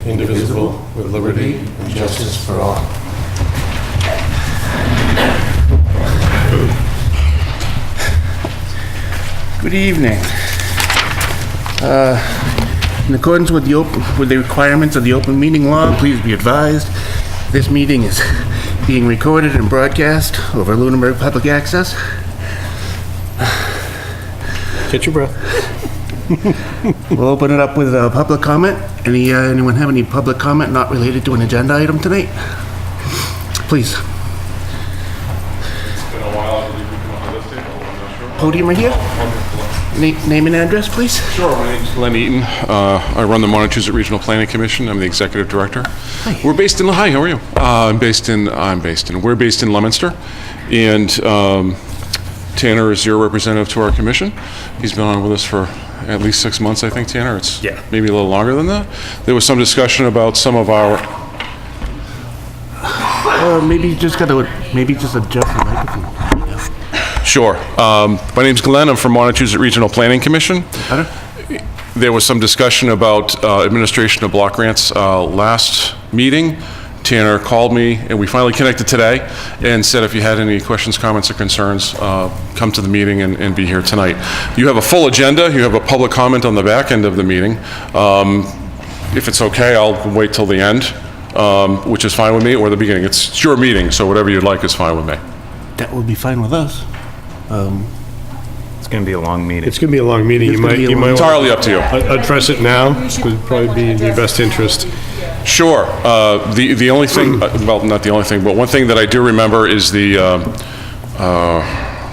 indivisible, with liberty and justice for all. Good evening. In accordance with the requirements of the open meeting law, please be advised this meeting is being recorded and broadcast over Lunenburg Public Access. Catch your breath. We'll open it up with public comment. Anyone have any public comment not related to an agenda item tonight? Please. It's been a while, I believe we come up with this table, I'm not sure. Podium right here. Name and address, please. Sure, my name's Len Eaton. I run the Montezut Regional Planning Commission. I'm the executive director. Hi. We're based in, hi, how are you? We're based in Leominster, and Tanner is your representative to our commission. He's been on with us for at least 6 months, I think, Tanner. It's maybe a little longer than that. There was some discussion about some of our, Maybe just adjust the microphone. sure. My name's Glenn. I'm from Montezut Regional Planning Commission. Better? There was some discussion about administration of block grants last meeting. Tanner called me, and we finally connected today, and said if you had any questions, comments, or concerns, come to the meeting and be here tonight. You have a full agenda. You have a public comment on the back end of the meeting. If it's okay, I'll wait till the end, which is fine with me, or the beginning. It's your meeting, so whatever you'd like is fine with me. That would be fine with us. It's going to be a long meeting. It's going to be a long meeting. You might Entirely up to you. address it now. Would probably be in your best interest. Sure. The only thing, well, not the only thing, but one thing that I do remember is there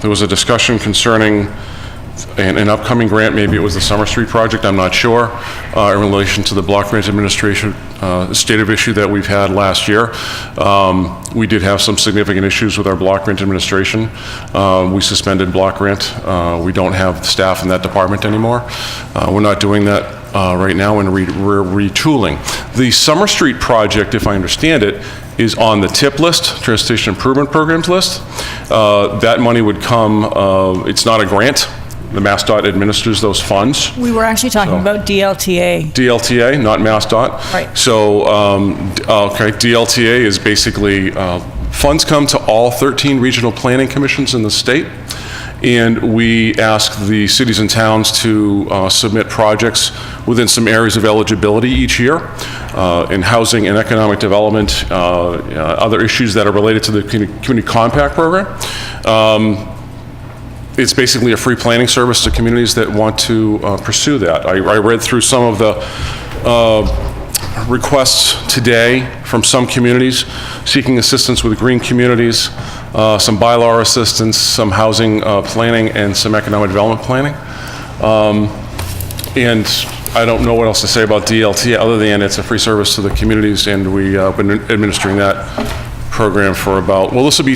was a discussion concerning an upcoming grant, maybe it was the Summer Street project, I'm not sure, in relation to the block grant administration state of issue that we've had last year. We did have some significant issues with our block grant administration. We suspended block grant. We don't have staff in that department anymore. We're not doing that right now, and we're retooling. The Summer Street project, if I understand it, is on the TIP list, Transportation Improvement Programs list. That money would come, it's not a grant. The MassDOT administers those funds. We were actually talking about DLTA. DLTA, not MassDOT. Right. So, okay, DLTA is basically, funds come to all 13 regional planning commissions in the state, and we ask the cities and towns to submit projects within some areas of eligibility each year in housing and economic development, other issues that are related to the Community Compact program. It's basically a free planning service to communities that want to pursue that. I read through some of the requests today from some communities seeking assistance with green communities, some bylaw assistance, some housing planning, and some economic development planning. And I don't know what else to say about DLT other than it's a free service to the communities, and we've been administering that program for about, well, this will be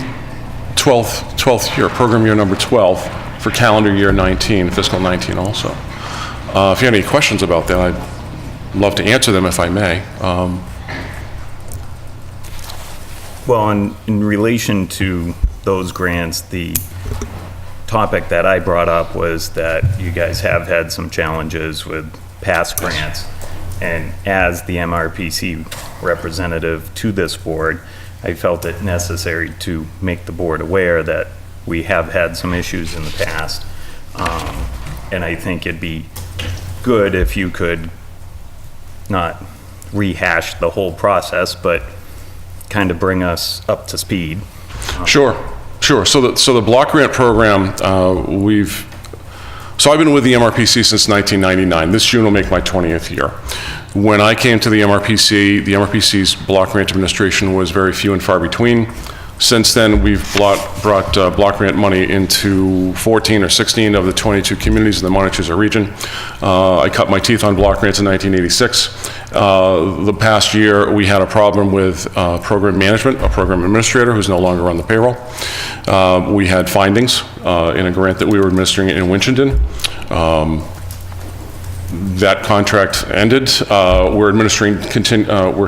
12th year, program year number 12 for calendar year 19, fiscal 19 also. If you have any questions about that, I'd love to answer them if I may. Well, in relation to those grants, the topic that I brought up was that you guys have had some challenges with past grants. And as the MRPC representative to this board, I felt it necessary to make the board aware that we have had some issues in the past. And I think it'd be good if you could not rehash the whole process, but kind of bring us up to speed. Sure. So the block grant program, so I've been with the MRPC since 1999. This June will make my 20th year. When I came to the MRPC's block grant administration was very few and far between. Since then, we've brought block grant money into 14 or 16 of the 22 communities in the Montezut region. I cut my teeth on block grants in 1986. The past year, we had a problem with program management, a program administrator who's no longer on the payroll. We had findings in a grant that we were administering in Winchendon. That contract ended. We're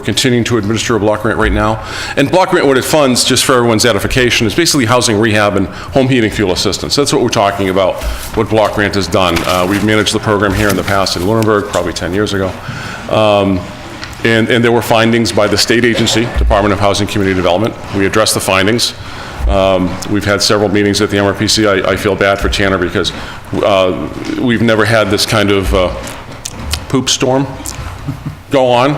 continuing to administer a block grant right now. And block grant, what it funds, just for everyone's edification, is basically housing rehab and home heating fuel assistance. That's what we're talking about, what block grant has done. We've managed the program here in the past in Lunenburg, probably 10 years ago. And there were findings by the state agency, Department of Housing and Community Development. We addressed the findings. We've had several meetings at the MRPC. I feel bad for Tanner because we've never had this kind of poop storm go on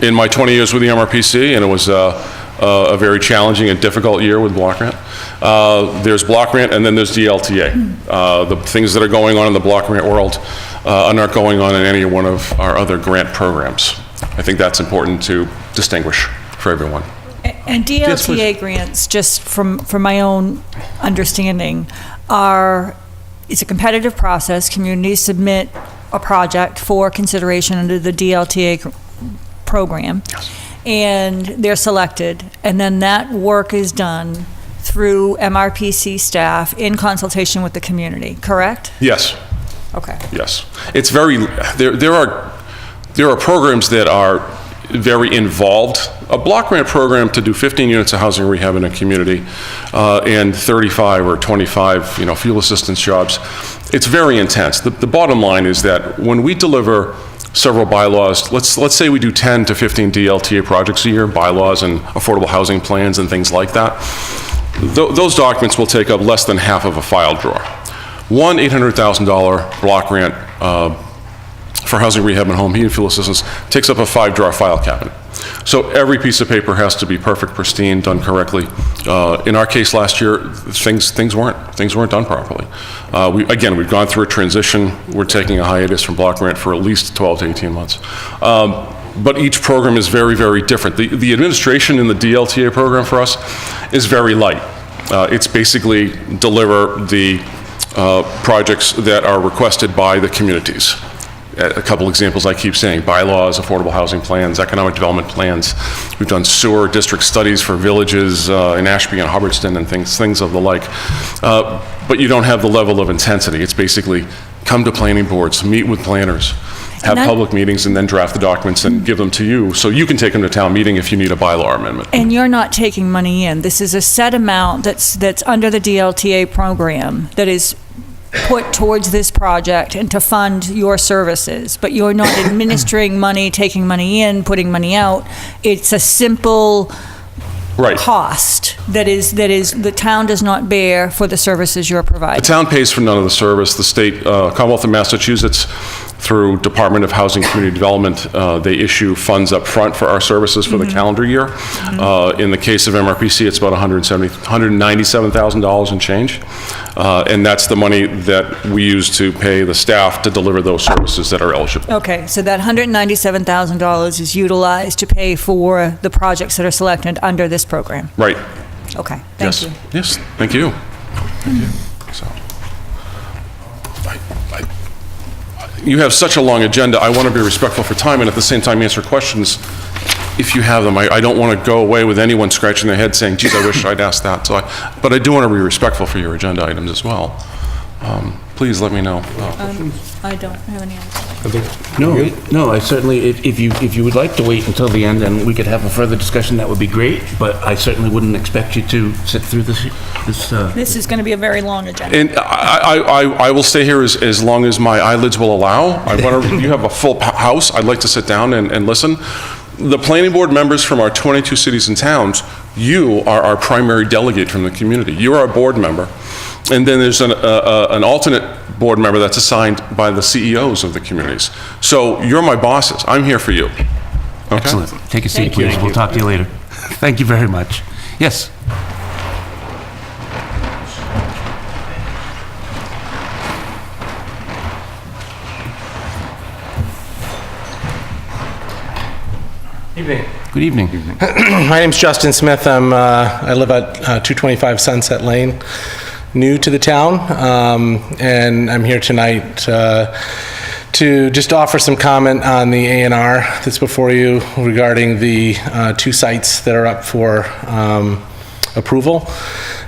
in my 20 years with the MRPC, and it was a very challenging and difficult year with block grant. There's block grant, and then there's DLTA. The things that are going on in the block grant world are not going on in any one of our other grant programs. I think that's important to distinguish for everyone. And DLTA grants, just from my own understanding, it's a competitive process. Communities submit a project for consideration under the DLTA program. Yes. And they're selected, and then that work is done through MRPC staff in consultation with the community, correct? Yes. Okay. Yes. It's very, there are programs that are very involved. A block grant program to do 15 units of housing rehab in a community and 35 or 25, fuel assistance jobs, it's very intense. The bottom line is that when we deliver several bylaws, let's say we do 10 to 15 DLTA projects a year, bylaws and affordable housing plans and things like that, those documents will take up less than half of a file drawer. One $800,000 block grant for housing rehab and home heating fuel assistance takes up a 5-drawer file cabinet. So every piece of paper has to be perfect, pristine, done correctly. In our case last year, things weren't done properly. We've gone through a transition. We're taking a hiatus from block grant for at least 12 to 18 months. But each program is very, very different. The administration in the DLTA program for us is very light. It's basically deliver the projects that are requested by the communities. A couple examples I keep saying: bylaws, affordable housing plans, economic development plans. We've done sewer district studies for villages in Ashby and Hubbardston and things of the like. But you don't have the level of intensity. It's basically come to planning boards, meet with planners, have public meetings, and then draft the documents and give them to you so you can take them to town meeting if you need a bylaw amendment. And you're not taking money in. This is a set amount that's under the DLTA program that is put towards this project and to fund your services, but you're not administering money, taking money in, putting money out. It's a simple cost that is the town does not bear for the services you're providing. The town pays for none of the service. The state, Commonwealth of Massachusetts, through Department of Housing and Community Development, they issue funds up front for our services for the calendar year. In the case of MRPC, it's about $197,000 and change. And that's the money that we use to pay the staff to deliver those services that are eligible. Okay, so that $197,000 is utilized to pay for the projects that are selected under this program? Right. Okay, thank you. Yes, thank you. Thank you. So, you have such a long agenda. I want to be respectful for time and at the same time answer questions if you have them. I don't want to go away with anyone scratching their head saying, geez, I wish I'd asked that. But I do want to be respectful for your agenda items as well. Please let me know. I don't have any other. No, I certainly, if you would like to wait until the end and we could have a further discussion, that would be great, but I certainly wouldn't expect you to sit through this. This is going to be a very long agenda. And I will stay here as long as my eyelids will allow. You have a full house. I'd like to sit down and listen. The planning board members from our 22 cities and towns, you are our primary delegate from the community. You are a board member. And then there's an alternate board member that's assigned by the CEOs of the communities. So you're my bosses. I'm here for you. Okay? Excellent. Take a seat, please. We'll talk to you later. Thank you very much. Yes? Evening. Good evening. My name's Justin Smith. I live at 225 Sunset Lane, new to the town, and I'm here tonight to just offer some comment on the A&R that's before you regarding the 2 sites that are up for approval.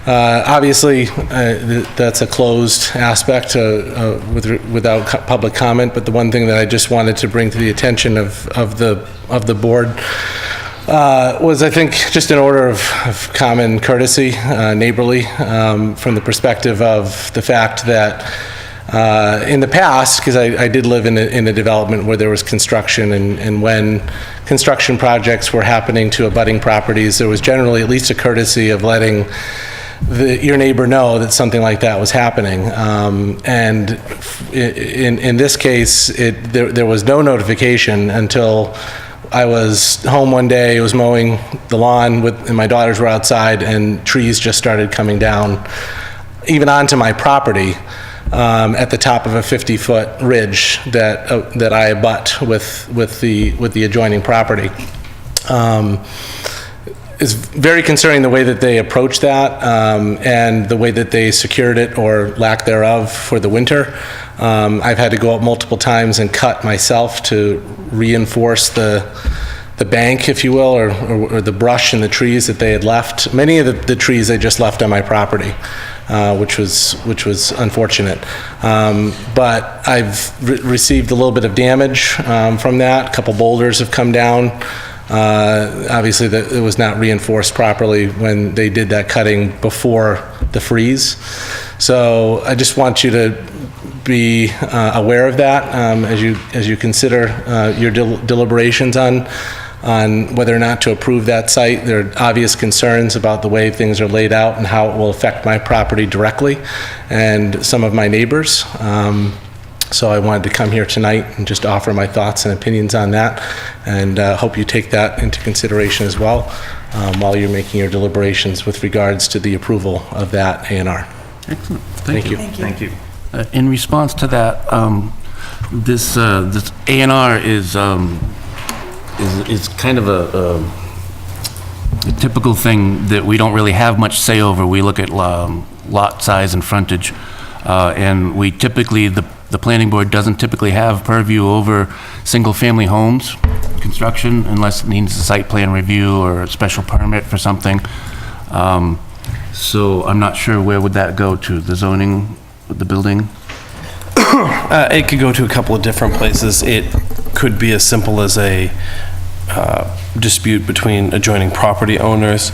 Obviously, that's a closed aspect without public comment, but the one thing that I just wanted to bring to the attention of the board was, I think, just an order of common courtesy, neighborly, from the perspective of the fact that In the past, because I did live in a development where there was construction, and when construction projects were happening to abutting properties, there was generally at least a courtesy of letting your neighbor know that something like that was happening. And in this case, there was no notification until I was home one day. I was mowing the lawn and my daughters were outside, and trees just started coming down, even onto my property, at the top of a 50-foot ridge that I abut with the adjoining property. It's very concerning the way that they approached that, and the way that they secured it or lack thereof for the winter. I've had to go up multiple times and cut myself to reinforce the bank, if you will, or the brush and the trees that they had left. Many of the trees they just left on my property, which was unfortunate. But I've received a little bit of damage from that. A couple boulders have come down. Obviously, it was not reinforced properly when they did that cutting before the freeze. So I just want you to be aware of that as you consider your deliberations on whether or not to approve that site. There are obvious concerns about the way things are laid out and how it will affect my property directly and some of my neighbors. So I wanted to come here tonight and just offer my thoughts and opinions on that, and hope you take that into consideration as well while you're making your deliberations with regards to the approval of that A&R. Excellent. Thank you. Thank you. In response to that, this A&R is kind of a typical thing that we don't really have much say over. We look at lot size and frontage, and we typically, the planning board doesn't typically have purview over single-family homes construction unless it needs a site plan review or a special permit for something. So I'm not sure where would that go to, the zoning, the building? It could go to a couple of different places. It could be as simple as a dispute between adjoining property owners.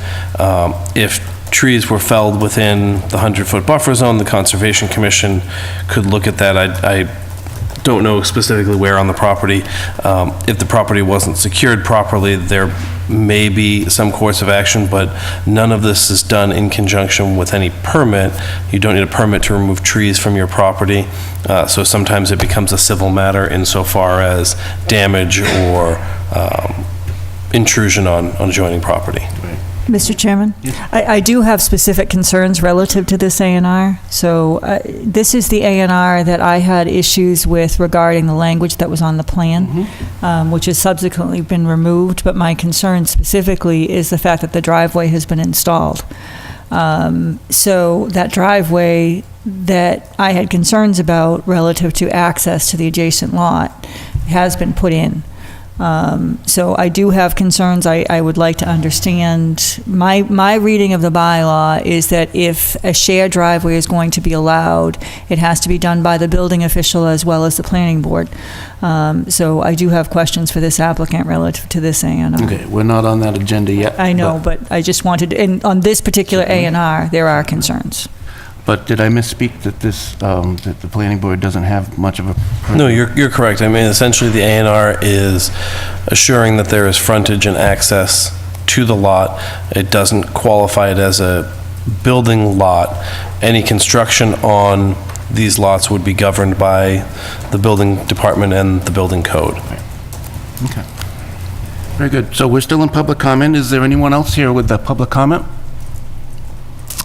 If trees were felled within the 100-foot buffer zone, the Conservation Commission could look at that. I don't know specifically where on the property. If the property wasn't secured properly, there may be some course of action, but none of this is done in conjunction with any permit. You don't need a permit to remove trees from your property. So sometimes it becomes a civil matter insofar as damage or intrusion on adjoining property. Mr. Chairman? I do have specific concerns relative to this A&R. So this is the A&R that I had issues with regarding the language that was on the plan, which has subsequently been removed. But my concern specifically is the fact that the driveway has been installed. So that driveway that I had concerns about relative to access to the adjacent lot has been put in. So I do have concerns. I would like to understand. My reading of the bylaw is that if a shared driveway is going to be allowed, it has to be done by the building official as well as the planning board. So I do have questions for this applicant relative to this A&R. Okay, we're not on that agenda yet. I know, but I just wanted, and on this particular A&R, there are concerns. But did I misspeak that this, that the planning board doesn't have much of a... No, you're correct. I mean, essentially the A&R is assuring that there is frontage and access to the lot. It doesn't qualify it as a building lot. Any construction on these lots would be governed by the building department and the building code. Okay. Very good. So we're still in public comment. Is there anyone else here with the public comment?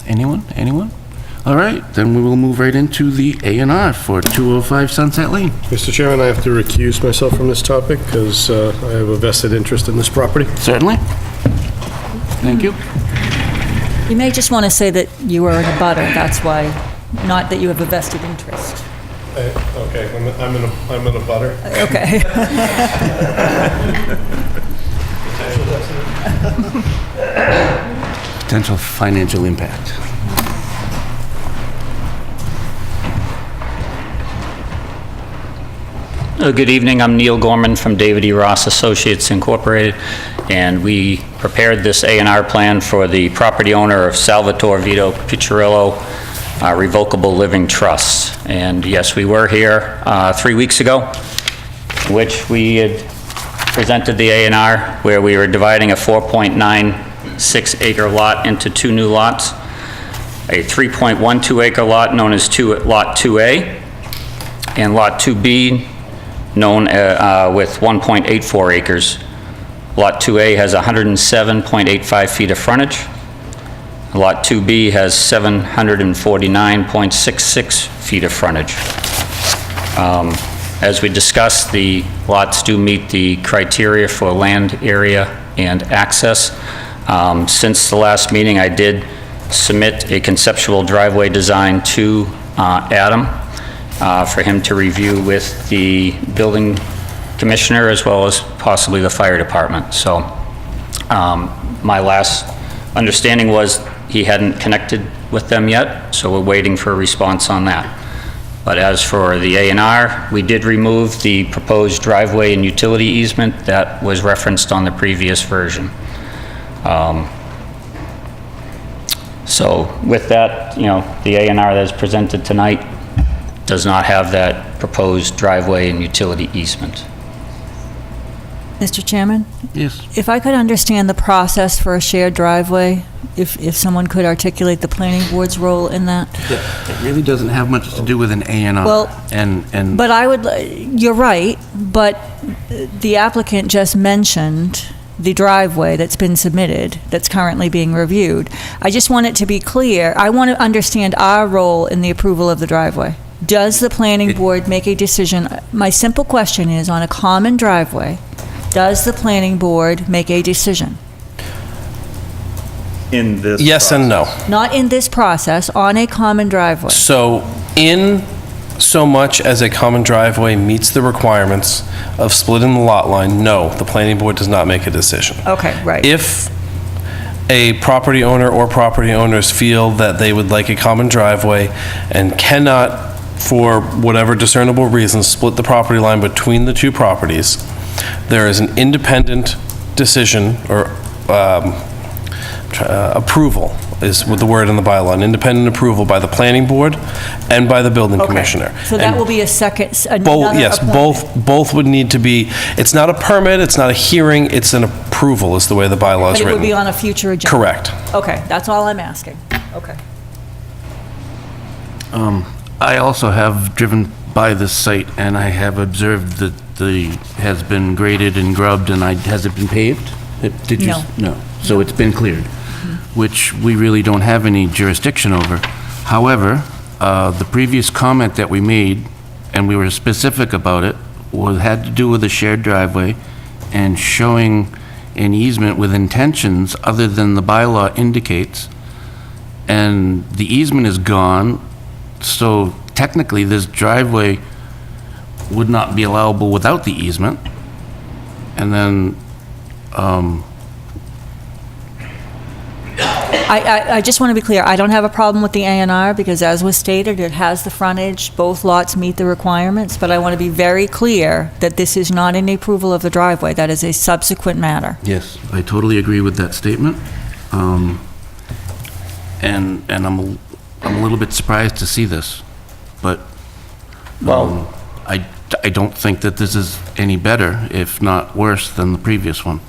Anyone? Anyone? All right, then we will move right into the A&R for 205 Sunset Lane. Mr. Chairman, I have to recuse myself from this topic because I have a vested interest in this property. Certainly. Thank you. You may just want to say that you are in a butter, that's why, not that you have a vested interest. Okay, I'm in a butter. Okay. Potential financial impact. Good evening, I'm Neil Gorman from David E. Ross Associates Incorporated, and we prepared this A&R plan for the property owner of Salvatore Vito Piccirillo, Revocable Living Trust. And yes, we were here 3 weeks ago, which we had presented the A&R where we were dividing a 4.96 acre lot into 2 new lots. A 3.12 acre lot known as Lot 2A, and Lot 2B known with 1.84 acres. Lot 2A has 107.85 feet of frontage. Lot 2B has 749.66 feet of frontage. As we discussed, the lots do meet the criteria for land area and access. Since the last meeting, I did submit a conceptual driveway design to Adam for him to review with the building commissioner as well as possibly the fire department. So my last understanding was he hadn't connected with them yet, so we're waiting for a response on that. But as for the A&R, we did remove the proposed driveway and utility easement that was referenced on the previous version. So with that, you know, the A&R that's presented tonight does not have that proposed driveway and utility easement. Mr. Chairman? Yes. If I could understand the process for a shared driveway, if someone could articulate the planning board's role in that? It really doesn't have much to do with an A&R. Well, And But you're right, but the applicant just mentioned the driveway that's been submitted, that's currently being reviewed. I just want it to be clear, I want to understand our role in the approval of the driveway. Does the planning board make a decision? My simple question is, on a common driveway, does the planning board make a decision? In this Yes and no. Not in this process, on a common driveway. So in so much as a common driveway meets the requirements of splitting the lot line, no, the planning board does not make a decision. Okay, right. If a property owner or property owners feel that they would like a common driveway and cannot, for whatever discernible reason, split the property line between the two properties, there is an independent decision or approval is with the word in the bylaw, an independent approval by the planning board and by the building commissioner. So that And will be a second, both, another yes, appointment. both would need to be, it's not a permit, it's not a hearing, it's an approval is the way the bylaw is But it would be written. on a future agenda? Correct. Okay, that's all I'm asking. Okay. I also have driven by this site, and I have observed that has been graded and grubbed, and has it been paved? Did you? No. No. So it's been cleared, which we really don't have any jurisdiction over. However, the previous comment that we made, and we were specific about it, had to do with a shared driveway and showing an easement with intentions other than the bylaw indicates. And the easement is gone, so technically this driveway would not be allowable without the easement. And then, I just want to be clear, I don't have a problem with the A&R because as was stated, it has the frontage, both lots meet the requirements, but I want to be very clear that this is not an approval of the driveway, that is a subsequent matter. yes, I totally agree with that statement. And I'm a little bit surprised to see this, but Well, I don't think that this is any better, if not worse, than the previous one.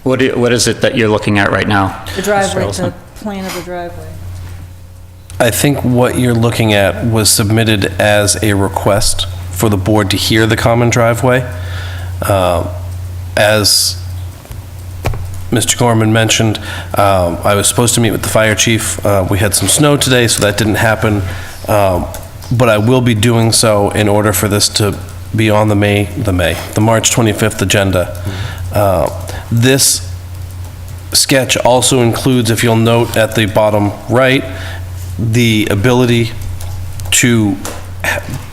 what is it that you're looking at right now? The Mr. driveway, Olson? the plan of the driveway. I think what you're looking at was submitted as a request for the board to hear the common driveway. As Mr. Gorman mentioned, I was supposed to meet with the fire chief. We had some snow today, so that didn't happen. But I will be doing so in order for this to be on the March 25th agenda. This sketch also includes, if you'll note at the bottom right, the ability to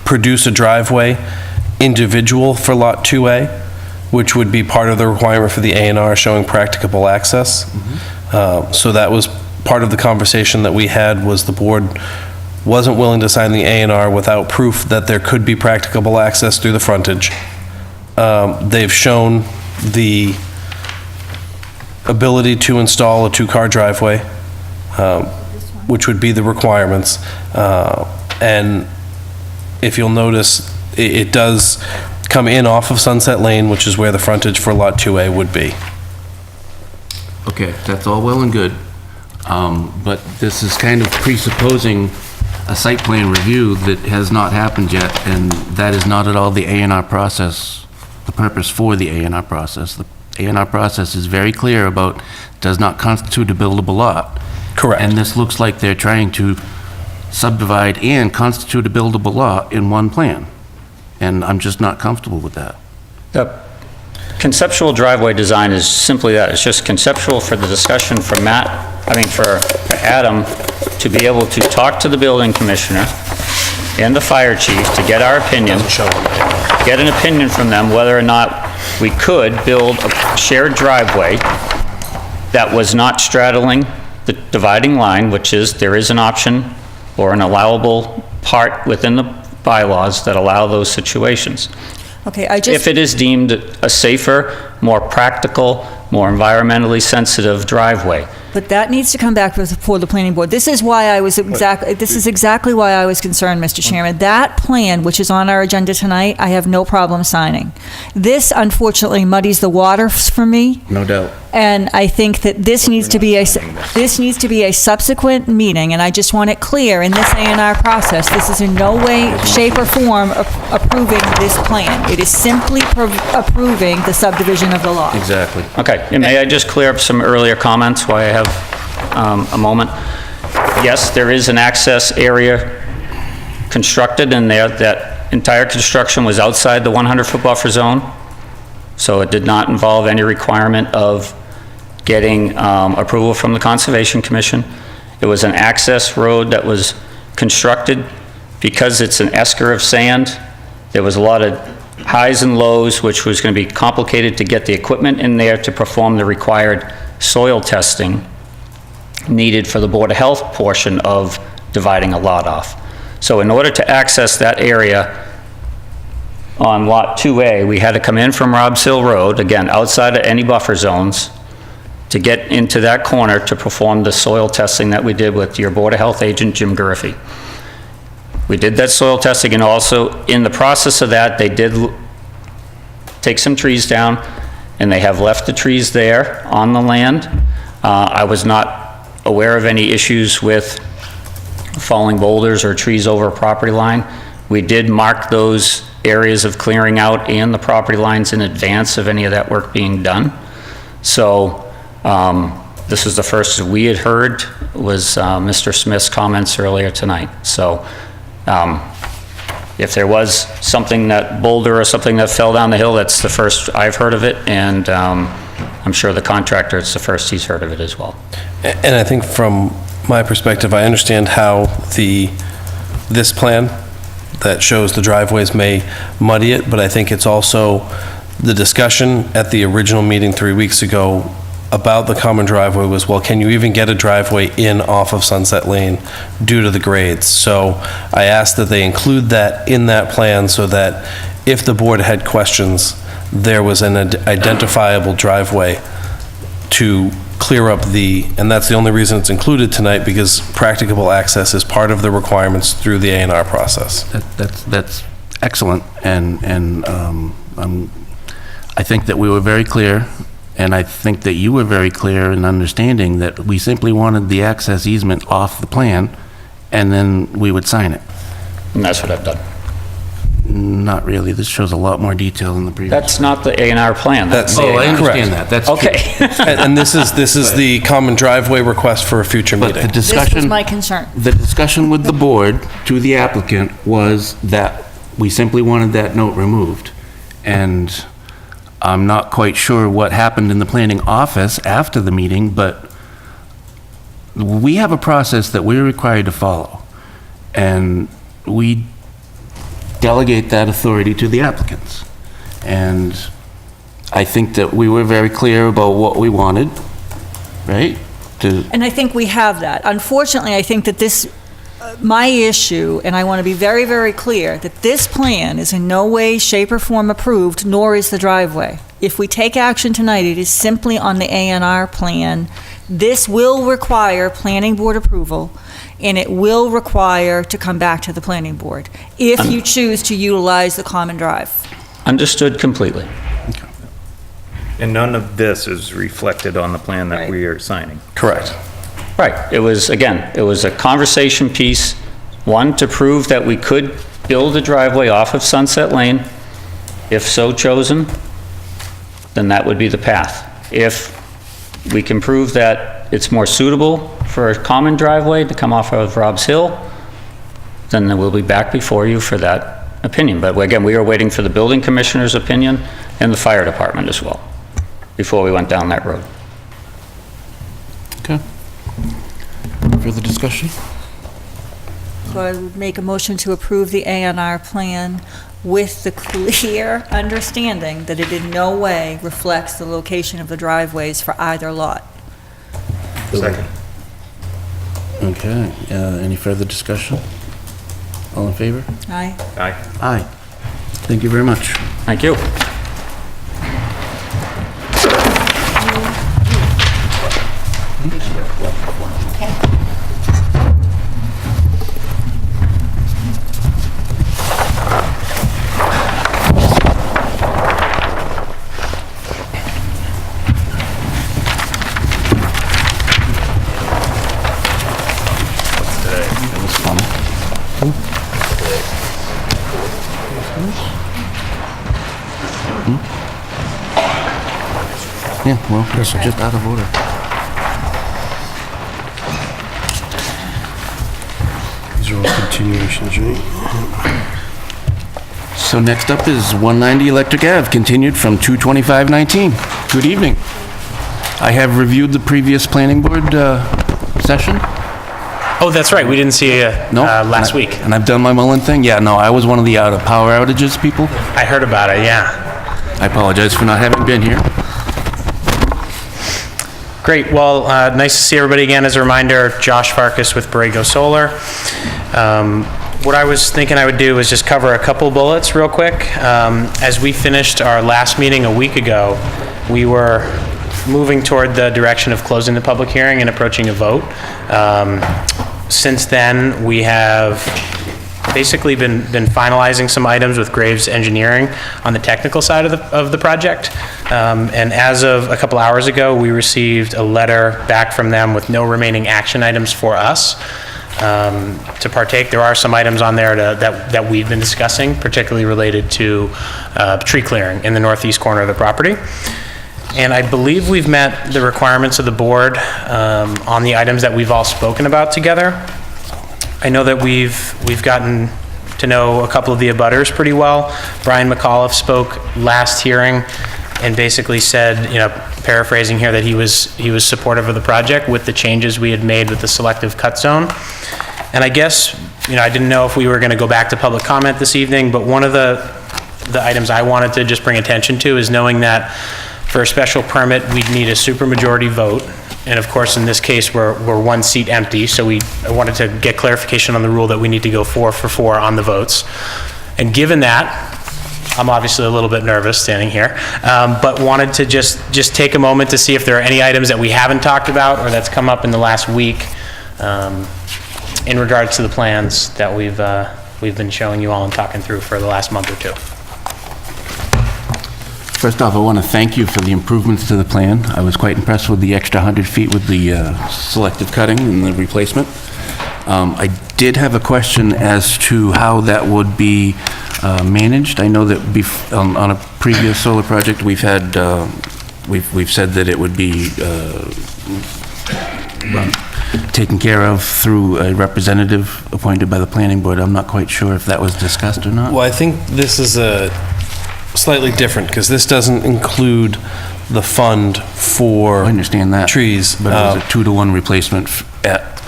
produce a driveway individual for Lot 2A, which would be part of the requirement for the A&R showing practicable access. So that was part of the conversation that we had, was the board wasn't willing to sign the A&R without proof that there could be practicable access through the frontage. They've shown the ability to install a two-car driveway. which would be the requirements. And if you'll notice, it does come in off of Sunset Lane, which is where the frontage for Lot 2A would be. Okay, that's all well and good, but this is kind of presupposing a site plan review that has not happened yet, and that is not at all the A&R process, the purpose for the A&R process. The A&R process is very clear about, does not constitute a buildable lot. Correct. And this looks like they're trying to subdivide and constitute a buildable lot in one plan, and I'm just not comfortable with that. The conceptual driveway design is simply that. It's just conceptual for the discussion for for Adam to be able to talk to the building commissioner and the fire chief to get our opinion, get an opinion from them whether or not we could build a shared driveway that was not straddling the dividing line, which is, there is an option or an allowable part within the bylaws that allow those situations. Okay, I just... If it is deemed a safer, more practical, more environmentally sensitive driveway. But that needs to come back before the planning board. This is why I was exactly why I was concerned, Mr. Chairman. That plan, which is on our agenda tonight, I have no problem signing. This unfortunately muddies the waters for me. No doubt. And I think that this needs to be a subsequent meeting, and I just want it clear in this A&R process, this is in no way, shape, or form approving this plan. It is simply approving the subdivision of the lot. Exactly. Okay, and may I just clear up some earlier comments while I have a moment? Yes, there is an access area constructed in there. That entire construction was outside the 100-foot buffer zone, so it did not involve any requirement of getting approval from the Conservation Commission. It was an access road that was constructed because it's an esker of sand. There was a lot of highs and lows, which was going to be complicated to get the equipment in there to perform the required soil testing needed for the Board of Health portion of dividing a lot off. So in order to access that area on Lot 2A, we had to come in from Robs Hill Road, again, outside of any buffer zones, to get into that corner to perform the soil testing that we did with your Board of Health agent, Jim Griffey. We did that soil testing, and also in the process of that, they did take some trees down, and they have left the trees there on the land. I was not aware of any issues with falling boulders or trees over a property line. We did mark those areas of clearing out and the property lines in advance of any of that work being done. So this is the first we had heard was Mr. Smith's comments earlier tonight. So if there was something that boulder or something that fell down the hill, that's the first I've heard of it, and I'm sure the contractor, it's the first he's heard of it as well. And I think from my perspective, I understand how this plan that shows the driveways may muddy it, but I think it's also the discussion at the original meeting 3 weeks ago about the common driveway was, well, can you even get a driveway in off of Sunset Lane due to the grades? So I asked that they include that in that plan so that if the board had questions, there was an identifiable driveway to clear up and that's the only reason it's included tonight, because practicable access is part of the requirements through the A&R process. That's excellent, and I think that we were very clear, and I think that you were very clear in understanding that we simply wanted the access easement off the plan, and then we would sign it. And that's what I've done. Not really. This shows a lot more detail than the previous. That's not the A&R plan. That's the Oh, I A&R. understand that. That's Okay. And this is the common driveway request for a future But the meeting. This discussion. was my concern. The discussion with the board to the applicant was that we simply wanted that note removed. And I'm not quite sure what happened in the planning office after the meeting, but we have a process that we're required to follow. And we delegate that authority to the applicants. And I think that we were very clear about what we wanted, right? And I think we have that. Unfortunately, I think that my issue, and I want to be very, very clear, that this plan is in no way, shape, or form approved, nor is the driveway. If we take action tonight, it is simply on the A&R plan This will require planning board approval, and it will require to come back to the planning board if you choose to utilize the common drive. Understood completely. And none of this is reflected on the plan that we are signing. Correct. Right. It was, again, it was a conversation piece, one, to prove that we could build a driveway off of Sunset Lane. If so chosen, then that would be the path. If we can prove that it's more suitable for a common driveway to come off of Robb's Hill, then we'll be back before you for that opinion. But again, we are waiting for the building commissioner's opinion and the fire department as well, before we went down that road. Okay. Further discussion? So I would make a motion to approve the A&R plan with the clear understanding that it in no way reflects the location of the driveways for either lot. Second. Okay, any further discussion? All in favor? Aye. Aye. Aye. Thank you very much. Thank you. Yeah, well, it's just out of order. These are all continuations, right? So next up is 190 Electric Ave, continued from 2/25/19. Good evening. I have reviewed the previous planning board session. Oh, that's right, we didn't see you No, last week. And I've done my Mullen thing. Yeah, no, I was one of the power outages people. I heard about it, yeah. I apologize for not having been here. Great, well, nice to see everybody again. As a reminder, Josh Farkas with Borrego Solar. What I was thinking I would do is just cover a couple bullets real quick. As we finished our last meeting a week ago, we were moving toward the direction of closing the public hearing and approaching a vote. Since then, we have basically been finalizing some items with Graves Engineering on the technical side of the project. And as of a couple hours ago, we received a letter back from them with no remaining action items for us to partake. There are some items on there that we've been discussing, particularly related to tree clearing in the northeast corner of the property. And I believe we've met the requirements of the board on the items that we've all spoken about together. I know that we've gotten to know a couple of the abutters pretty well. Brian McAuliffe spoke last hearing and basically said, you know, paraphrasing here, that he was supportive of the project with the changes we had made with the selective cut zone. And I guess, you know, I didn't know if we were going to go back to public comment this evening, but one of the items I wanted to just bring attention to is knowing that for a special permit, we'd need a supermajority vote. And of course, in this case, we're one seat empty, so I wanted to get clarification on the rule that we need to go 4 for 4 on the votes. And given that, I'm obviously a little bit nervous standing here, but wanted to just take a moment to see if there are any items that we haven't talked about or that's come up in the last week in regards to the plans that we've been showing you all and talking through for the last month or two. First off, I want to thank you for the improvements to the plan. I was quite impressed with the extra 100 feet with the selective cutting and the replacement. I did have a question as to how that would be managed. I know that on a previous solar project, we've had, we've said that it would be taken care of through a representative appointed by the planning board. I'm not quite sure if that was discussed or not. Well, I think this is a slightly different, because this doesn't include the fund for I understand that. trees. But it was a 2-to-1 replacement at,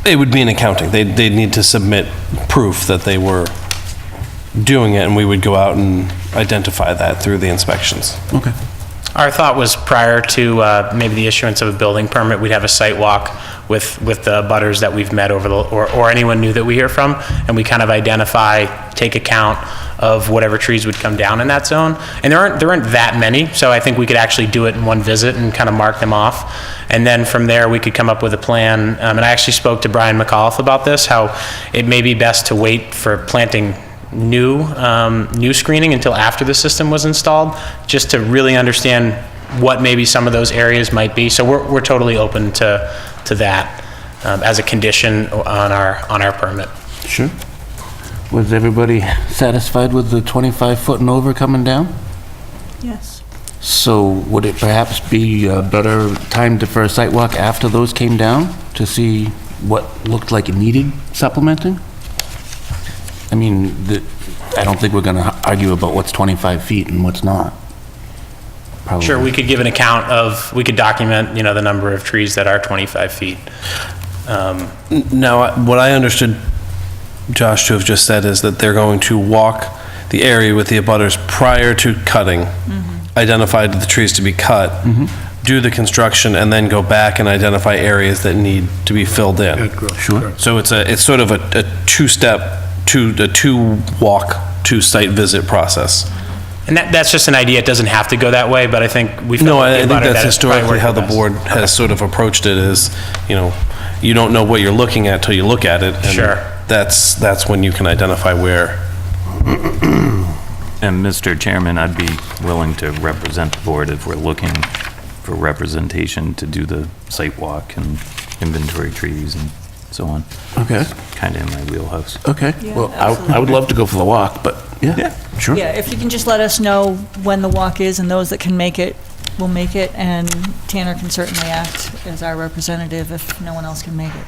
It would be an accounting. They'd need to submit proof that they were doing it, and we would go out and identify that through the inspections. okay. Our thought was prior to maybe the issuance of a building permit, we'd have a site walk with the butters that we've met over the, or anyone new that we hear from, and we kind of identify, take account of whatever trees would come down in that zone. And there aren't that many, so I think we could actually do it in one visit and kind of mark them off. And then from there, we could come up with a plan. And I actually spoke to Brian McAuliffe about this, how it may be best to wait for planting new screening until after the system was installed, just to really understand what maybe some of those areas might be. So we're totally open to that as a condition on our permit. Sure. Was everybody satisfied with the 25-foot and over coming down? Yes. So would it perhaps be a better time for a site walk after those came down to see what looked like it needed supplementing? I mean, I don't think we're going to argue about what's 25 feet and what's not. Probably. Sure, we could give an account of, we could document, the number of trees that are 25 feet. Now, what I understood Josh to have just said is that they're going to walk the area with the abutters prior to cutting, identify the trees to be cut, do the construction, and then go back and identify areas that need to be filled in. Sure. So it's sort of a two-step, two-walk, two-site visit process. And that's just an idea, it doesn't have to go that way, but I think we felt No, like I think about it, that's that it's probably historically how the worked board has sort of approached it is, you don't know what you're looking at till you look at it. And Sure. That's when you can identify where. And Mr. Chairman, I'd be willing to represent the board if we're looking for representation to do the site walk and inventory trees and so on. Okay. Kind of in my wheelhouse. Okay. Yeah, Well, I would love to go for the walk, but yeah, sure. Yeah, if you can just let us know when the walk is, and those that can make it will make it, and Tanner can certainly act as our representative if no one else can make it.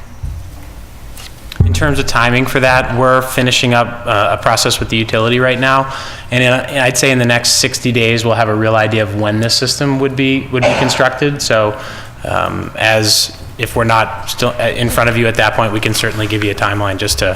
In terms of timing for that, we're finishing up a process with the utility right now, and I'd say in the next 60 days, we'll have a real idea of when this system would be constructed. So if we're not still in front of you at that point, we can certainly give you a timeline just to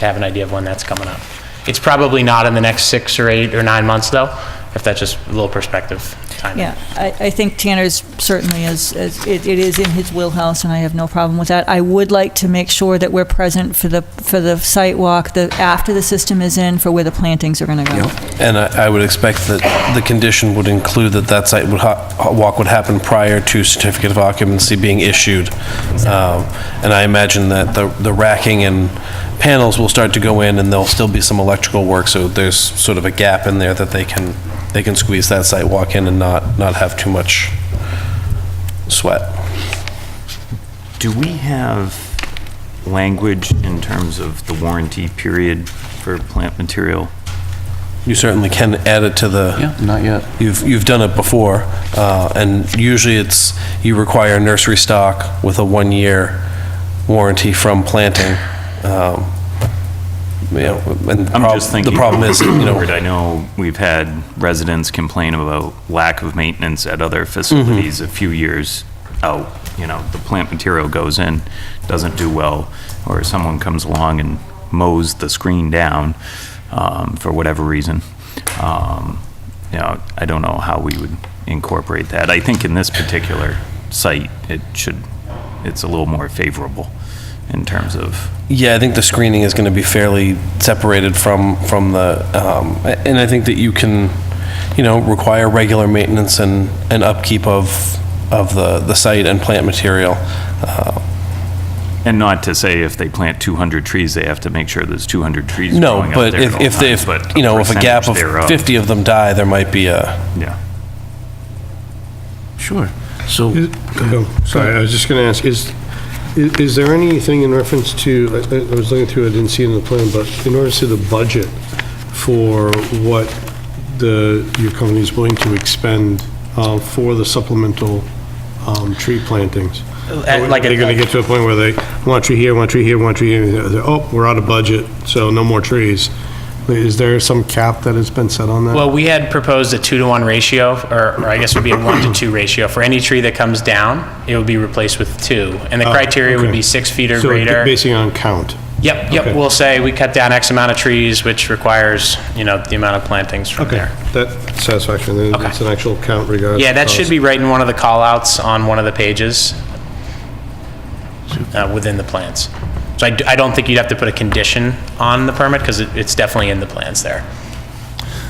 have an idea of when that's coming up. It's probably not in the next 6 or 8 or 9 months, though, if that's just a little perspective timing. Yeah, I think Tanner's certainly it is in his wheelhouse, and I have no problem with that. I would like to make sure that we're present for the site walk, after the system is in, for where the plantings are going to go. And I would expect that the condition would include that site walk would happen prior to certificate of occupancy being issued. And I imagine that the racking and panels will start to go in, and there'll still be some electrical work, so there's sort of a gap in there that they can squeeze that site walk in and not have too much sweat. Do we have language in terms of the warranty period for plant material? You certainly can add it to the. Yeah, not yet. You've done it before, and usually you require nursery stock with a 1-year warranty from planting. And I'm just thinking. The problem is, I know we've had residents complain about lack of maintenance at other facilities a few years out. The plant material goes in, doesn't do well, or someone comes along and mows the screen down for whatever reason. I don't know how we would incorporate that. I think in this particular site, it's a little more favorable in terms of. Yeah, I think the screening is going to be fairly separated from the, and I think that you can, require regular maintenance and upkeep of the site and plant material. And not to say if they plant 200 trees, they have to make sure there's 200 trees No, growing but out there at all if times, but if a gap of percentage thereof. 50 of them die, there might be a. Yeah. Sure. So, Sorry, I was just going to ask, is there anything in reference to, I was looking through, I didn't see it in the plan, but in order to see the budget for what your company is willing to expend for the supplemental tree plantings? Are they going to get to a point where they want a tree here, want a tree here, want a tree here, and oh, we're out of budget, so no more trees? Is there some cap that has been set on that? Well, we had proposed a 2-to-1 ratio, or I guess it would be a 1-to-2 ratio. For any tree that comes down, it would be replaced with 2. And the criteria would okay. be 6 feet or So greater. basing on count? Yep, Okay. we'll say we cut down X amount of trees, which requires, the amount of plantings from Okay, there. that satisfaction, then Okay. it's an actual count regardless. Yeah, of that should cost. be right in one of the call-outs on one of the pages within the plans. So I don't think you'd have to put a condition on the permit, because it's definitely in the plans there.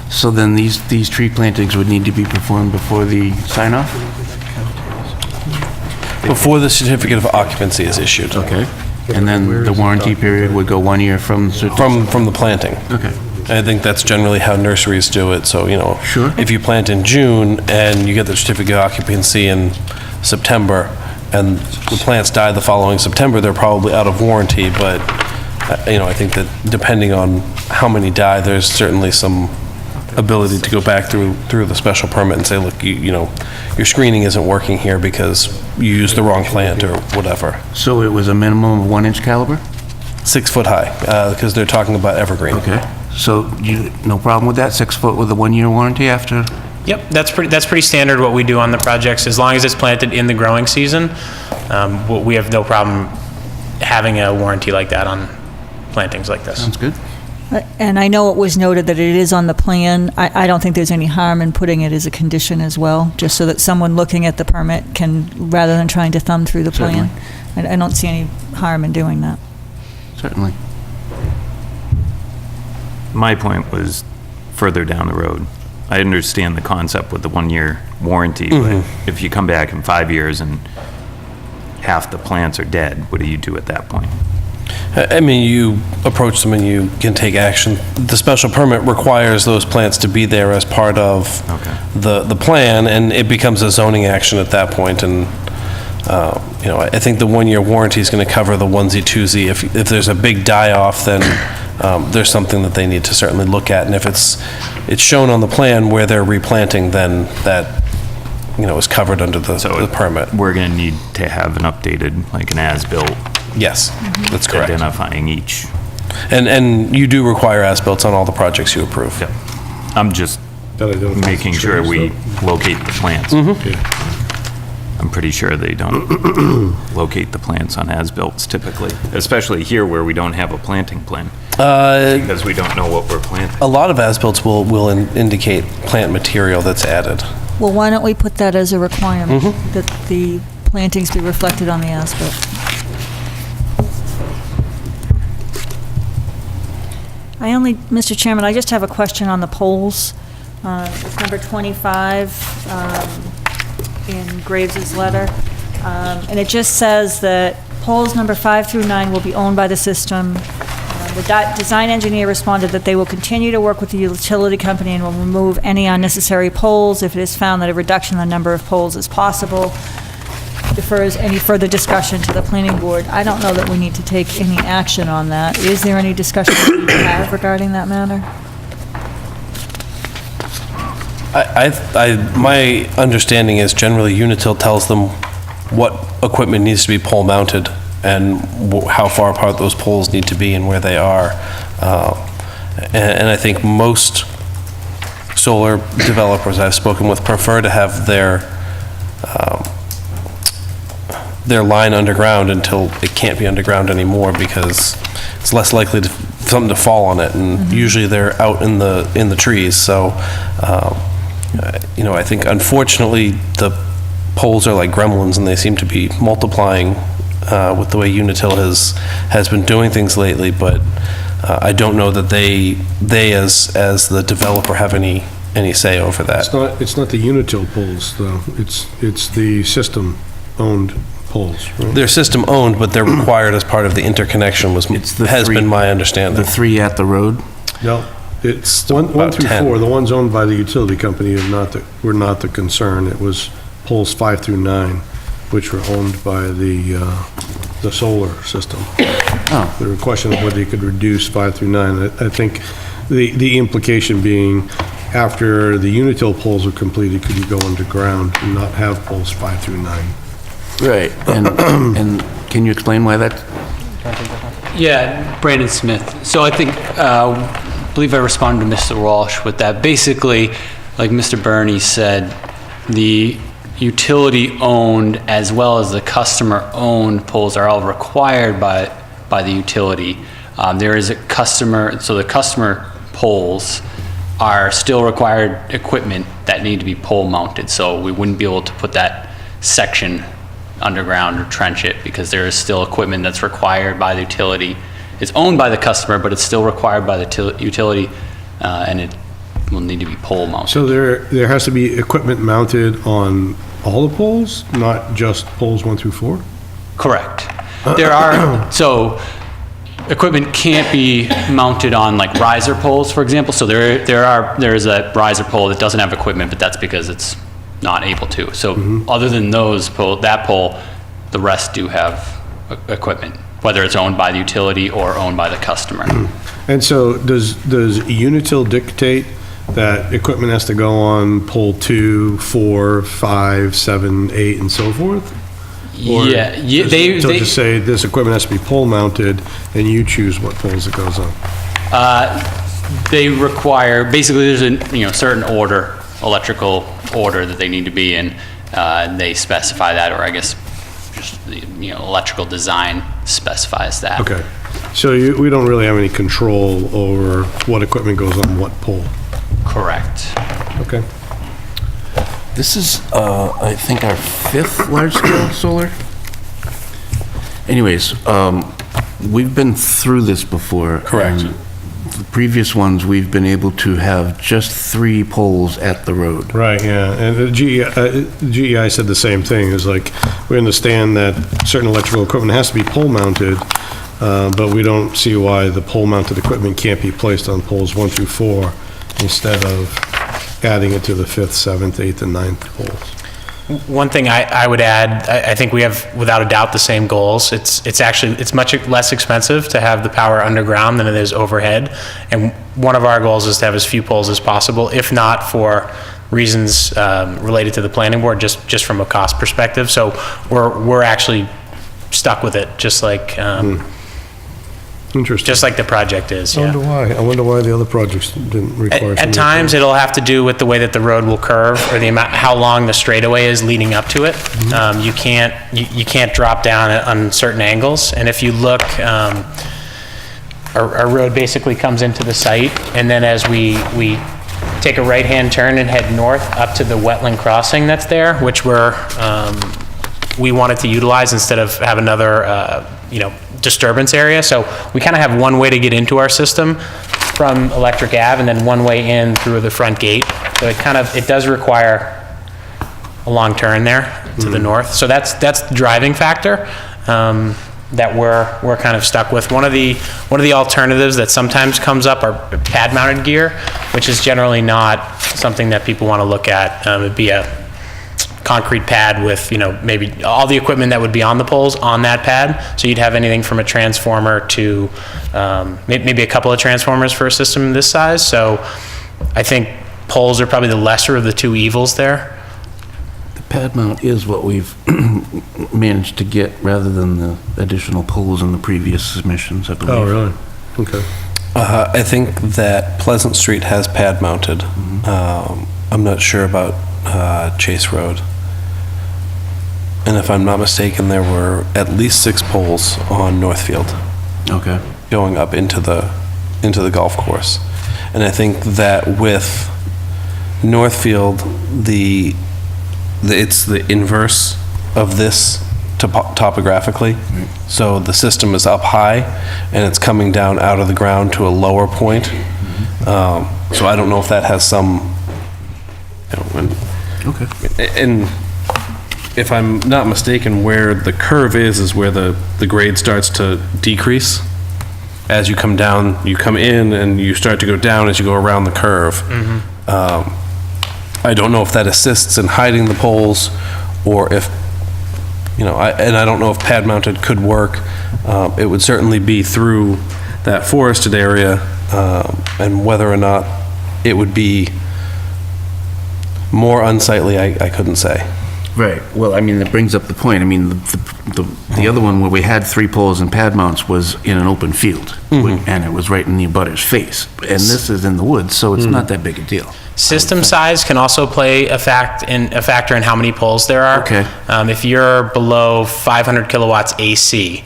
So then these tree plantings would need to be performed before the sign-off? Before the certificate of occupancy is issued. Okay. And then the warranty period would go 1 year from the From the planting. Okay. I think that's generally how nurseries do it, so, Sure. if you plant in June and you get the certificate of occupancy in September, and the plants die the following September, they're probably out of warranty, but, I think that depending on how many die, there's certainly some ability to go back through the special permit and say, look, your screening isn't working here because you used the wrong plant or whatever. So it was a minimum of 1 inch caliber? 6 foot high, because they're talking about evergreen. Okay. So no problem with that, 6 foot with a 1 year warranty after? Yep, that's pretty standard what we do on the projects. As long as it's planted in the growing season, we have no problem having a warranty like that on plantings like this. Sounds good. And I know it was noted that it is on the plan. I don't think there's any harm in putting it as a condition as well, just so that someone looking at the permit can, rather than trying to thumb through the plan. I don't see any harm in doing that. Certainly. My point was further down the road. I understand the concept with the 1-year warranty, but if you come back in 5 years and half the plants are dead, what do you do at that point? I mean, you approach them and you can take action. The special permit requires those plants to be there as part of the plan, and it becomes a zoning action at that point. And, I think the 1-year warranty is going to cover the onesie twosie. If there's a big die-off, then there's something that they need to certainly look at. And if it's shown on the plan where they're replanting, then that, is covered under the permit. We're going to need to have an updated, like an as-built. Yes, that's correct. Identifying each. And you do require as-built on all the projects you approve. Yep. I'm just making sure we locate the plants. I'm pretty sure they don't locate the plants on as-built typically, especially here where we don't have a planting plan, because we don't know what we're planting. A lot of as-built will indicate plant material that's added. Well, why don't we put that as a requirement, that the plantings be reflected on the as-built? Mr. Chairman, I just have a question on the polls. It's number 25 in Graves's letter. And it just says that polls number 5 through 9 will be owned by the system. The design engineer responded that they will continue to work with the utility company and will remove any unnecessary poles if it is found that a reduction in the number of poles is possible. Defers any further discussion to the planning board. I don't know that we need to take any action on that. Is there any discussion that we need to have regarding that matter? My understanding is generally Unitil tells them what equipment needs to be pole mounted and how far apart those poles need to be and where they are. And I think most solar developers I've spoken with prefer to have their line underground until it can't be underground anymore, because it's less likely for something to fall on it, and usually they're out in the trees. So, I think unfortunately the poles are like gremlins, and they seem to be multiplying with the way Unitil has been doing things lately. But I don't know that they as the developer have any say over that. It's not the Unitil poles, though. It's the system-owned poles, right? They're system-owned, but they're required as part of the interconnection has been my understanding. The 3 at the road? No, it's 1 through 10. 4. The ones owned by the utility company were not the concern. It was poles 5 through 9, which were owned by the solar system. There were questions of whether you could reduce 5 through 9. I think the implication being, after the Unitil poles are completed, could you go underground and not have poles 5 through 9? Right. And can you explain why that? Yeah, Brandon Smith. So I think, I believe I responded to Mr. Walsh with that. Basically, like Mr. Burney said, the utility-owned as well as the customer-owned poles are all required by the utility. There is a customer, so the customer poles are still required equipment that need to be pole mounted, so we wouldn't be able to put that section underground or trench it because there is still equipment that's required by the utility. It's owned by the customer, but it's still required by the utility, and it will need to be pole mounted. So there has to be equipment mounted on all the poles, not just poles 1 through 4? Correct. There are, so equipment can't be mounted on like riser poles, for example. So there is a riser pole that doesn't have equipment, but that's because it's not able to. So other than that pole, the rest do have equipment, whether it's owned by the utility or owned by the customer. And so does Unitil dictate that equipment has to go on pole 2, 4, 5, 7, 8, and so forth? Or Yeah, does Unitil just say this equipment has to be pole mounted, and you choose what poles it goes on? They require, basically there's a certain order, electrical order that they need to be in. They specify that, or I guess just the electrical design specifies that. Okay. So we don't really have any control over what equipment goes on what pole? Correct. Okay. This is, I think, our 5th large-scale solar. Anyways, we've been through this before. Correct. and The previous ones, we've been able to have just 3 poles at the road. Right, yeah, and the GEI said the same thing, is like, we understand that certain electrical equipment has to be pole mounted, but we don't see why the pole mounted equipment can't be placed on poles 1 through 4 instead of adding it to the 5th, 7th, 8th, and 9th poles. One thing I would add, I think we have without a doubt the same goals. It's much less expensive to have the power underground than it is overhead. And one of our goals is to have as few poles as possible, if not for reasons related to the planning board, just from a cost perspective. So we're actually stuck with it, just like Interesting. just like the project is. I Yeah. wonder why the other projects didn't require. At times, it'll have to do with the way that the road will curve or the amount, how long the straightaway is leading up to it. You can't drop down on certain angles. And if you look, our road basically comes into the site, and then as we take a right-hand turn and head north up to the wetland crossing that's there, which we wanted to utilize instead of have another, disturbance area. So we kind of have one way to get into our system from Electric Ave and then one way in through the front gate. So it does require a long turn there to the north. So that's the driving factor that we're kind of stuck with. One of the alternatives that sometimes comes up are pad mounted gear, which is generally not something that people want to look at. It'd be a concrete pad with, maybe all the equipment that would be on the poles on that pad. So you'd have anything from a transformer to maybe a couple of transformers for a system this size. So I think poles are probably the lesser of the two evils there. The pad mount is what we've managed to get rather than the additional poles in the previous submissions, I believe. Oh, really? Okay. I think that Pleasant Street has pad mounted. I'm not sure about Chase Road. And if I'm not mistaken, there were at least 6 poles on Northfield. Okay. Going up into the golf course. And I think that with Northfield, it's the inverse of this topographically. So the system is up high and it's coming down out of the ground to a lower point. So I don't know if that has some, Okay. and if I'm not mistaken, where the curve is where the grade starts to decrease. As you come down, you come in and you start to go down as you go around the curve. I don't know if that assists in hiding the poles or if, I don't know if pad mounted could work. It would certainly be through that forested area, and whether or not it would be more unsightly, I couldn't say. Right. Well, I mean, that brings up the point. I mean, the other one where we had 3 poles and pad mounts was in an open field, and it was right in the abutter's face. And this is in the woods, so it's not that big a deal. System size can also play a factor in how many poles there are. Okay. If you're below 500 kilowatts AC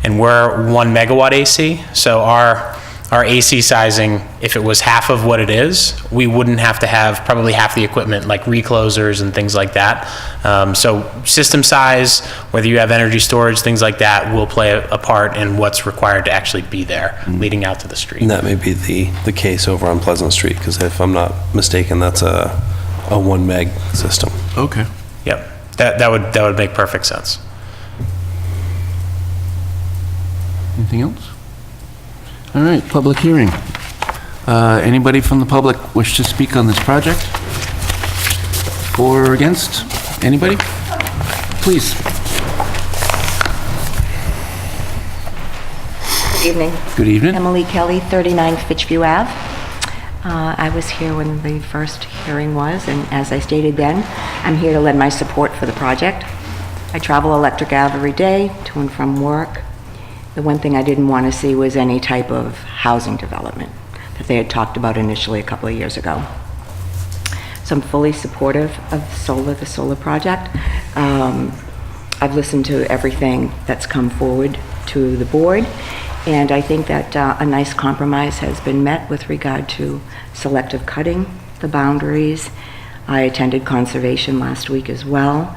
and we're 1 megawatt AC, so our AC sizing, if it was half of what it is, we wouldn't have to have probably half the equipment, like reclosers and things like that. So system size, whether you have energy storage, things like that, will play a part in what's required to actually be there, leading out to the street. And that may be the case over on Pleasant Street, because if I'm not mistaken, that's a 1 meg system. Okay. Yep, that would make perfect sense. Anything else? All right, public hearing. Anybody from the public wish to speak on this project? For or against? Anybody? Please. Good evening. Good evening. Emily Kelly, 39 Fitchview Ave. I was here when the first hearing was, and as I stated then, I'm here to lend my support for the project. I travel Electric Ave every day to and from work. The one thing I didn't want to see was any type of housing development that they had talked about initially a couple of years ago. So I'm fully supportive of the solar project. I've listened to everything that's come forward to the board, and I think that a nice compromise has been met with regard to selective cutting, the boundaries. I attended conservation last week as well.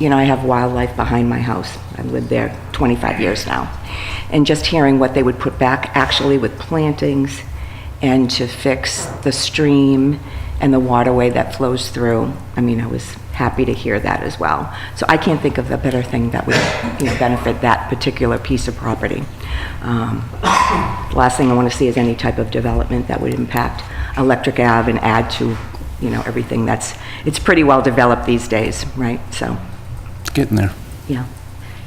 You know, I have wildlife behind my house. I've lived there 25 years now. And just hearing what they would put back actually with plantings and to fix the stream and the waterway that flows through, I mean, I was happy to hear that as well. So I can't think of a better thing that would, you know, benefit that particular piece of property. The last thing I want to see is any type of development that would impact Electric Ave and add to, you know, everything it's pretty well developed these days, right? So. Getting there. Yeah.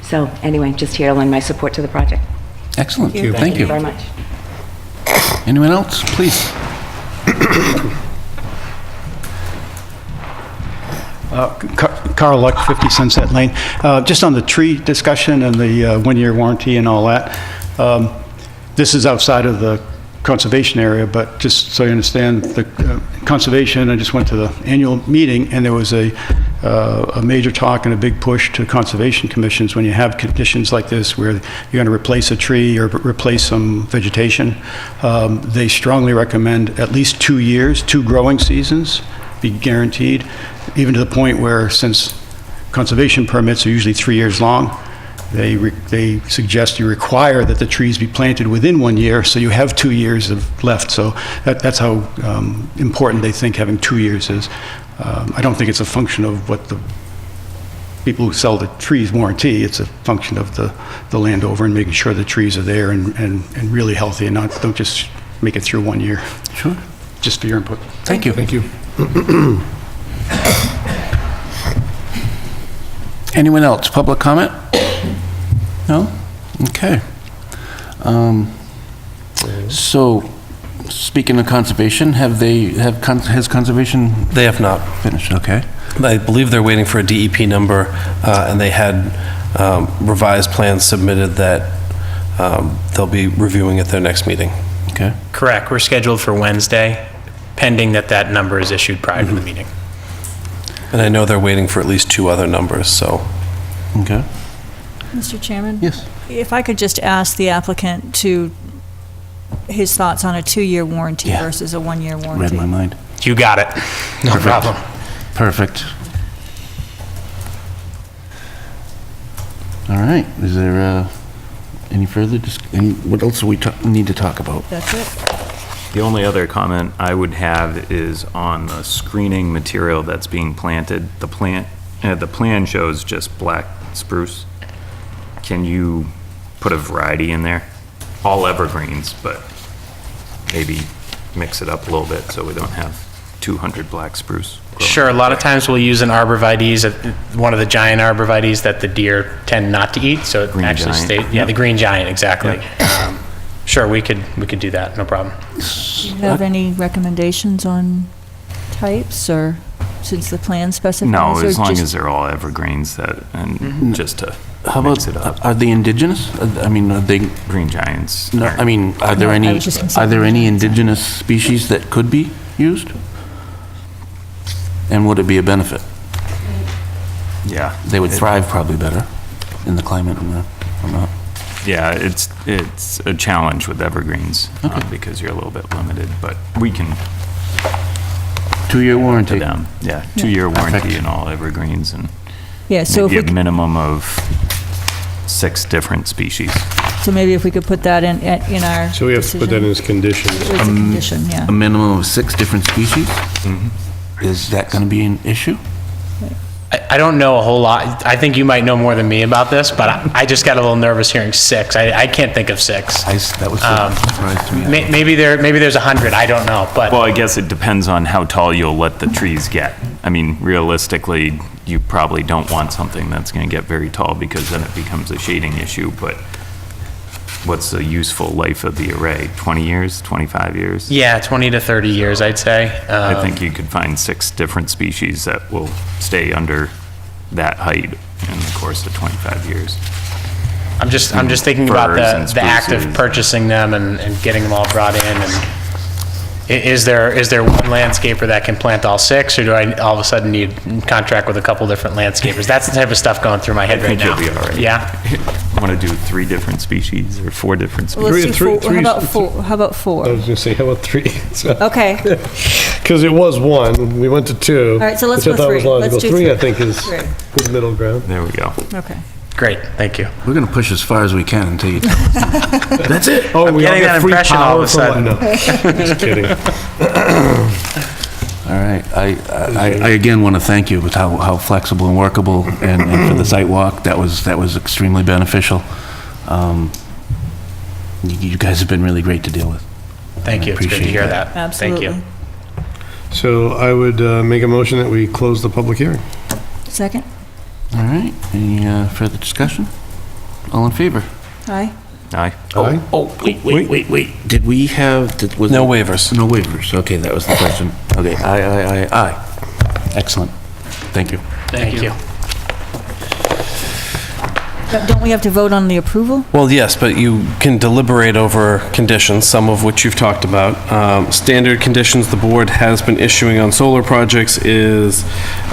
So anyway, just here to lend my support to the project. Excellent. Thank you. Thank you. Very much. Anyone else? Please. Carl Luck, 50 Sunset Lane. Just on the tree discussion and the one-year warranty and all that, this is outside of the conservation area, but just so you understand, the conservation, I just went to the annual meeting, and there was a major talk and a big push to conservation commissions when you have conditions like this where you're going to replace a tree or replace some vegetation. They strongly recommend at least 2 years, 2 growing seasons be guaranteed, even to the point where, since conservation permits are usually 3 years long, they suggest you require that the trees be planted within 1 year, so you have 2 years left. So that's how important they think having 2 years is. I don't think it's a function of what the people who sell the trees warranty. It's a function of the landowner and making sure the trees are there and really healthy and don't just make it through 1 year. Sure. Just for your input. Thank you. Thank you. Anyone else? Public comment? No? Okay. So, speaking of conservation, has conservation? They have not. Finished, okay. I believe they're waiting for a DEP number, and they had revised plans submitted that they'll be reviewing at their next meeting. Okay. Correct, we're scheduled for Wednesday, pending that number is issued prior to the meeting. And I know they're waiting for at least 2 other numbers, so. Okay. Mr. Chairman? Yes. If I could just ask the applicant to, his thoughts on a 2-year warranty Yeah. versus a 1-year Read warranty. my mind. You got it, no Perfect. problem. Perfect. All right, is there any further, what else do we need to talk about? That's it. The only other comment I would have is on the screening material that's being planted. The plan shows just black spruce. Can you put a variety in there? All evergreens, but maybe mix it up a little bit so we don't have 200 black spruce. Sure, a lot of times we'll use an arborvitae's, one of the giant arborvitae's that the deer tend not to eat, so it Green actually giant. stays, yeah, the green giant, exactly. Sure, we could do that, no problem. Do you have any recommendations on types, or since the plan specifies? No, or as long just- as they're all evergreens and just to How mix about, it up. are they indigenous? I mean, are they, Green giants. no, I mean, are there No, I any, was just gonna say are there green any giants. indigenous species that could be used? And would it be a benefit? Yeah. They would thrive probably better. in the climate or not? Yeah, it's a challenge with evergreens because you're a little bit limited, but we can 2-year to warranty. them. Yeah, 2-year warranty in all evergreens and Yeah, so if maybe we, a minimum of 6 different species. so maybe if we could put that in our So we have to put that in decision. as conditions. It's a condition, yeah. A minimum of 6 different species? Is that going to be an issue? I don't know a whole lot. I think you might know more than me about this, but I just got a little nervous hearing 6. I can't think of 6. That was a surprise to me. Maybe there's 100, I don't know, but. Well, I guess it depends on how tall you'll let the trees get. I mean, realistically, you probably don't want something that's going to get very tall because then it becomes a shading issue, but what's the useful life of the array? 20 years, 25 years? Yeah, 20 to 30 years, I'd say. I think you could find 6 different species that will stay under that height in the course of 25 years. I'm just thinking about Firs and the act of spruces. purchasing them and getting them all brought in, and is there one landscaper that can plant all 6, or do I all of a sudden need contract with a couple different landscapers? That's the type of stuff going through my head right think now. you'll be all right. Yeah? Want to do 3 different species or 4 different Well, species? let's do Three- four. three- How about 4? How about 4? I was gonna say, how about 3? Okay. Because it was 1, we went to 2. All right, so let's which I go thought was 3. logical. Let's do 3, I 3. think, is 3. good middle ground. There we go. Okay. Great, thank you. We're going to push as far as we can until you tell us. That's it. Oh, I'm we all getting get that free impression all of power a for what? sudden. No, just kidding. All right. I again want to thank you with how flexible and workable and for the site walk. That was extremely beneficial. You guys have been really great to deal with. Thank you, it's good to Appreciate hear that. that. Thank you. Absolutely. So I would make a motion that we close the public hearing. Second? All right. Any further discussion? All in favor? Aye. Aye. Aye. Oh, wait. Did we have? No waivers. No waivers. Okay, that was the question. Okay, aye. Excellent. Thank you. Thank you. Don't we have to vote on the approval? Well, yes, but you can deliberate over conditions, some of which you've talked about. Standard conditions the board has been issuing on solar projects is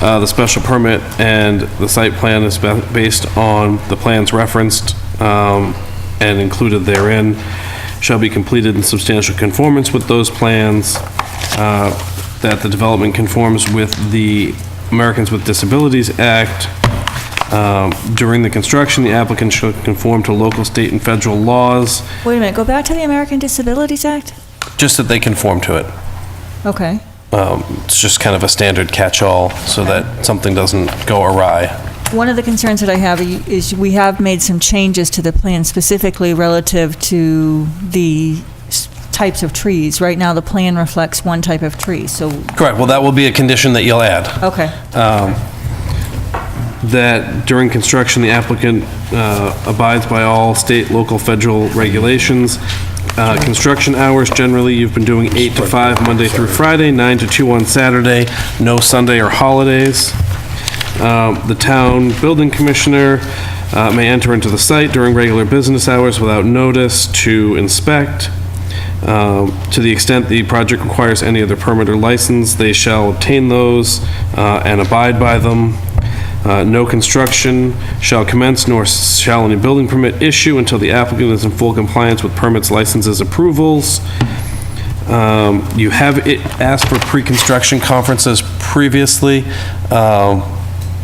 the special permit and the site plan is based on the plans referenced and included therein, shall be completed in substantial conformance with those plans, that the development conforms with the Americans with Disabilities Act. During the construction, the applicant should conform to local, state, and federal laws, Wait a minute, go back to the American Disabilities Act? just that they conform to it. Okay. It's just kind of a standard catch-all so that something doesn't go awry. One of the concerns that I have is we have made some changes to the plan specifically relative to the types of trees. Right now, the plan reflects one type of tree, so, Correct, well, that will be a condition that you'll add. okay. That during construction, the applicant abides by all state, local, federal regulations. Construction hours, generally, you've been doing 8 to 5, Monday through Friday, 9 to 2 on Saturday, no Sunday or holidays. The town building commissioner may enter into the site during regular business hours without notice to inspect. To the extent the project requires any other permit or license, they shall obtain those and abide by them. No construction shall commence, nor shall any building permit issue until the applicant is in full compliance with permits, licenses, approvals. You have asked for pre-construction conferences previously.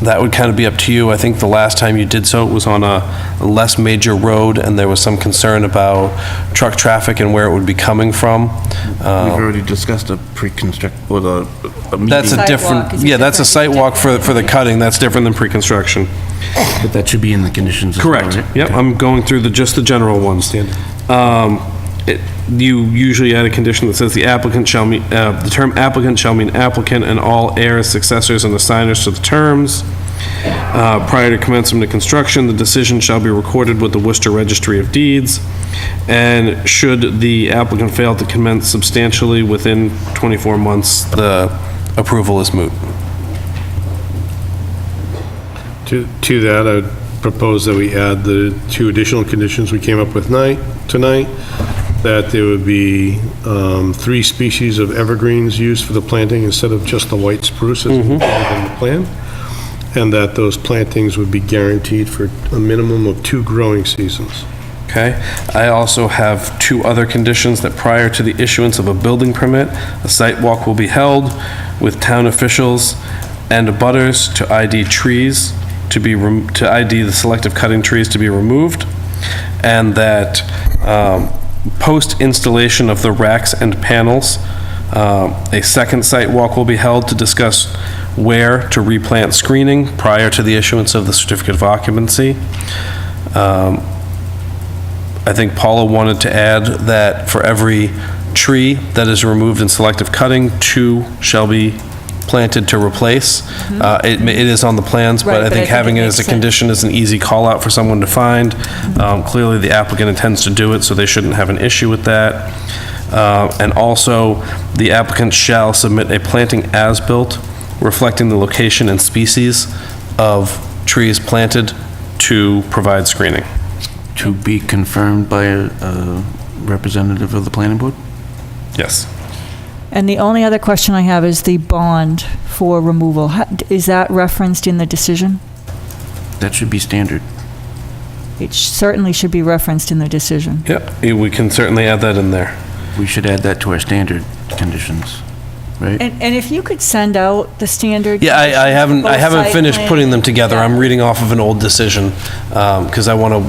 That would kind of be up to you. I think the last time you did so, it was on a less major road, and there was some concern about truck traffic and where it would be coming from. We've already discussed a pre-construct, or a meeting. That's a Sidewalk different, is a yeah, that's a different- site walk for the cutting. That's different than pre-construction. But that should be in the conditions as well, Correct. right? Yep, I'm going through just the general ones. You usually add a condition that says the applicant shall mean, the term applicant shall mean applicant and all heirs, successors, and assigners to the terms. Prior to commencement of construction, the decision shall be recorded with the Worcester Registry of Deeds. And should the applicant fail to commence substantially within 24 months, the approval is moot. To that, I would propose that we add the 2 additional conditions we came up with tonight, that there would be 3 species of evergreens used for the planting instead of just the white spruce as we had in the plan. and that those plantings would be guaranteed for a minimum of 2 growing seasons. Okay. I also have 2 other conditions: that prior to the issuance of a building permit, a site walk will be held with town officials and abutters to ID trees to ID the selective cutting trees to be removed, and that post installation of the racks and panels, a second site walk will be held to discuss where to replant screening prior to the issuance of the certificate of occupancy. I think Paula wanted to add that for every tree that is removed in selective cutting, 2 shall be planted to replace. It is on the plans, Right, but I think having it makes as a sense. condition is an easy call-out for someone to find. Clearly, the applicant intends to do it, so they shouldn't have an issue with that. And also, the applicant shall submit a planting as-built reflecting the location and species of trees planted to provide screening. To be confirmed by a representative of the planning board? Yes. And the only other question I have is the bond for removal. Is that referenced in the decision? That should be standard. It certainly should be referenced in the decision. Yep, we can certainly add that in there. We should add that to our standard conditions, right? And if you could send out the standard. Yeah, I haven't both site finished plan- putting them together. I'm reading off of an old decision, because I want to,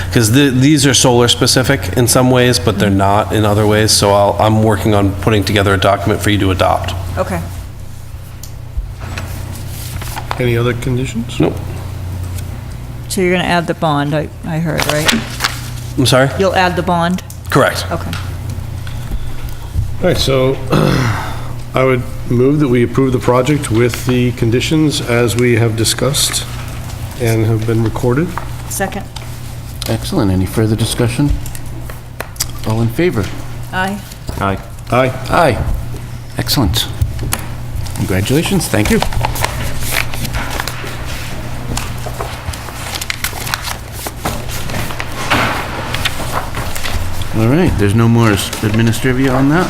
because these are solar specific in some ways, but they're not in other ways, so I'm working on putting together a document for you to adopt. Okay. Any other conditions? Nope. So you're going to add the bond, I heard, right? I'm sorry? You'll add the bond? Correct. Okay. All right, so I would move that we approve the project with the conditions as we have discussed and have been recorded. Second. Excellent. Any further discussion? All in favor? Aye. Aye. Aye. Excellent. Congratulations. Thank you. All right, there's no more administrivia on that?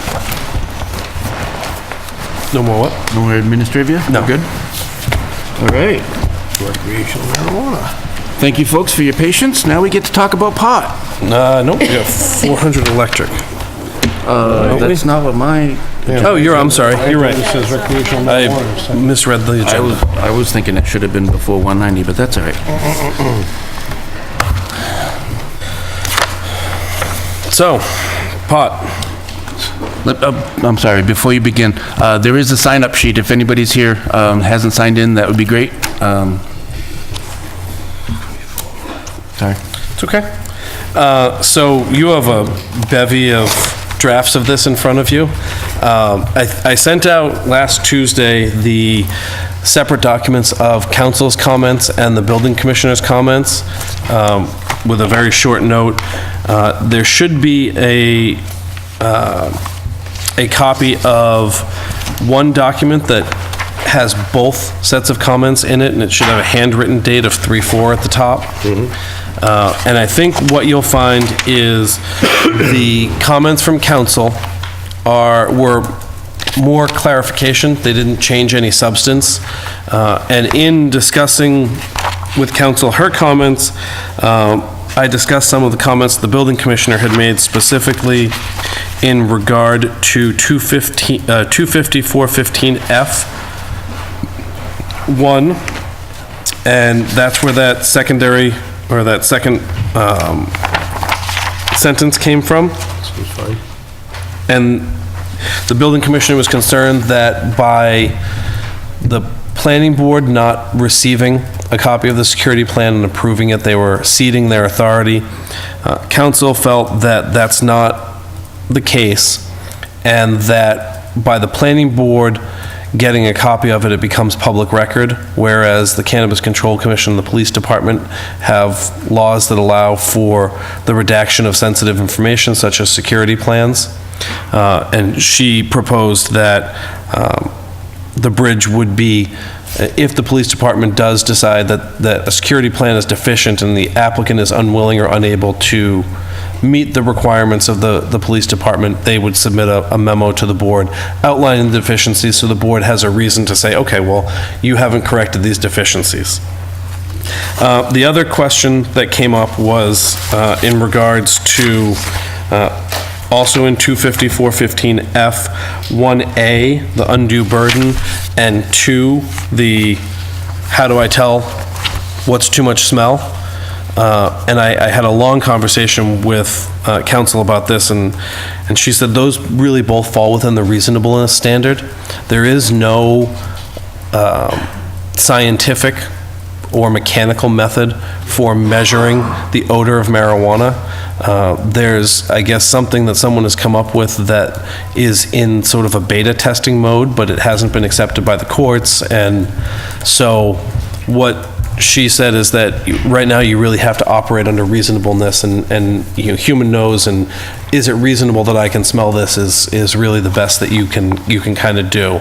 No more what? No more administrivia? No. Good? All right. Recreational marijuana. Thank you, folks, for your patience. Now we get to talk about pot. Nope, we got 400 electric. That's not what my... Oh, I'm sorry, you're right. It says recreational I marijuana. misread the agenda. I was thinking it should have been before 190, but that's all right. So, pot. I'm sorry, before you begin, there is a sign-up sheet. If anybody's here, hasn't signed in, that would be great. Sorry. It's okay. So you have a bevy of drafts of this in front of you. I sent out last Tuesday the separate documents of council's comments and the building commissioner's comments with a very short note. There should be a copy of one document that has both sets of comments in it, and it should have a handwritten date of 3/4 at the top. And I think what you'll find is the comments from council were more clarification. They didn't change any substance. And in discussing with council her comments, I discussed some of the comments the building commissioner had made specifically in regard to 25415F1, and that's where that secondary, or that second sentence came from. And the building commissioner was concerned that by the planning board not receiving a copy of the security plan and approving it, they were ceding their authority. Council felt that that's not the case, and that by the planning board getting a copy of it, it becomes public record, whereas the Cannabis Control Commission and the police department have laws that allow for the redaction of sensitive information, such as security plans. And she proposed that the bridge would be, if the police department does decide that a security plan is deficient and the applicant is unwilling or unable to meet the requirements of the police department, they would submit a memo to the board outlining the deficiencies, so the board has a reason to say, okay, well, you haven't corrected these deficiencies. The other question that came up was in regards to, also in 25415F, 1A, the undue burden, and 2, the how do I tell what's too much smell? And I had a long conversation with counsel about this, and she said those really both fall within the reasonableness standard. There is no scientific or mechanical method for measuring the odor of marijuana. There's, I guess, something that someone has come up with that is in sort of a beta testing mode, but it hasn't been accepted by the courts. And so what she said is that right now you really have to operate under reasonableness, and you know, human nose, and is it reasonable that I can smell this is really the best that you can kind of do.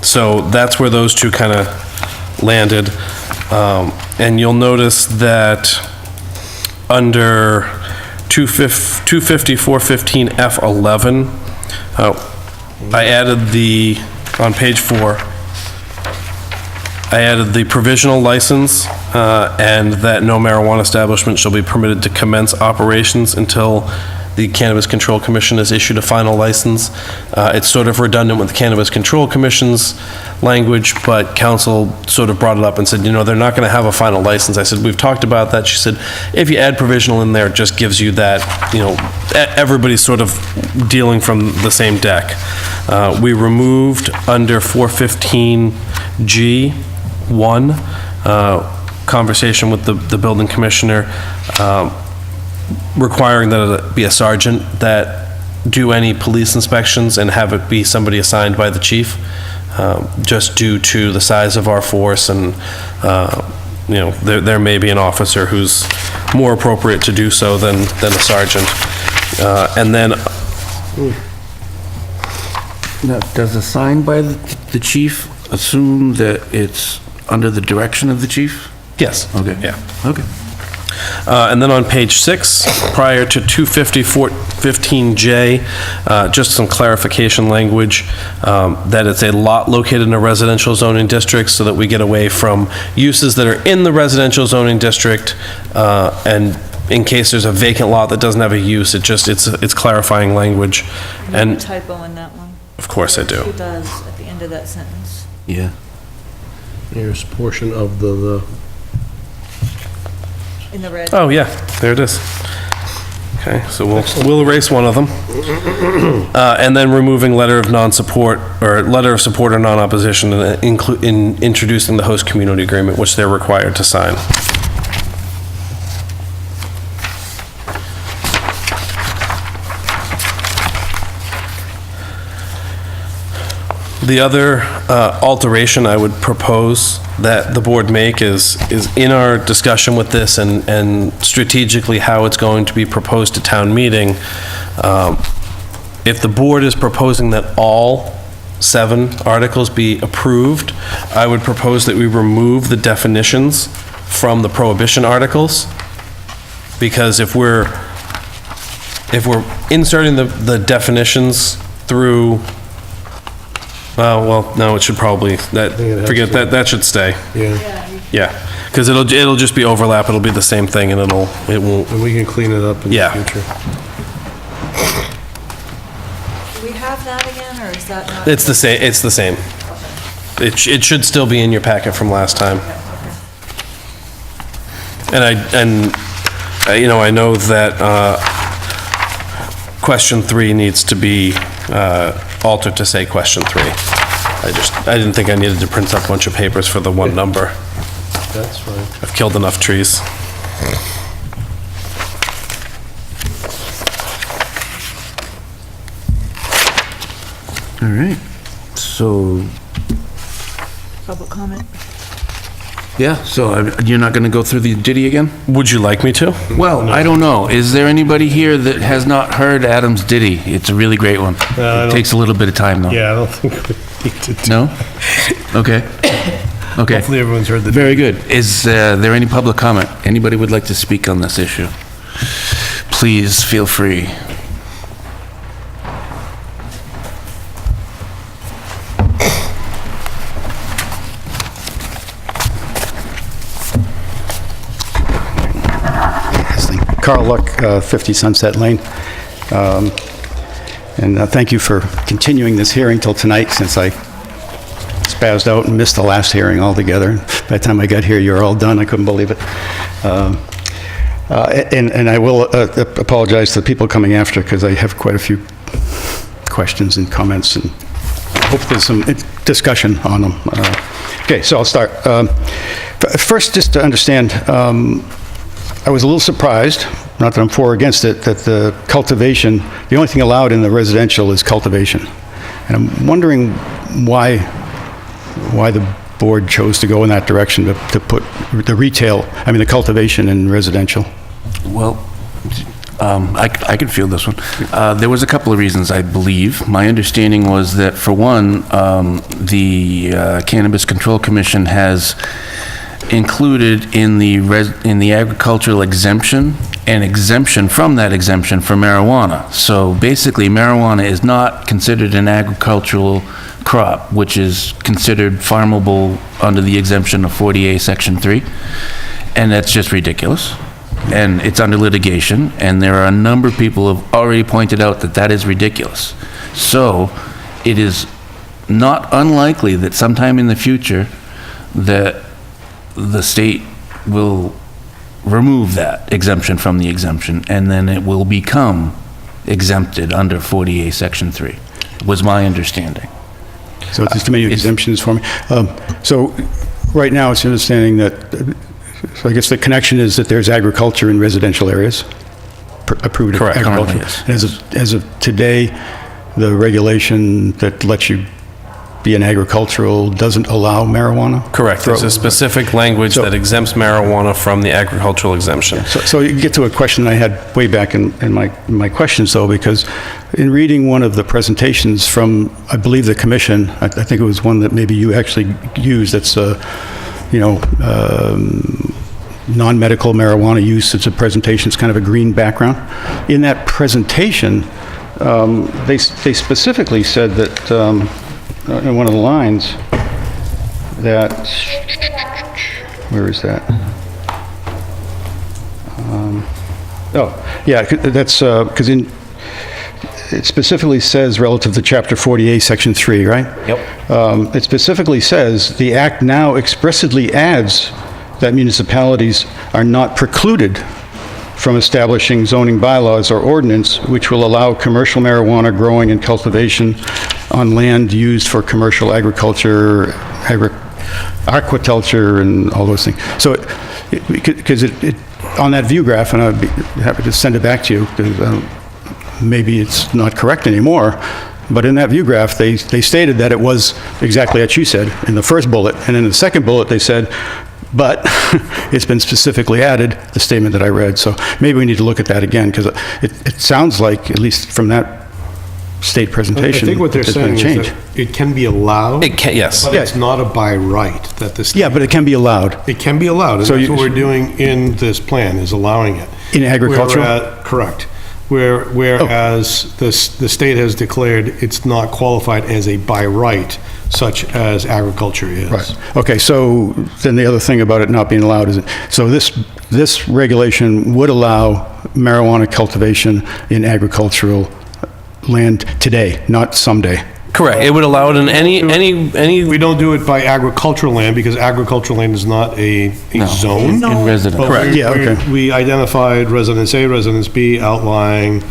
So that's where those two kind of landed. And you'll notice that under 25415F11, I added on page 4, I added the provisional license, and that no marijuana establishment shall be permitted to commence operations until the Cannabis Control Commission has issued a final license. It's sort of redundant with the Cannabis Control Commission's language, but council sort of brought it up and said, you know, they're not going to have a final license. I said, we've talked about that. She said, if you add provisional in there, it just gives you that, you know, everybody's sort of dealing from the same deck. We removed under 415G1, conversation with the building commissioner, requiring that it be a sergeant that do any police inspections and have it be somebody assigned by the chief, just due to the size of our force, and you know, there may be an officer who's more appropriate to do so than a sergeant. And then Now, does assigned by the chief assume that it's under the direction of the chief? yes, Okay. yeah. Okay. And then on page 6, prior to 25415J, just some clarification language, that it's a lot located in a residential zoning district, so that we get away from uses that are in the residential zoning district, and in case there's a vacant lot that doesn't have a use, it's clarifying language. And Typo in that one. of course I do. It does at the end of that sentence. Yeah. Here's a portion of the In the red. Oh, yeah, there it is. Okay, so we'll erase one of them. And then removing letter of non-support, or letter of support or non-opposition, and in introducing the host community agreement, which they're required to sign. The other alteration I would propose that the board make is in our discussion with this, and strategically how it's going to be proposed to town meeting. If the board is proposing that all 7 articles be approved, I would propose that we remove the definitions from the prohibition articles, because if we're inserting the definitions through, well, no, it should probably, forget that, that should stay. yeah, Yeah, because it'll just be overlap, it'll be the same thing, and it won't, and we can clean it up in the Yeah. future. Do we have that again, or is that not? it's the same. It should still be in your packet from last time. And you know, I know that, question 3 needs to be, altered to say question 3. I didn't think I needed to print up a bunch of papers for the one number. That's fine. I've killed enough trees. All right. So, Public comment? yeah, so you're not going to go through the ditty again? Would you like me to? Well, I don't know. Is there anybody here that has not heard Adam's ditty? It's a really great one. It takes a little bit of time, though. Yeah, I don't think we need to do. No? Okay. Okay. Hopefully everyone's heard the. Very good. Is there any public comment? Anybody would like to speak on this issue? please feel free. Carl Luck, 50 Sunset Lane. And thank you for continuing this hearing till tonight, since I spazzed out and missed the last hearing altogether. By the time I got here, you were all done. I couldn't believe it. And I will apologize to the people coming after, because I have quite a few questions and comments, and hope there's some discussion on them. Okay, so I'll start. First, just to understand, I was a little surprised, not that I'm for or against it, that the cultivation, the only thing allowed in the residential is cultivation. And I'm wondering why the board chose to go in that direction, to put the cultivation in residential. Well, I could feel this one. There was a couple of reasons, I believe. My understanding was that, for one, the Cannabis Control Commission has included in the agricultural exemption an exemption from that exemption for marijuana. So basically, marijuana is not considered an agricultural crop, which is considered farmable under the exemption of 40A Section 3, and that's just ridiculous. And it's under litigation, and there are a number of people who have already pointed out that that is ridiculous. So it is not unlikely that sometime in the future that the state will remove that exemption from the exemption, and then it will become exempted under 40A Section 3, was my understanding. So it's too many exemptions for me. So right now, it's understanding that, so I guess the connection is that there's agriculture in residential areas, approved Correct. agriculture. Currently, yes. As of today, the regulation that lets you be an agricultural doesn't allow marijuana? Correct. There's a specific language that exempts marijuana from the agricultural exemption. So you get to a question I had way back in my questions, though, because in reading one of the presentations from, I believe, the commission, I think it was one that maybe you actually used, that's non-medical marijuana use. It's a presentation, it's kind of a green background. In that presentation, they specifically said that, in one of the lines, that, where is that? That's, because it specifically says relative to Chapter 48, Section 3, right? Yep. It specifically says, the Act now expressly adds that municipalities are not precluded from establishing zoning bylaws or ordinance which will allow commercial marijuana growing and cultivation on land used for commercial agriculture, aquaculture, and all those things. So, because on that view graph, and I'd be happy to send it back to you, because maybe it's not correct anymore, but in that view graph, they stated that it was exactly what you said in the first bullet, and in the second bullet, they said, but it's been specifically added, the statement that I read. So maybe we need to look at that again, because it sounds like, at least from that state presentation, I think what they're it's been a saying is change. that it can be allowed. It can, yes. But it's not a by right that the state. Yeah, but it can be allowed. It can be allowed, and So that's you- what we're doing in this plan, is allowing it. In agricultural? Correct. Whereas the state has declared it's not qualified as a by right, such as agriculture is. Right. Okay, so then the other thing about it not being allowed is, so this regulation would allow marijuana cultivation in agricultural land today, not someday. Correct. It would allow it in any. We don't do it by agricultural land, because agricultural land is not a zone. In residence. But Correct, yeah, okay. We identified Residence A, Residence B, outlying,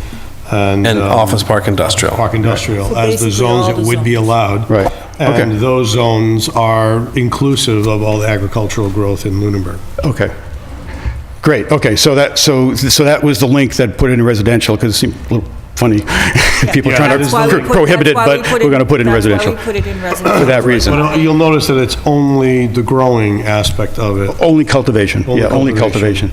and office park industrial. Park industrial So as the basically zones all that the would be zones. allowed. Right, And okay. those zones are inclusive of all the agricultural growth in Lunenburg. Okay. Great, okay, so that was the link that put it in residential, because it seemed a little funny, people Yeah, trying that's to why we prohibit it, but we're going to put it in residential. That's why we put it in residential. For that reason. But you'll notice that it's only the growing aspect of it. Only cultivation, only cultivation.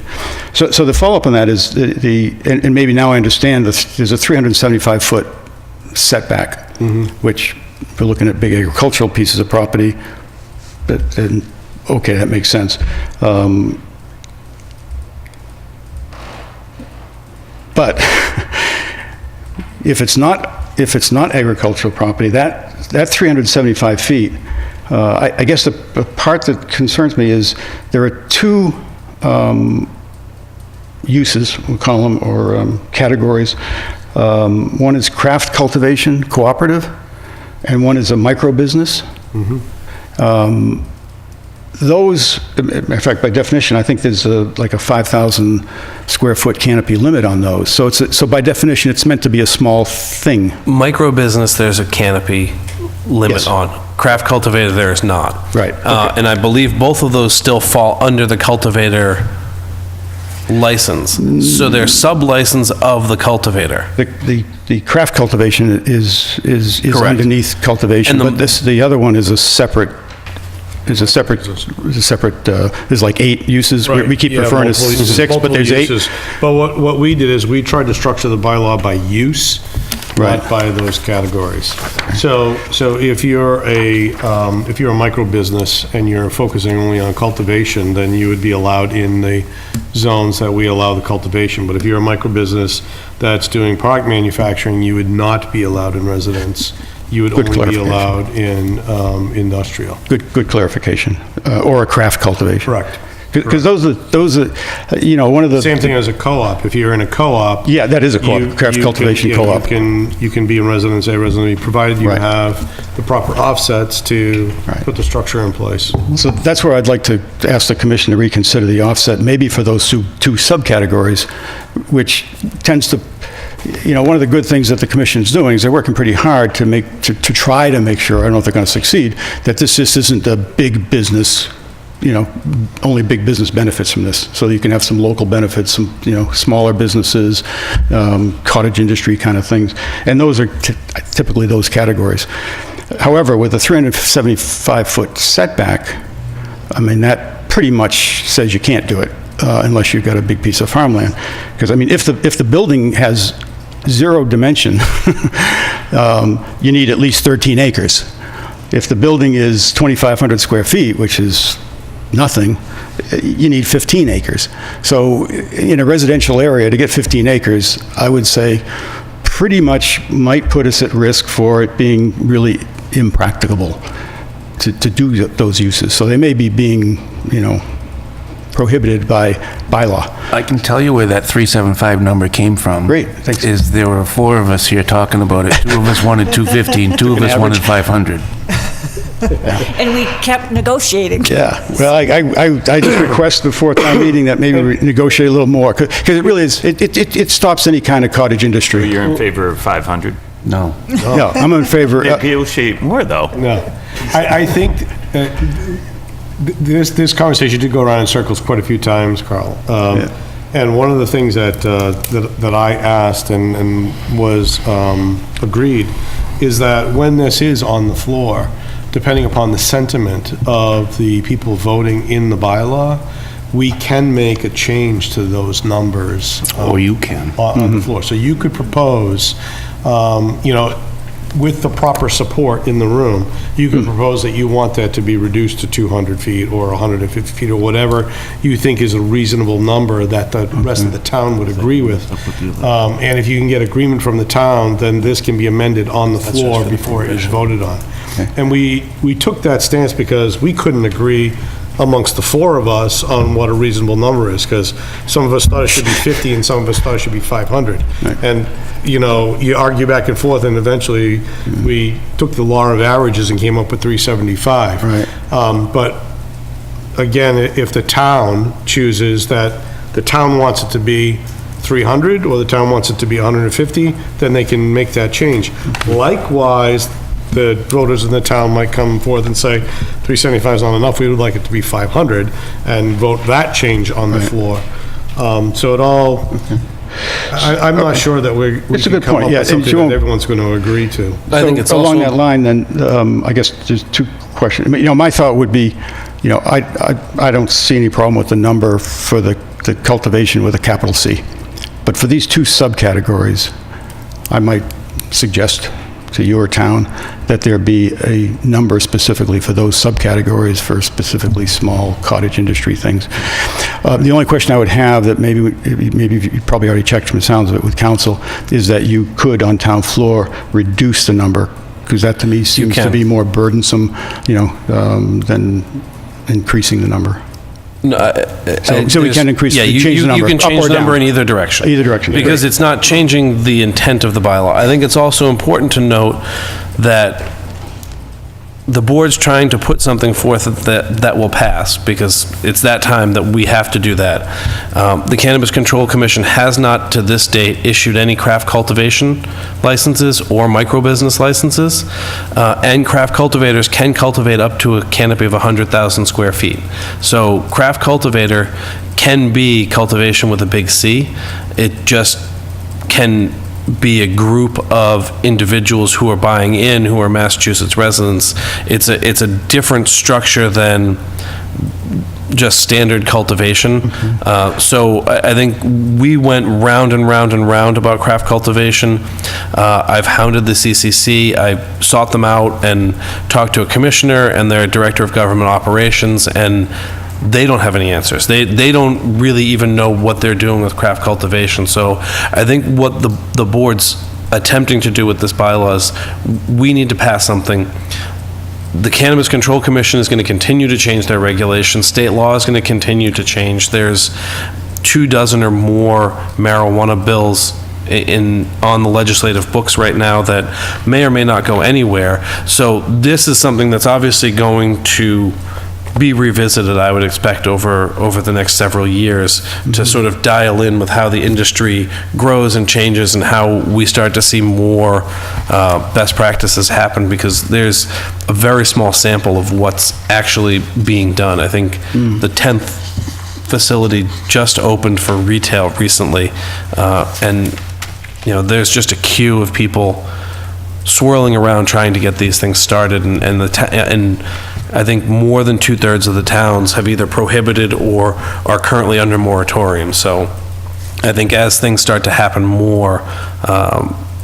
So the follow-up on that is and maybe now I understand, there's a 375-foot setback, which, if we're looking at big agricultural pieces of property, then, okay, that makes sense. But if it's not agricultural property, that 375 feet, I guess the part that concerns me is there are two uses, we'll call them, or categories. One is craft cultivation cooperative, and one is a micro business. Those, in fact, by definition, I think there's like a 5,000 square foot canopy limit on those. So by definition, it's meant to be a small thing. Micro business, there's a canopy limit Yes. on. Craft cultivator, there is not. Right. And I believe both of those still fall under the cultivator license. So they're sub-license of the cultivator. The craft cultivation is Correct. underneath cultivation, And but the other one is a separate, there's like 8 uses. We Right, keep yeah, referring to multiple uses, 6, but multiple there's 8. uses. But what we did is we tried to structure the bylaw by use, Right. not by those categories. So if you're a micro business and you're focusing only on cultivation, then you would be allowed in the zones that we allow the cultivation. But if you're a micro business that's doing product manufacturing, you would not be allowed in residence. You would Good only be clarification. allowed in industrial. Good clarification. Or a craft cultivation. Correct. Because those are, one of the... Same thing as a co-op. If you're in a co-op. Yeah, that is a co-op, craft cultivation co-op. You can be in residence A, residence B, provided you Right. have the proper offsets to Right. put the structure in place. So that's where I'd like to ask the commission to reconsider the offset, maybe for those two subcategories, which tends to, one of the good things that the commission is doing is they're working pretty hard to try to make sure, I don't know if they're going to succeed, that this just isn't a big business, only big business benefits from this. So you can have some local benefits, some, smaller businesses, cottage industry kind of things. And those are typically those categories. However, with a 375-foot setback, I mean, that pretty much says you can't do it unless you've got a big piece of farmland. Because, I mean, if the building has 0 dimension, you need at least 13 acres. If the building is 2,500 square feet, which is nothing, you need 15 acres. So in a residential area, to get 15 acres, I would say pretty much might put us at risk for it being really impracticable to do those uses. So they may be being, prohibited by bylaw. I can tell you where that 375 number came from. Great, thanks. Is there were 4 of us here talking about it. 2 of us wanted 250 and 2 of us wanted 500. And we kept negotiating. Yeah, well, I just request before town meeting that maybe we negotiate a little more, because it really is, it stops any kind of cottage industry. You're in favor of 500? No. No, I'm in favor, Negotiate more, though. No. I think this conversation did go around in circles quite a few times, Carl. And one of the things that I asked and was agreed is that when this is on the floor, depending upon the sentiment of the people voting in the bylaw, we can make a change to those numbers. Or you can. On the floor. So you could propose, with the proper support in the room, you could propose that you want that to be reduced to 200 feet or 150 feet or whatever you think is a reasonable number that the rest of the town would agree with. And if you can get agreement from the town, then this can be amended on the floor before it is voted on. And we took that stance because we couldn't agree amongst the 4 of us on what a reasonable number is, because some of us thought it should be 50 and some of us thought it should be 500. And, you argue back and forth, and eventually we took the law of averages and came up with 375. Right. But again, if the town chooses that the town wants it to be 300 or the town wants it to be 150, then they can make that change. Likewise, the voters in the town might come forth and say, 375 is not enough, we would like it to be 500, and vote that change on the floor. So it all, I'm not sure that we It's a can good come point, up yeah, with and something you that won't- everyone's going to agree to. I think it's along also- that line, then, I guess there's 2 questions. I mean, my thought would be, I don't see any problem with the number for the cultivation with a capital C. But for these 2 subcategories, I might suggest to your town that there be a number specifically for those subcategories for specifically small cottage industry things. The only question I would have that maybe you probably already checked from the sounds of it with council is that you could, on town floor, reduce the number, because that to me seems to can. be more burdensome, than increasing the number. No, So we can increase, yeah, change the number, you can up change or the number down. in either direction. Either direction, yeah. Because it's not changing the intent of the bylaw. I think it's also important to note that the board's trying to put something forth that will pass, because it's that time that we have to do that. The Cannabis Control Commission has not, to this date, issued any craft cultivation licenses or micro-business licenses, and craft cultivators can cultivate up to a canopy of 100,000 square feet. So craft cultivator can be cultivation with a big C. It just can be a group of individuals who are buying in, who are Massachusetts residents. It's a different structure than just standard cultivation. So I think we went round and round and round about craft cultivation. I've hounded the CCC. I sought them out and talked to a commissioner and their director of government operations, and they don't have any answers. They don't really even know what they're doing with craft cultivation. So I think what the board's attempting to do with this bylaw is we need to pass something. The Cannabis Control Commission is going to continue to change their regulations. State law is going to continue to change. There's 24 or more marijuana bills on the legislative books right now that may or may not go anywhere. So this is something that's obviously going to be revisited, I would expect, over the next several years to sort of dial in with how the industry grows and changes and how we start to see more best practices happen, because there's a very small sample of what's actually being done. I think the 10th facility just opened for retail recently, and there's just a queue of people swirling around trying to get these things started, and I think more than 2/3 of the towns have either prohibited or are currently under moratorium. So I think as things start to happen more,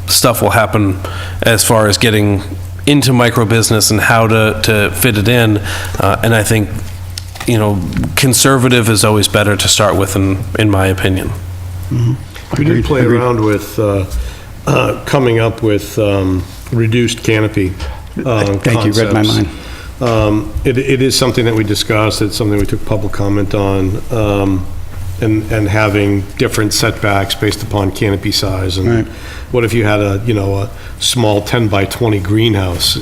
stuff will happen as far as getting into micro-business and how to fit it in. And I think, conservative is always better to start with, in my opinion. We did play around with coming up with reduced canopy Thank you, read my mind. It is something that we discussed, it's something we took public comment on, and having different setbacks based upon canopy size. And Right. what if you had a small 10 by 20 greenhouse?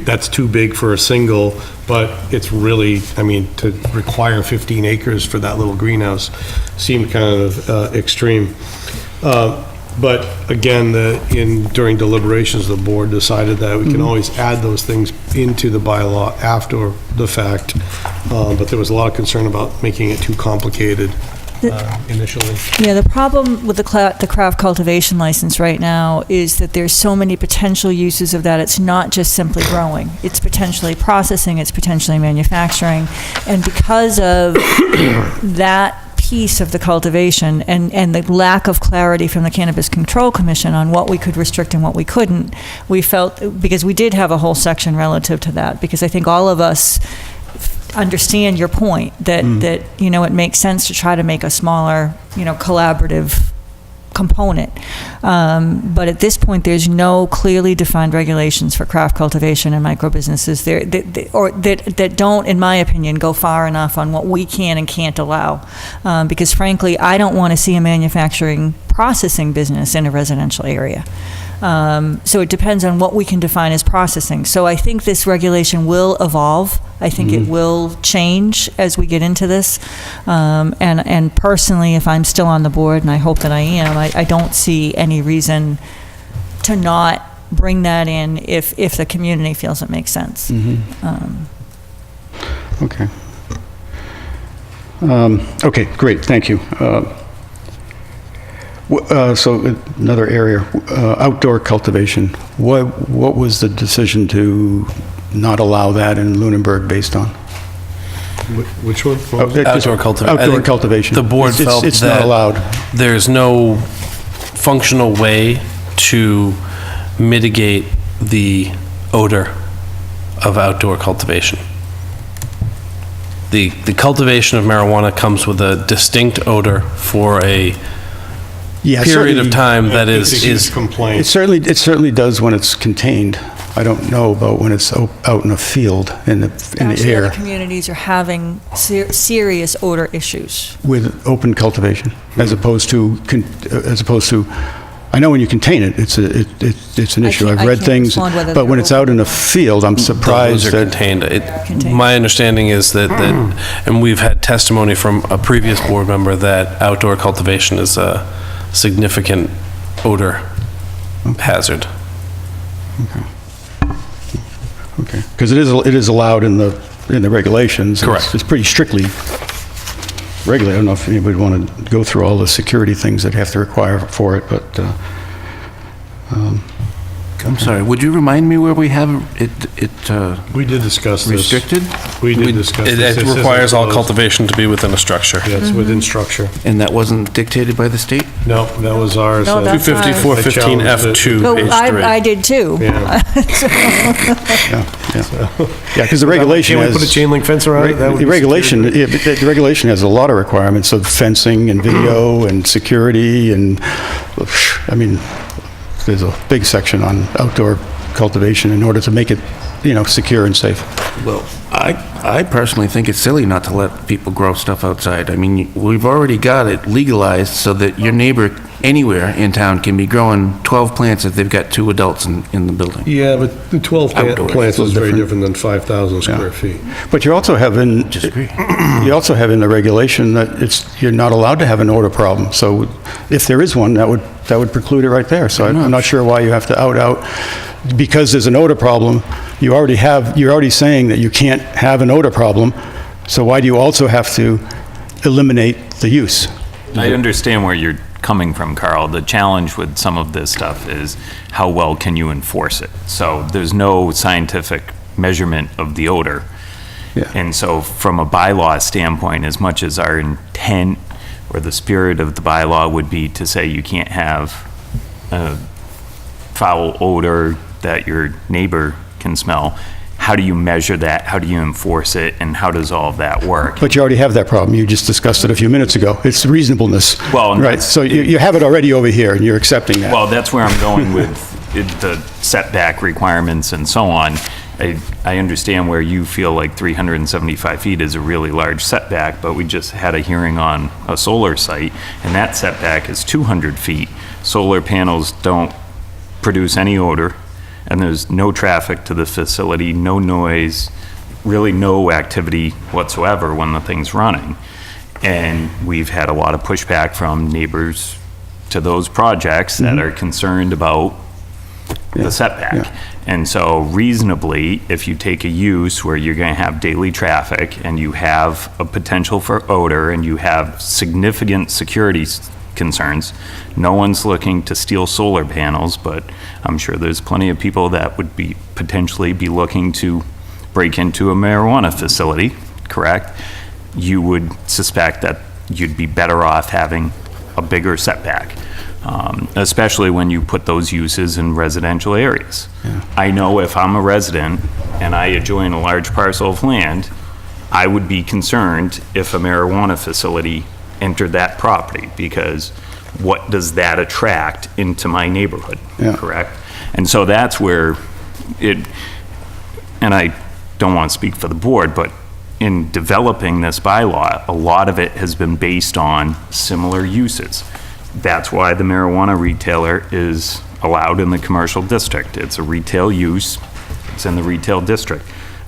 That's too big for a single, but it's really, to require 15 acres for that little greenhouse seemed kind of extreme. But again, during deliberations, the board decided that we can always add those things into the bylaw after the fact. But there was a lot of concern about making it too complicated initially. Yeah, the problem with the craft cultivation license right now is that there's so many potential uses of that. It's not just simply growing. It's potentially processing, it's potentially manufacturing. And because of that piece of the cultivation and the lack of clarity from the Cannabis Control Commission on what we could restrict and what we couldn't, we felt, because we did have a whole section relative to that, because I think all of us understand your point that it makes sense to try to make a smaller, collaborative component. But at this point, there's no clearly defined regulations for craft cultivation and micro businesses there that don't, in my opinion, go far enough on what we can and can't allow. Because frankly, I don't want to see a manufacturing processing business in a residential area. So it depends on what we can define as processing. So I think this regulation will evolve. I think it will change as we get into this. And personally, if I'm still on the board, and I hope that I am, I don't see any reason to not bring that in if the community feels it makes sense. Okay. Okay, great, thank you. So another area, outdoor cultivation. What was the decision to not allow that in Lunenburg based on? Which one? Outdoor cultivation. Outdoor cultivation. The board felt it's not that allowed. there's no functional way to mitigate the odor of outdoor cultivation. the cultivation of marijuana comes with a distinct odor for a Yeah, period of certainly- time that It's a huge is, complaint. It certainly does when it's contained. I don't know about when it's out in a field, in the Actually, other air, communities are having serious odor issues. with open cultivation, as opposed to, I know when you contain it, it's an issue. can't- I've I read can't things, respond whether but when they're it's out in a field, I'm those surprised are that, contained. Contained. My understanding is that, and we've had testimony from a previous board member that outdoor cultivation is a significant odor hazard. okay, because it is allowed in the regulations. Correct. It's pretty strictly regulated. I don't know if anybody would want to go through all the security things that have to require for it, but, I'm sorry, would you remind me where we have it We did discuss this. restricted? We did discuss It this. This isn't requires all closed. cultivation to be within a structure. Yeah, it's within structure. And that wasn't dictated by the state? No, that was ours. No, that's ours. 25415 F2, But page 3. I did too. Yeah. yeah, because the regulation Can has... we put a chain link fence around it? That would The be regulation, security. yeah, but the regulation has a lot of requirements of fencing and video and security and, I mean, there's a big section on outdoor cultivation in order to make it, secure and safe. Well, I personally think it's silly not to let people grow stuff outside. I mean, we've already got it legalized so that your neighbor anywhere in town can be growing 12 plants if they've got 2 adults in the building. Yeah, but the 12 Outdoors. plants is very Different. different than 5,000 square feet. But you also have in... Disagree. You also have in the regulation that you're not allowed to have an odor problem. So if there is one, that would preclude it right there. So I'm not sure why you have to out. Because there's an odor problem, you're already saying that you can't have an odor problem. So why do you also have to eliminate the use? I understand where you're coming from, Carl. The challenge with some of this stuff is how well can you enforce it? So there's no scientific measurement of the odor. Yeah. And so from a bylaw standpoint, as much as our intent or the spirit of the bylaw would be to say you can't have a foul odor that your neighbor can smell, how do you measure that? How do you enforce it? And how does all of that work? But you already have that problem. You just discussed it a few minutes ago. It's reasonably. Well, and right. that's- So you have it already over here, and you're accepting that. Well, that's where I'm going with the setback requirements and so on. I understand where you feel like 375 feet is a really large setback, but we just had a hearing on a solar site, and that setback is 200 feet. Solar panels don't produce any odor, and there's no traffic to the facility, no noise, really no activity whatsoever when the thing's running. And we've had a lot of pushback from neighbors to those projects that are concerned about the setback. yeah. And so reasonably, if you take a use where you're going to have daily traffic and you have a potential for odor and you have significant security concerns, no one's looking to steal solar panels, but I'm sure there's plenty of people that would be potentially be looking to break into a marijuana facility, correct? You would suspect that you'd be better off having a bigger setback. Especially when you put those uses in residential areas. I know if I'm a resident and I adjoin a large parcel of land, I would be concerned if a marijuana facility entered that property, because what does that attract into my neighborhood, Yeah. correct? And so that's where and I don't want to speak for the board, but in developing this bylaw, a lot of it has been based on similar uses. That's why the marijuana retailer is allowed in the commercial district. It's a retail use, it's in the retail district.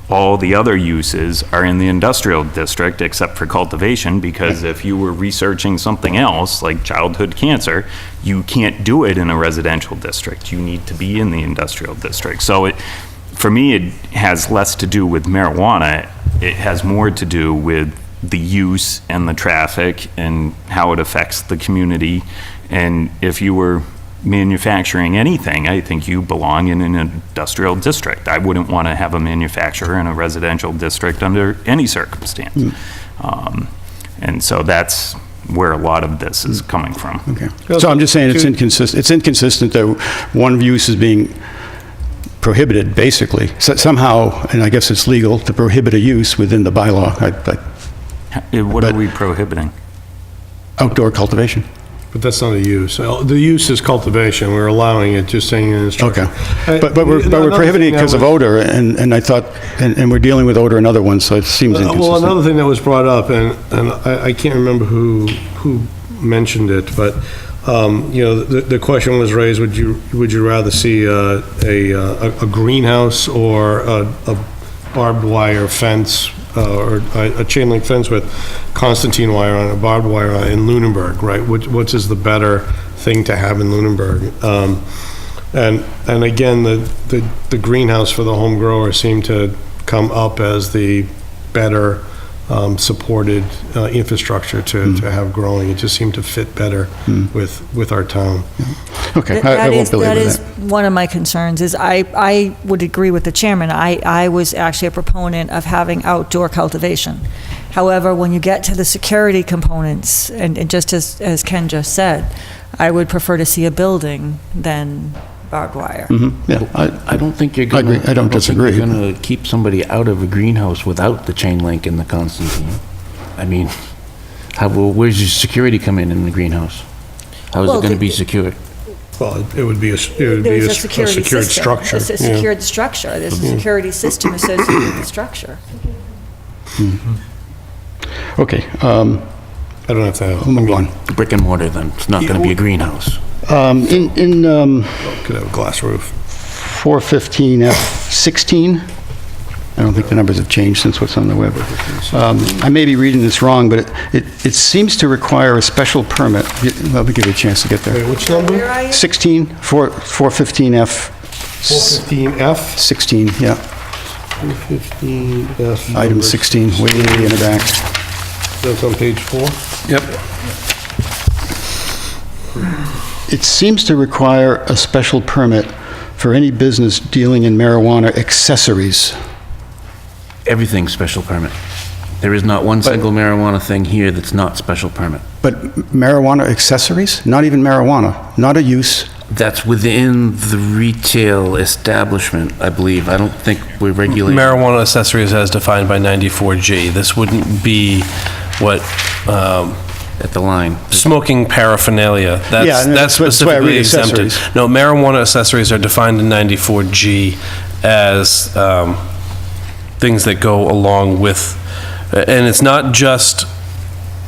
All the other uses are in the industrial district, except for cultivation, because if you were researching something else, like childhood cancer, you can't do it in a residential district. You need to be in the industrial district. So for me, it has less to do with marijuana. It has more to do with the use and the traffic and how it affects the community. And if you were manufacturing anything, I think you belong in an industrial district. I wouldn't want to have a manufacturer in a residential district under any circumstance. And so that's where a lot of this is coming from. Okay. So I'm just saying it's inconsistent that one use is being prohibited, basically. So somehow, and I guess it's legal, to prohibit a use within the bylaw, What are we prohibiting? outdoor cultivation. But that's not a use. The use is cultivation. We're allowing it, just saying in instruction. Okay. But we're prohibiting it because of odor, and I thought, and we're dealing with odor in other ones, so it seems Well, inconsistent. another thing that was brought up, and I can't remember who mentioned it, but, the question was raised, would you rather see a greenhouse or a barbed wire fence, or a chain link fence with Constantine wire on it, barbed wire on it in Lunenburg, right? Which is the better thing to have in Lunenburg? And again, the greenhouse for the home grower seemed to come up as the better supported infrastructure to have growing. It just seemed to fit better with our town. Okay, I won't belabor That is that. one of my concerns, is I would agree with the chairman. I was actually a proponent of having outdoor cultivation. However, when you get to the security components, and just as Ken just said, I would prefer to see a building than barbed wire. Yeah, I don't think you're I gonna... agree. I don't disagree. think you're gonna keep somebody out of a greenhouse without the chain link and the Constantine. I mean, where's your security come in the greenhouse? How is Well, it gonna be secured? Well, it would be a There's a security secured system. structure. It's a yeah. secured structure. There's a security system associated with the structure. Okay, I don't have to have, we'll move on. Brick and mortar, then. It's not gonna be a greenhouse. In could have a glass roof. 415F16, I don't think the numbers have changed since what's on the web. I may be reading this wrong, but it seems to require a special permit. Let me give you a chance to get there. Wait, which number? Where are you? 16, 415F 415F? 16, yeah. 415F. Item number 16, way in the back. That's on page 4? Yep. It seems to require a special permit for any business dealing in marijuana accessories. Everything's special permit. There is not one single marijuana thing here that's not special permit. But marijuana accessories? Not even marijuana, not a use. That's within the retail establishment, I believe. I don't think we're regulating. Marijuana accessories as defined by 94G. This wouldn't be what, At the line. smoking paraphernalia. Yeah, and That's that's why I read specifically exempted. accessories. No, marijuana accessories are defined in 94G as things that go along with, and it's not just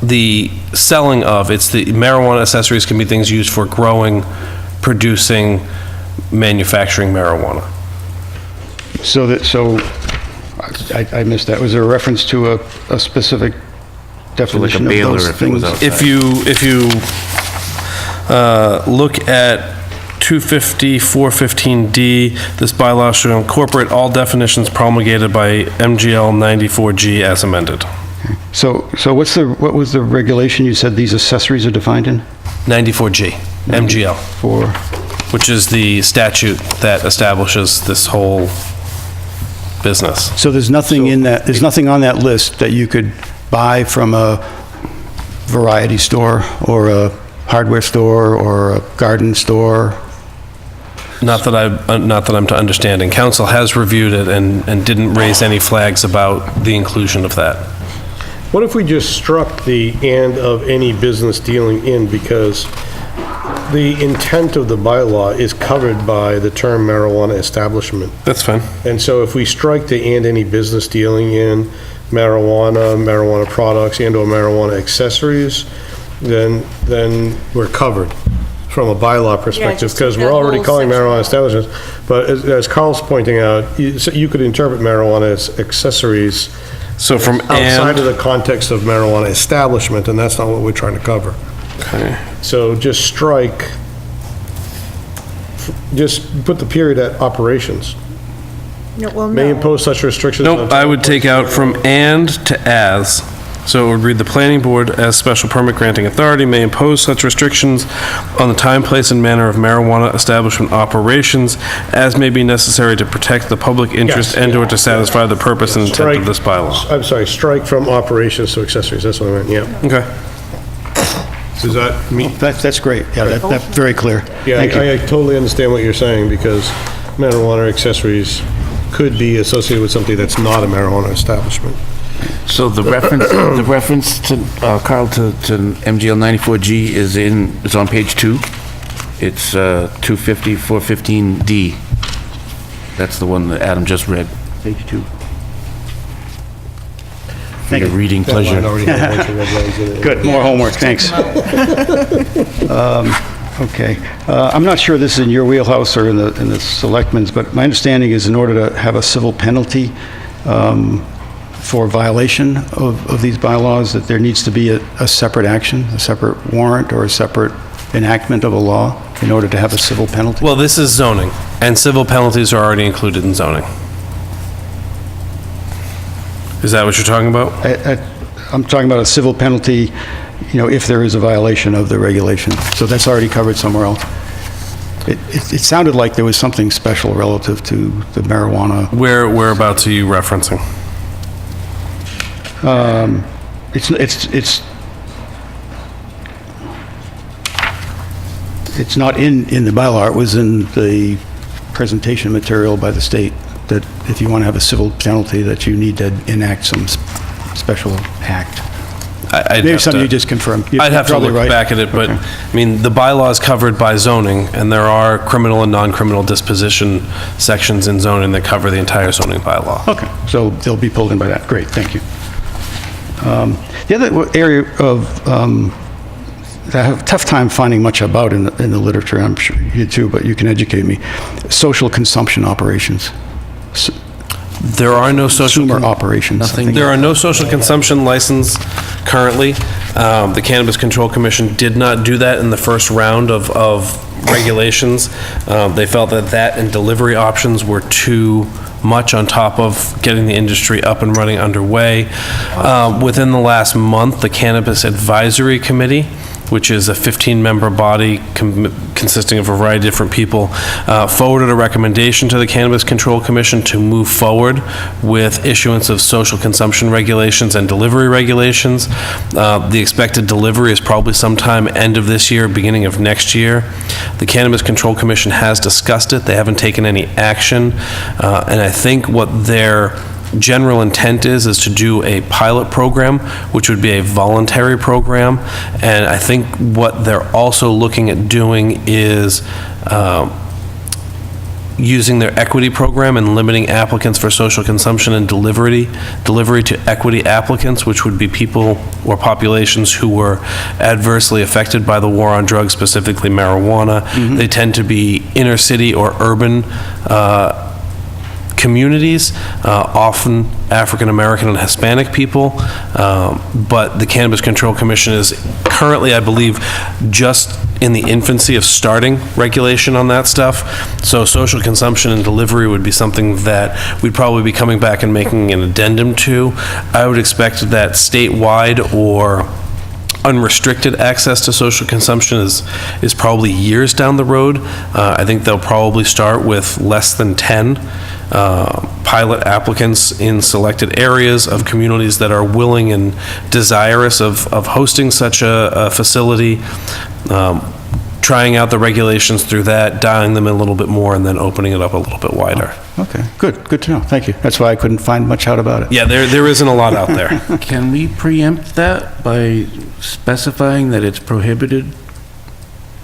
the selling of, it's the marijuana accessories can be things used for growing, producing, manufacturing marijuana. So I missed that. Was there a reference to a specific definition of baler those if it was things? outside. If you look at 250, 415D, this bylaw should incorporate all definitions promulgated by MGL 94G as amended. So what was the regulation you said these accessories are defined in? 94G, MGL, For, which is the statute that establishes this whole business. so there's nothing in that, there's nothing on that list that you could buy from a variety store or a hardware store or a garden store? Not that I'm to understand, and council has reviewed it and didn't raise any flags about the inclusion of that. What if we just struck the "and of any business dealing in," because the intent of the bylaw is covered by the term marijuana establishment? That's fine. And so if we strike the "and any business dealing in marijuana products, and/or marijuana accessories," then we're covered from a bylaw perspective, just because take we're that already whole calling section marijuana out. establishments. But as Carl's pointing out, you could interpret marijuana as accessories So from outside of and, the context of marijuana establishment, and that's not what we're trying to cover. okay. So just strike, just put the period at operations. May impose such restrictions. on Nope, I would take out from and to as. So it would read, the planning board as special permit granting authority may impose such restrictions on the time, place, and manner of marijuana establishment operations as may be necessary to protect the public interest Yes. and/or to satisfy the purpose and intent of this bylaw. I'm sorry, strike from operations to accessories, that's what I meant, yeah. Okay. Does that mean? That's great. Yeah, that's very clear. Yeah, Thank you. I totally understand what you're saying, because marijuana accessories could be associated with something that's not a marijuana establishment. So the reference to, Carl, to MGL 94G is on page 2. It's 250, 415D. That's the one that Adam just read, page 2. For your reading That line pleasure. already had a bunch of red lines in it. Good, more homework, thanks. Okay. I'm not sure this is in your wheelhouse or in the selectmen's, but my understanding is in order to have a civil penalty for violation of these bylaws, that there needs to be a separate action, a separate warrant, or a separate enactment of a law in order to have a civil penalty? Well, this is zoning, and civil penalties are already included in zoning. Is that what you're talking about? I'm talking about a civil penalty, if there is a violation of the regulation. So that's already covered somewhere else. It sounded like there was something special relative to the marijuana. Whereabouts are you referencing? It's not in the bylaw. It was in the presentation material by the state that if you want to have a civil penalty, that you need to enact some special act. Maybe something you just confirmed. I'd have to Probably look right. back at it, but, Okay. I mean, the bylaw is covered by zoning, and there are criminal and non-criminal disposition sections in zoning that cover the entire zoning bylaw. Okay, so they'll be pulled in by that. Great, thank you. The other area of, that I have a tough time finding much about in the literature, I'm sure you too, but you can educate me, social consumption operations. There are no social... Consumer operations. I think. There are no social consumption license currently. The Cannabis Control Commission did not do that in the first round of regulations. They felt that and delivery options were too much on top of getting the industry up and running underway. Within the last month, the Cannabis Advisory Committee, which is a 15-member body consisting of a variety of different people, forwarded a recommendation to the Cannabis Control Commission to move forward with issuance of social consumption regulations and delivery regulations. The expected delivery is probably sometime end of this year, beginning of next year. The Cannabis Control Commission has discussed it. They haven't taken any action. And I think what their general intent is to do a pilot program, which would be a voluntary program. And I think what they're also looking at doing is using their equity program and limiting applicants for social consumption and delivery to equity applicants, which would be people or populations who were adversely affected by the war on drugs, specifically marijuana. Mm-hmm. They tend to be inner city or urban communities, often African-American and Hispanic people, but the Cannabis Control Commission is currently, I believe, just in the infancy of starting regulation on that stuff. So social consumption and delivery would be something that we'd probably be coming back and making an addendum to. I would expect that statewide or unrestricted access to social consumption is probably years down the road. I think they'll probably start with less than 10 pilot applicants in selected areas of communities that are willing and desirous of hosting such a facility, trying out the regulations through that, dialing them in a little bit more, and then opening it up a little bit wider. Okay, good to know. Thank you. That's why I couldn't find much out about it. Yeah, there isn't a lot out there. Can we preempt that by specifying that it's prohibited?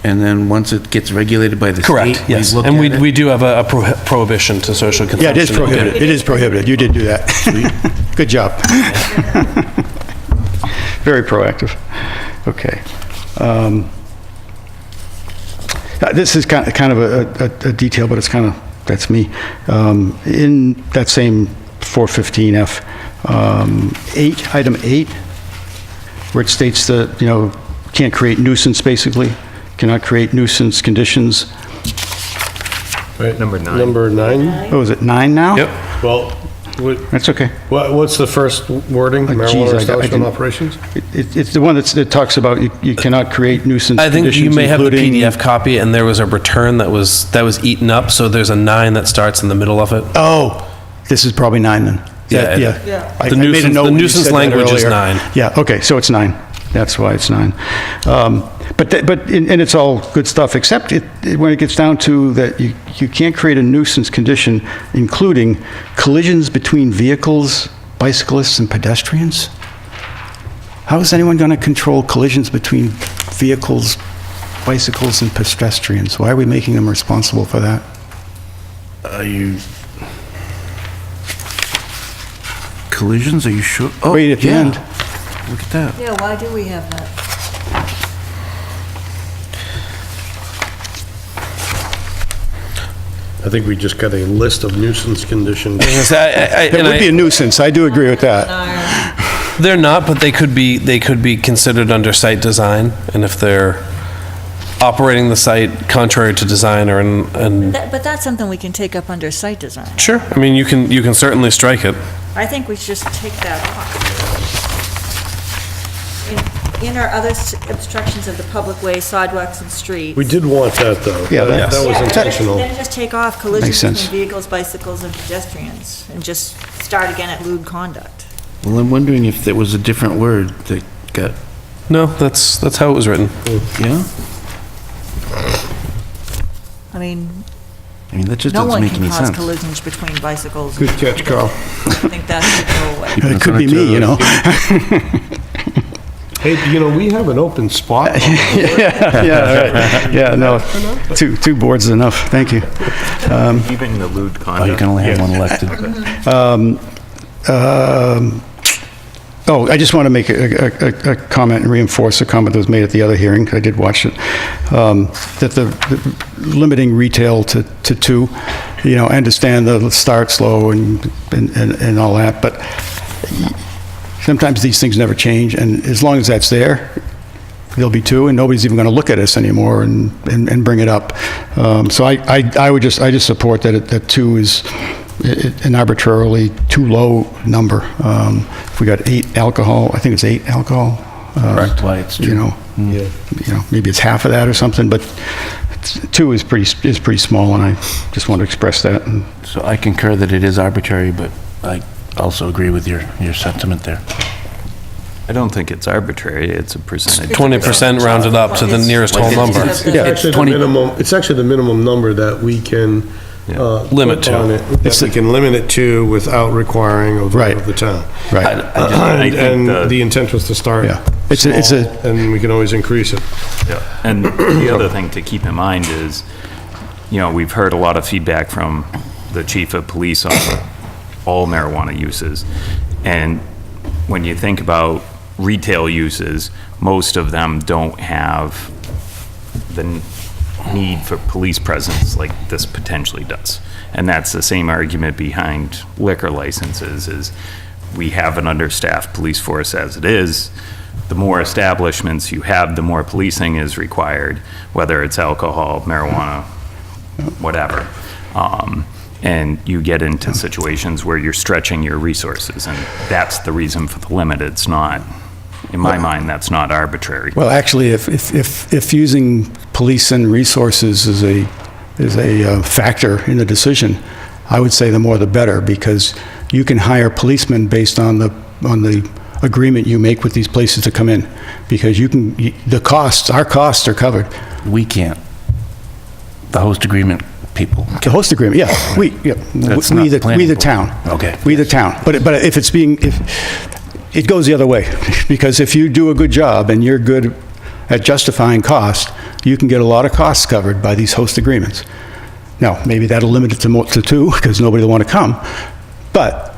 And then once it gets regulated by the state? Correct, yes. look And at it? we do have a prohibition to social consumption. Yeah, it is prohibited. It is prohibited. You did do that. Good job. Very proactive. Okay. This is kind of a detail, but it's kind of, that's me. In that same 415F, item 8, where it states that, can't create nuisance, basically, cannot create nuisance conditions. Right. Number 9. Number 9? Oh, is it 9 now? Yep. Well, That's okay. what's the first wording? Geez, Marijuana I establishment didn't- operations? It's the one that talks about you cannot create nuisance I think conditions, you may have the including- PDF copy, and there was a return that was eaten up, so there's a 9 that starts in the middle of it. Oh, this is probably 9 then. Yeah, Yeah. I The made a nuisance- note the when you nuisance said that language is earlier. 9. Yeah, okay, so it's 9. That's why it's 9. And it's all good stuff, except when it gets down to that you can't create a nuisance condition, including collisions between vehicles, bicyclists, and pedestrians. How is anyone going to control collisions between vehicles, bicycles, and pedestrians? Why are we making them responsible for that? Collisions, are you sure? Oh, Right at the yeah. end. Look at that. Yeah, why do we have that? I think we just got a list of nuisance conditions. It would be a nuisance, I do agree with that. They're not, but they could be considered under site design, and if they're operating the site contrary to design or But that's something we can take up under site design. Sure, I mean, you can certainly strike it. I think we should just take that off. In our other obstructions of the public way, sidewalks and streets. We did want that, though. Yeah, That was Yeah, intentional. Then just take off collisions Makes sense. between vehicles, bicycles, and pedestrians, and just start again at lewd conduct. Well, I'm wondering if there was a different word that got, No, that's how it was written. yeah? I mean, That just no doesn't one make can any cause sense. collisions between bicycles. Good catch, Carl. I think that should go away. It could be me, you know? Hey, we have an open spot. Yeah, right. Yeah, no, two boards is enough, thank you. Even the lewd Oh, you conduct. can only have one elected. I just want to make a comment and reinforce a comment that was made at the other hearing, I did watch it, that the limiting retail to two, I understand the start slow and all that, but sometimes these things never change, and as long as that's there, there'll be two, and nobody's even going to look at us anymore and bring it up. So I just support that two is an arbitrarily too low number. If we got 8 alcohol, I think it's 8 alcohol. Correct. Why it's two. Maybe it's half of that or something, but 2 is pretty small, and I just want to express that. And So I concur that it is arbitrary, but I also agree with your sentiment there. I don't think it's arbitrary, it's a percentage. 20% rounded up to the nearest whole number. It's actually the minimum number that we can Limit put on to. it, that we can limit it to without requiring of the town. Right. I think And the intent was to start Yeah. It's a- and we can always increase it. Yeah. And the other thing to keep in mind is, we've heard a lot of feedback from the chief of police on all marijuana uses. And when you think about retail uses, most of them don't have the need for police presence like this potentially does. And that's the same argument behind liquor licenses, is we have an understaffed police force as it is. The more establishments you have, the more policing is required, whether it's alcohol, marijuana, whatever. And you get into situations where you're stretching your resources, and that's the reason for the limit. It's not, in my mind, that's not arbitrary. Well, actually, if using police and resources is a factor in the decision, I would say the more the better, because you can hire policemen based on the agreement you make with these places to come in, because our costs are covered. We can't. The host agreement people. The host agreement, yeah, That's we not the planning board. town. Okay. We the town, but if it goes the other way, because if you do a good job and you're good at justifying cost, you can get a lot of costs covered by these host agreements. Now, maybe that'll limit it to 2, because nobody will want to come, but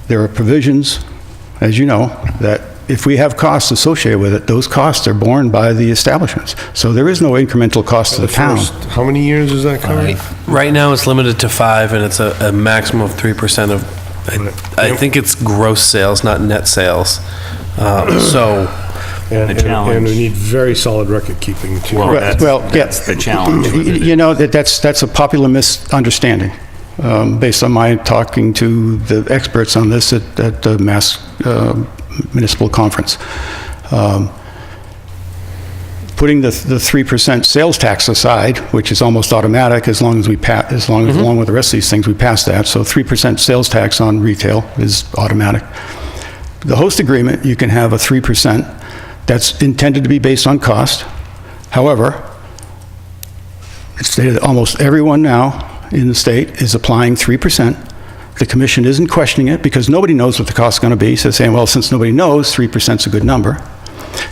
there are provisions, as you know, that if we have costs associated with it, those costs are borne by the establishments. So there is no incremental cost to the town. How many years is that covering? Right now, it's limited to 5, and it's a maximum of 3% of, I think it's gross sales, not net sales. So, And we need very solid record keeping too. Well, Right, that's the challenge with it. That's a popular misunderstanding, based on my talking to the experts on this at the Mass Municipal Conference. Putting the 3% sales tax aside, which is almost automatic as long as along with the rest of these things, we pass that. So 3% sales tax on retail is automatic. The host agreement, you can have a 3% that's intended to be based on cost, However, it's stated that almost everyone now in the state is applying 3%. The commission isn't questioning it because nobody knows what the cost is going to be. So they're saying, well, since nobody knows, 3% is a good number.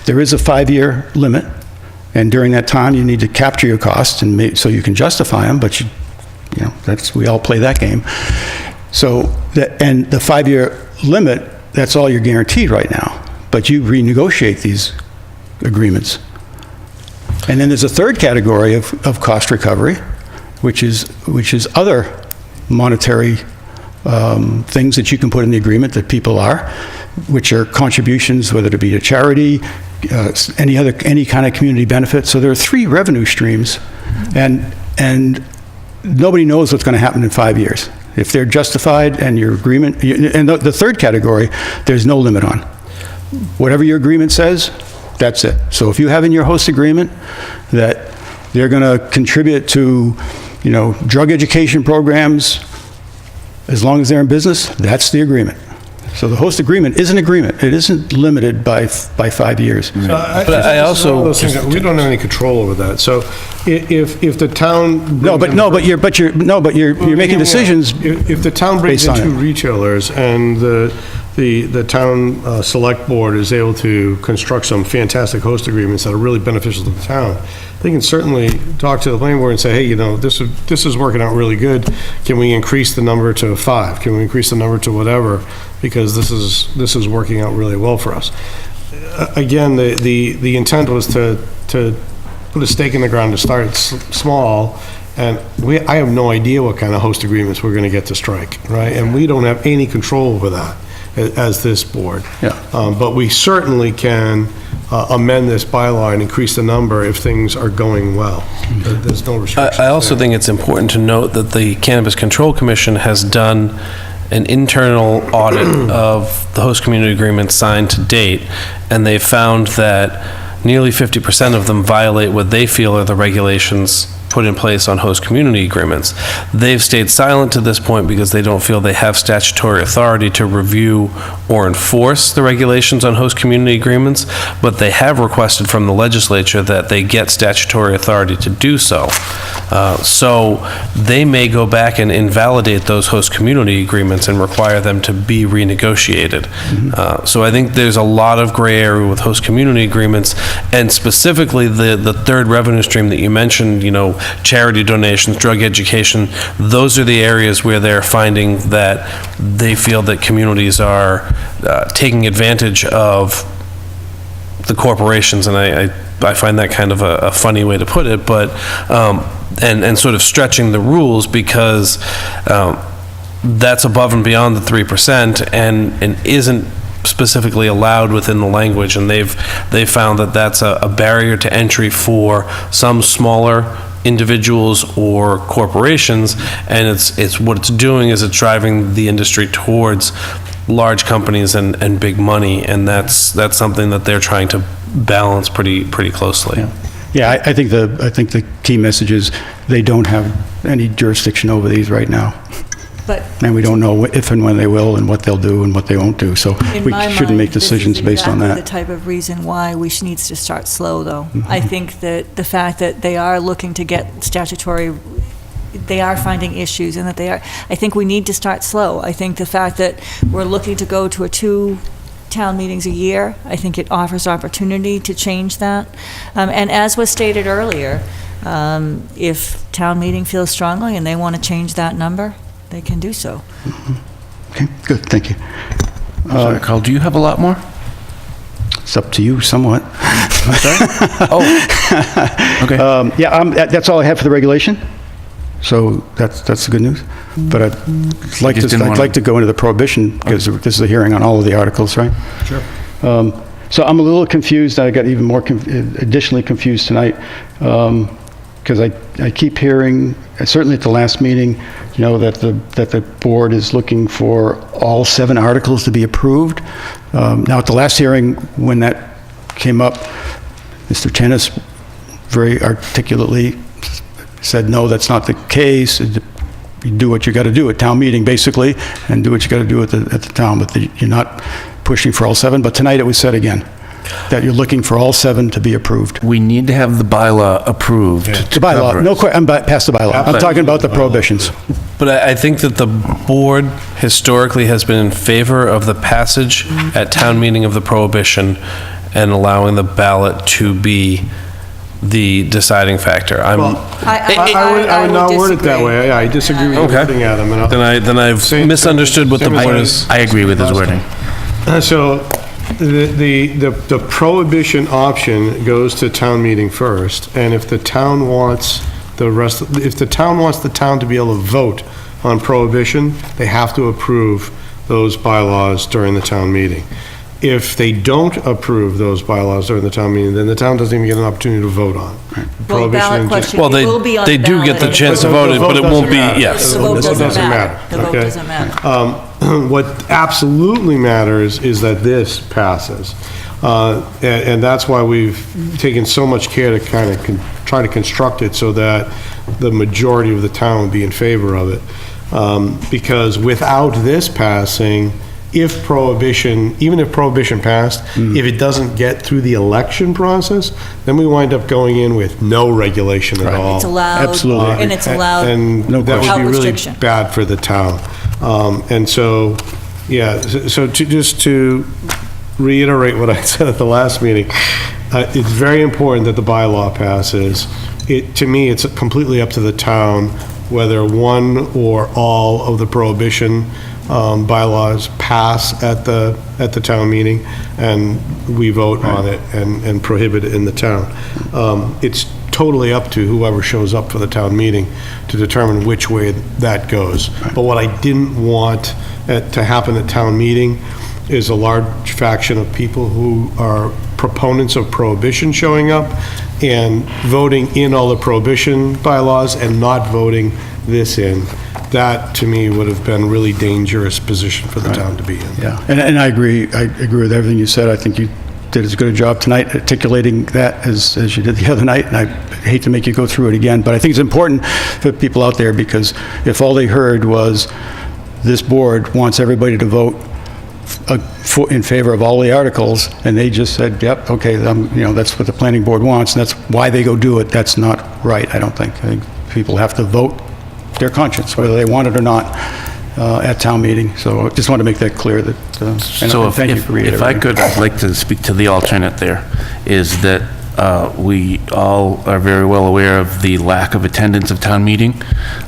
There is a 5-year limit, and during that time, you need to capture your costs and so you can justify them. But we all play that game. So and the 5-year limit, that's all you're guaranteed right now. But you renegotiate these agreements. And then there's a third category of cost recovery, which is other monetary things that you can put in the agreement that people are, which are contributions, whether it be to charity, any kind of community benefit. So there are 3 revenue streams, and nobody knows what's going to happen in 5 years. If they're justified and your agreement, and the third category, there's no limit on. Whatever your agreement says, that's it. So if you have in your host agreement that they're going to contribute to, drug education programs, as long as they're in business, that's the agreement. So the host agreement is an agreement. It isn't limited by 5 years. But I also, we don't have any control over that. So if the town but you're making decisions. If the town brings in 2 retailers and the town select board is able to construct some fantastic host agreements that are really beneficial to the town, they can certainly talk to the planning board and say, hey, this is working out really good. Can we increase the number to 5? Can we increase the number to whatever? Because this is working out really well for us. Again, the intent was to put a stake in the ground to start small, and I have no idea what kind of host agreements we're going to get to strike, right? And we don't have any control over that as this board. Yeah. But we certainly can amend this bylaw and increase the number if things are going well. There's no restrictions. I also think it's important to note that the Cannabis Control Commission has done an internal audit of the host community agreements signed to date, and they found that nearly 50% of them violate what they feel are the regulations put in place on host community agreements. They've stayed silent to this point because they don't feel they have statutory authority to review or enforce the regulations on host community agreements, but they have requested from the legislature that they get statutory authority to do so. So they may go back and invalidate those host community agreements and require them to be renegotiated. So I think there's a lot of gray area with host community agreements, and specifically the third revenue stream that you mentioned, charity donations, drug education, those are the areas where they're finding that they feel that communities are taking advantage of the corporations, and I find that kind of a funny way to put it, but and sort of stretching the rules because that's above and beyond the 3% and isn't specifically allowed within the language, and they've found that that's a barrier to entry for some smaller individuals or corporations, and it's what it's doing is it's driving the industry towards large companies and big money, and that's something that they're trying to balance pretty closely. Yeah, I think the key message is they don't have any jurisdiction over these right now. And we don't know if and when they will and what they'll do and what they won't do. So we shouldn't make decisions based on that. The type of reason why we needs to start slow, though. I think that the fact that they are looking to get statutory, they are finding issues, and that I think we need to start slow. I think the fact that we're looking to go to 2 town meetings a year, I think it offers opportunity to change that. And as was stated earlier, if town meeting feels strongly and they want to change that number, they can do so. Okay, good, thank you. Sorry, Carl, do you have a lot more? It's up to you somewhat. I'm sorry? Oh, okay. That's all I have for the regulation. So that's the good news. But I'd like to go into the prohibition because this is a hearing on all of the articles, right? Sure. So I'm a little confused. I got even more additionally confused tonight because I keep hearing, certainly at the last meeting, that the board is looking for all 7 articles to be approved. Now, at the last hearing, when that came up, Mr. Tennis very articulately said, no, that's not the case. You do what you got to do at town meeting, basically, and do what you got to do at the town, but you're not pushing for all 7. But tonight it was said again. that you're looking for all 7 to be approved? We need to have the bylaw approved. The bylaw, no, I'm past the bylaw. I'm talking about the prohibitions. But I think that the board historically has been in favor of the passage at town meeting of the prohibition and allowing the ballot to be the deciding factor. I would not word it that way. I disagree with your wording, Adam. Then I've misunderstood what the board is. I agree with his wording. So the prohibition option goes to town meeting first, and if the town wants if the town wants the town to be able to vote on prohibition, they have to approve those bylaws during the town meeting. If they don't approve those bylaws during the town meeting, then the town doesn't even get an opportunity to vote on. Well, ballot question, Well, it will be on the they do get the ballot. chance to vote it, but it won't be, matter. yes. The vote doesn't doesn't matter. matter, The vote okay? doesn't matter. What absolutely matters is that this passes. And that's why we've taken so much care to kind of try to construct it so that the majority of the town would be in favor of it. Because without this passing, even if prohibition passed, if it doesn't get through the election process, then we wind up going in with no regulation at all. It's allowed. Absolutely. And it's allowed And that would without be really restriction. bad for the town. And so, yeah, so just to reiterate what I said at the last meeting, it's very important that the bylaw passes. To me, it's completely up to the town whether one or all of the prohibition bylaws pass at the town meeting, and we vote on it and prohibit it in the town. It's totally up to whoever shows up for the town meeting to determine which way that goes. But what I didn't want to happen at town meeting is a large faction of people who are proponents of prohibition showing up and voting in all the prohibition bylaws and not voting this in. That, to me, would have been a really dangerous position for the town to be in. Yeah, and I agree with everything you said. I think you did as good a job tonight articulating that as you did the other night, and I hate to make you go through it again, but I think it's important for people out there, because if all they heard was this board wants everybody to vote in favor of all the articles, and they just said, yep, okay, that's what the planning board wants, and that's why they go do it, that's not right, I don't think. I think people have to vote their conscience, whether they want it or not, at town meeting. So I just want to make that clear that, So and thank you for reiterating. if I could, I'd like to speak to the alternate there, is that we all are very well aware of the lack of attendance of town meeting,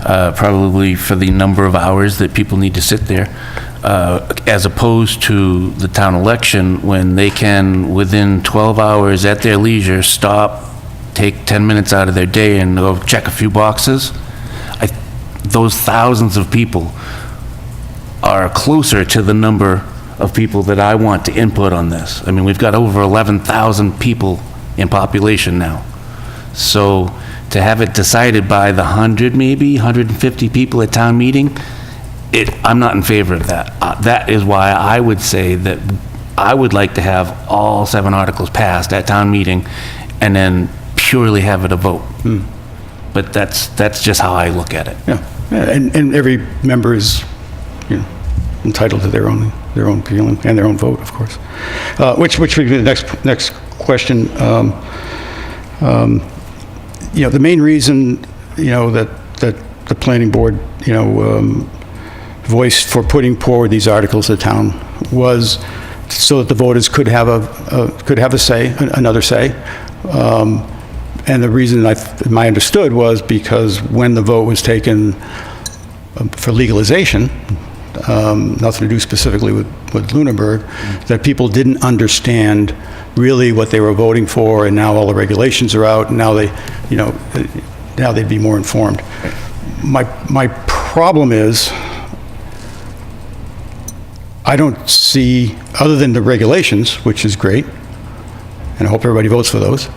probably for the number of hours that people need to sit there, as opposed to the town election, when they can, within 12 hours at their leisure, stop, take 10 minutes out of their day and go check a few boxes. Those thousands of people are closer to the number of people that I want to input on this. I mean, we've got over 11,000 people in population now. So to have it decided by the 100, maybe 150 people at town meeting, I'm not in favor of that. That is why I would say that I would like to have all 7 articles passed at town meeting and then purely have it a vote. But that's just how I look at it. Yeah, and every member is, entitled to their own feeling and their own vote, of course. Which would be the next question. The main reason, that the planning board, voiced for putting forward these articles to town was so that the voters could have a say, another say. And the reason I understood was because when the vote was taken for legalization, nothing to do specifically with Lunenburg, that people didn't understand really what they were voting for, and now all the regulations are out, and now now they'd be more informed. My problem is, I don't see, other than the regulations, which is great, and I hope everybody votes for those,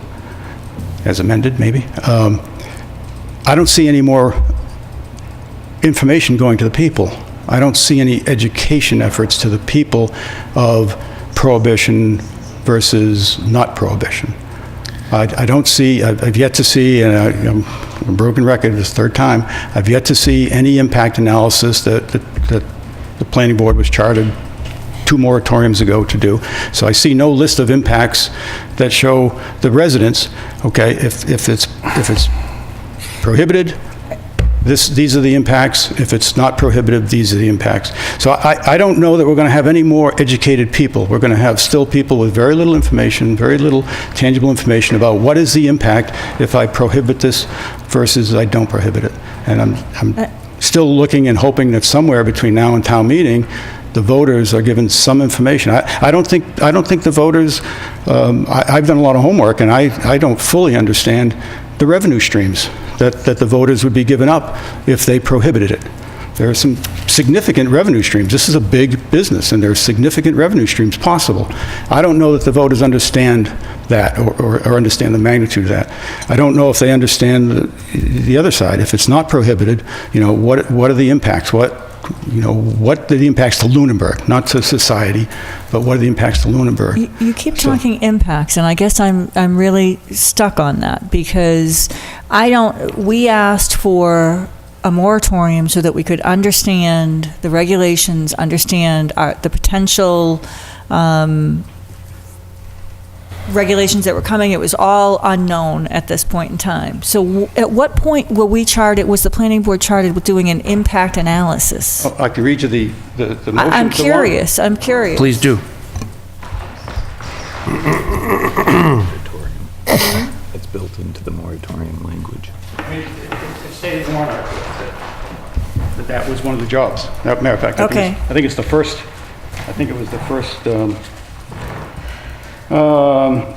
as amended, maybe. I don't see any more information going to the people. I don't see any education efforts to the people of prohibition versus not prohibition. I don't see, I've yet to see, and I'm a broken record this third time, I've yet to see any impact analysis that the planning board was chartered 2 moratoriums ago to do. So I see no list of impacts that show the residents, okay, if it's prohibited, these are the impacts. If it's not prohibited, these are the impacts. So I don't know that we're going to have any more educated people. We're going to have still people with very little information, very little tangible information about what is the impact if I prohibit this versus I don't prohibit it. And I'm still looking and hoping that somewhere between now and town meeting, the voters are given some information. I don't think the voters, I've done a lot of homework, and I don't fully understand the revenue streams that the voters would be given up if they prohibited it. There are some significant revenue streams. This is a big business, and there are significant revenue streams possible. I don't know that the voters understand that or understand the magnitude of that. I don't know if they understand the other side. If it's not prohibited, what are the impacts? What are the impacts to Lunenburg, not to society, but what are the impacts to Lunenburg? You keep talking impacts, and I guess I'm really stuck on that, because we asked for a moratorium so that we could understand the regulations, understand the potential regulations that were coming. It was all unknown at this point in time. So at what point was the planning board charted with doing an impact analysis? Oh, I can read you the motion. I'm curious. Please do. It's built into the moratorium language. It stated in one article that was one of the jobs. Matter of fact, I think it's the first. I think it was the first.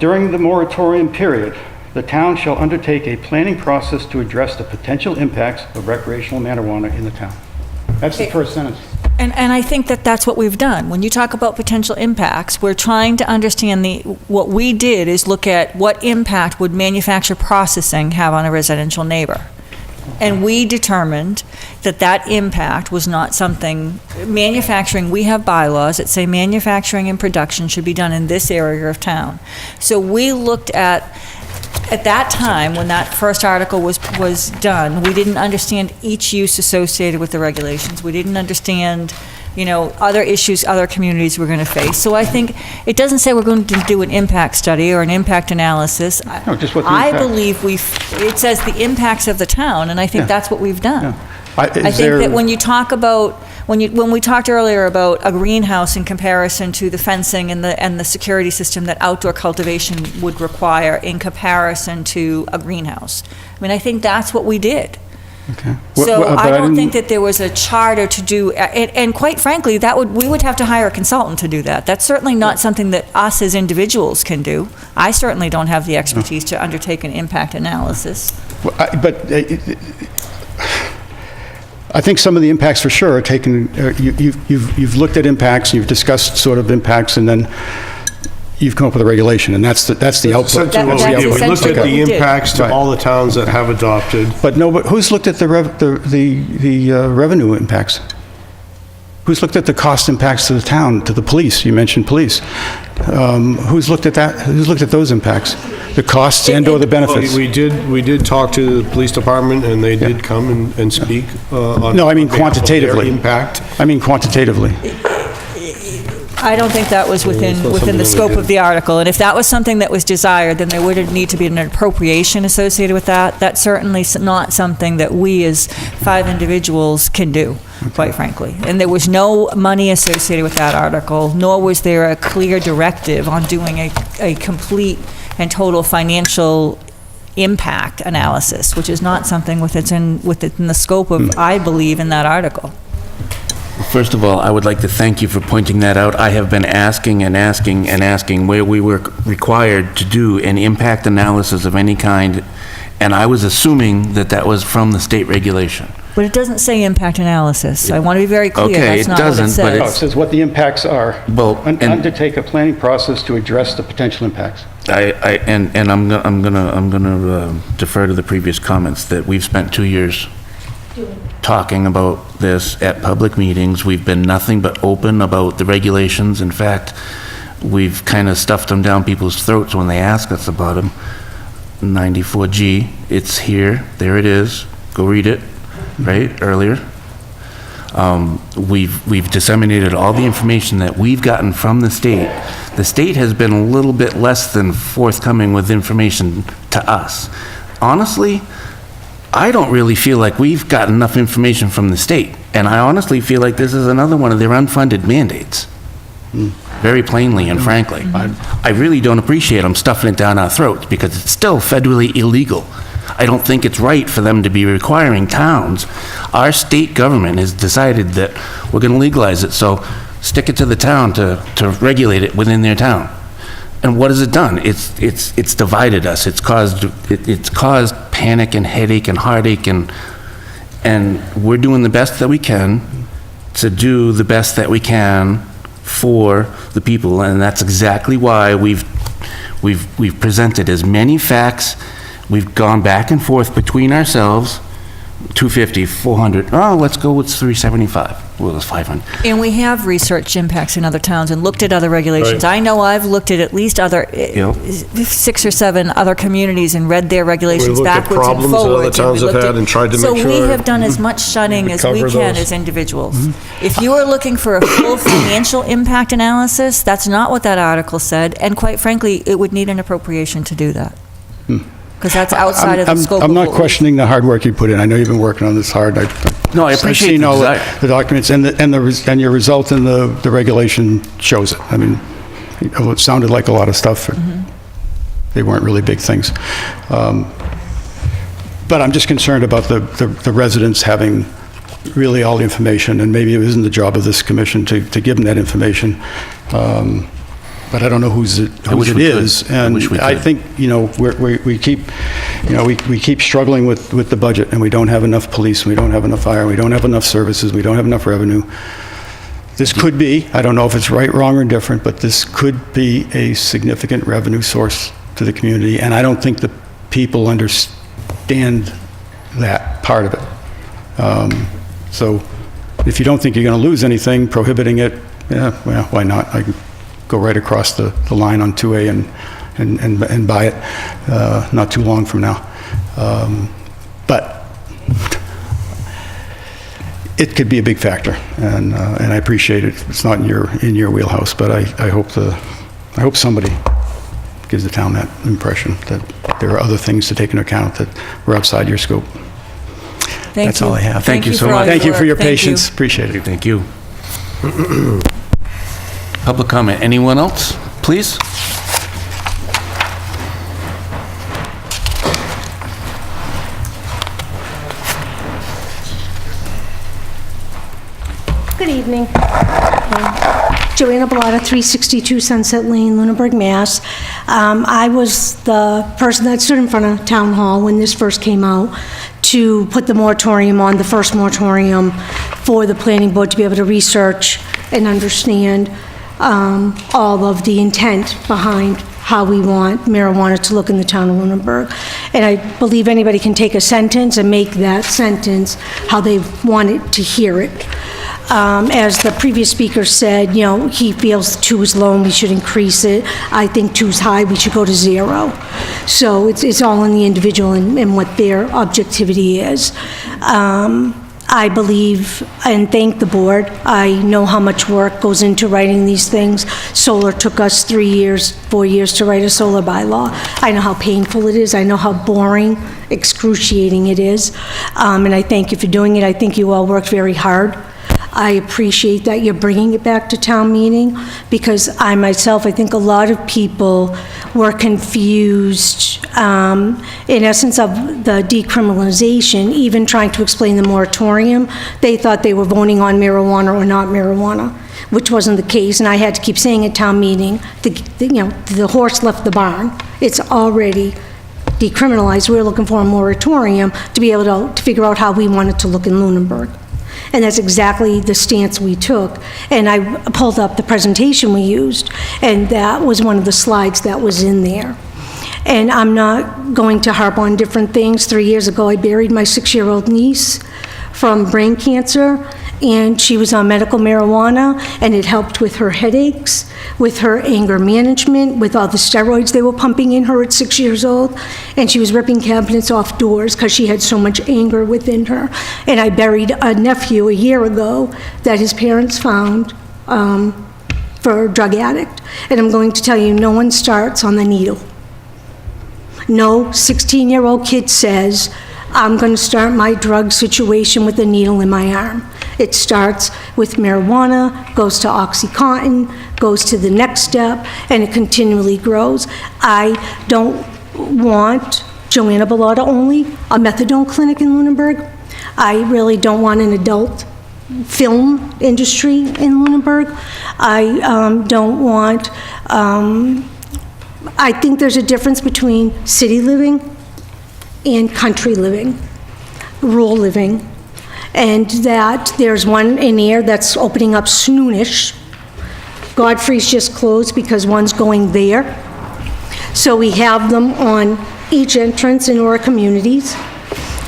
During the moratorium period, the town shall undertake a planning process to address the potential impacts of recreational marijuana in the town. That's the first sentence. And I think that's what we've done. When you talk about potential impacts, we're trying to understand what we did is look at what impact would manufactured processing have on a residential neighbor. And we determined that impact was not something, manufacturing, we have bylaws that say manufacturing and production should be done in this area of town. So we looked at that time, when that first article was done, we didn't understand each use associated with the regulations. We didn't understand, other issues other communities were going to face. So I think it doesn't say we're going to do an impact study or an impact analysis. No, just what the I impact. believe it says the impacts of the town, and I think that's what we've done. Yeah. I think that when you talk about, when we talked earlier about a greenhouse in comparison to the fencing and the security system that outdoor cultivation would require in comparison to a greenhouse, I think that's what we did. Okay. So I don't think that there was a charter to do, and quite frankly, we would have to hire a consultant to do that. That's certainly not something that us as individuals can do. I certainly don't have the expertise to undertake an impact analysis. I think some of the impacts for sure are taken, you've looked at impacts, you've discussed sort of impacts, and then you've come up with a regulation, and that's the output. Essentially what we did. We looked at the impacts to Right. all the towns that have adopted. But who's looked at the revenue impacts? Who's looked at the cost impacts to the town, to the police? You mentioned police. Who's looked at that? Who's looked at those impacts? The costs and/or the benefits? We did talk to the police department, and they did come and speak on. No, I mean behalf of their quantitatively. impact. I mean quantitatively. I don't think that was within the scope of the article, and if that was something that was desired, then there would need to be an appropriation associated with that. That's certainly not something that we as 5 individuals can do, quite frankly. And there was no money associated with that article, nor was there a clear directive on doing a complete and total financial impact analysis, which is not something within the scope of, I believe, in that article. First of all, I would like to thank you for pointing that out. I have been asking and asking and asking where we were required to do an impact analysis of any kind, and I was assuming that was from the state regulation. But it doesn't say impact analysis. I want to be very clear. Okay, That's it not what doesn't, but says. No, it says what the impacts are. Well, Undertake a planning process to address the potential impacts. I'm gonna defer to the previous comments that we've spent 2 years talking about this at public meetings. We've been nothing but open about the regulations. In fact, we've kind of stuffed them down people's throats when they ask us about them. 94G, it's here, there it is, go read it, right, earlier. We've disseminated all the information that we've gotten from the state. The state has been a little bit less than forthcoming with information to us. Honestly, I don't really feel like we've got enough information from the state, and I honestly feel like this is another one of their unfunded mandates. Very plainly and frankly. I really don't appreciate them stuffing it down our throats, because it's still federally illegal. I don't think it's right for them to be requiring towns. Our state government has decided that we're going to legalize it, so stick it to the town to regulate it within their town. And what has it done? It's divided us. It's caused panic and headache and heartache, and we're doing the best that we can to do the best that we can for the people, and that's exactly why we've presented as many facts. We've gone back and forth between ourselves, 250, 400, oh, let's go with 375, well, it's 500. And we have researched impacts in other towns and looked at other regulations. Right. I know I've looked at least other, 6 or 7 other communities and read their regulations We looked at backwards and problems that other forwards. towns we have looked had at- and tried to make So we sure have done as much shunning as we cover can those. as individuals. If you are looking for a full financial impact analysis, that's not what that article said, and quite frankly, it would need an appropriation to do that. Because that's outside of the scope of I'm not what we- questioning the hard work you put in. I know you've been working on this hard. No, I appreciate I've seen the all desire. the documents, and your result in the regulation shows it. I mean, it sounded like a lot of stuff. They weren't really big things. But I'm just concerned about the residents having really all the information, and maybe it isn't the job of this commission to give them that information. But I don't know whose it wish we could. is. I wish we And I could. think, we keep, we keep struggling with the budget, and we don't have enough police, we don't have enough fire, we don't have enough services, we don't have enough revenue. This could be, I don't know if it's right, wrong, or different, but this could be a significant revenue source to the community, and I don't think the people understand that part of it. So if you don't think you're going to lose anything prohibiting it, yeah, well, why not? I can go right across the line on 2A and buy it not too long from now. But it could be a big factor, and I appreciate it. It's not in your wheelhouse, but I hope somebody gives the town that impression that there are other things to take into account that were outside your scope. Thank That's you. all I have. Thank you so for all much. Thank you for your work. Thank you. patience. Appreciate it. Thank you. Public comment, anyone else, please? Good evening. Joanna Bellata, 362 Sunset Lane, Lunenburg, Mass. I was the person that stood in front of Town Hall when this first came out to put the moratorium on, the first moratorium for the planning board to be able to research and understand all of the intent behind how we want marijuana to look in the town of Lunenburg. And I believe anybody can take a sentence and make that sentence how they want it to hear it. As the previous speaker said, he feels 2 is low and we should increase it. I think 2 is high, we should go to 0. So it's all in the individual and what their objectivity is. I believe and thank the board. I know how much work goes into writing these things. Solar took us 3 years, 4 years to write a solar bylaw. I know how painful it is. I know how boring, excruciating it is. And I thank you for doing it. I think you all worked very hard. I appreciate that you're bringing it back to town meeting, because I myself, I think a lot of people were confused, in essence of the decriminalization, even trying to explain the moratorium. They thought they were voting on marijuana or not marijuana, which wasn't the case, and I had to keep saying at town meeting, the horse left the barn. It's already decriminalized. We're looking for a moratorium to be able to figure out how we want it to look in Lunenburg. And that's exactly the stance we took. And I pulled up the presentation we used, and that was one of the slides that was in there. And I'm not going to harp on different things. 3 years ago, I buried my 6-year-old niece from brain cancer, and she was on medical marijuana, and it helped with her headaches, with her anger management, with all the steroids they were pumping in her at 6 years old, and she was ripping cabinets off doors because she had so much anger within her. And I buried a nephew a year ago that his parents found for a drug addict. And I'm going to tell you, no one starts on the needle. No 16-year-old kid says, I'm going to start my drug situation with a needle in my arm. It starts with marijuana, goes to OxyContin, goes to the next step, and it continually grows. I don't want Joanna Bellotta only, a methadone clinic in Lunenburg. I really don't want an adult film industry in Lunenburg. I don't want, I think there's a difference between city living and country living, rural living, and that there's one in here that's opening up Snoonish. Godfrey's just closed because one's going there. So we have them on each entrance in our communities.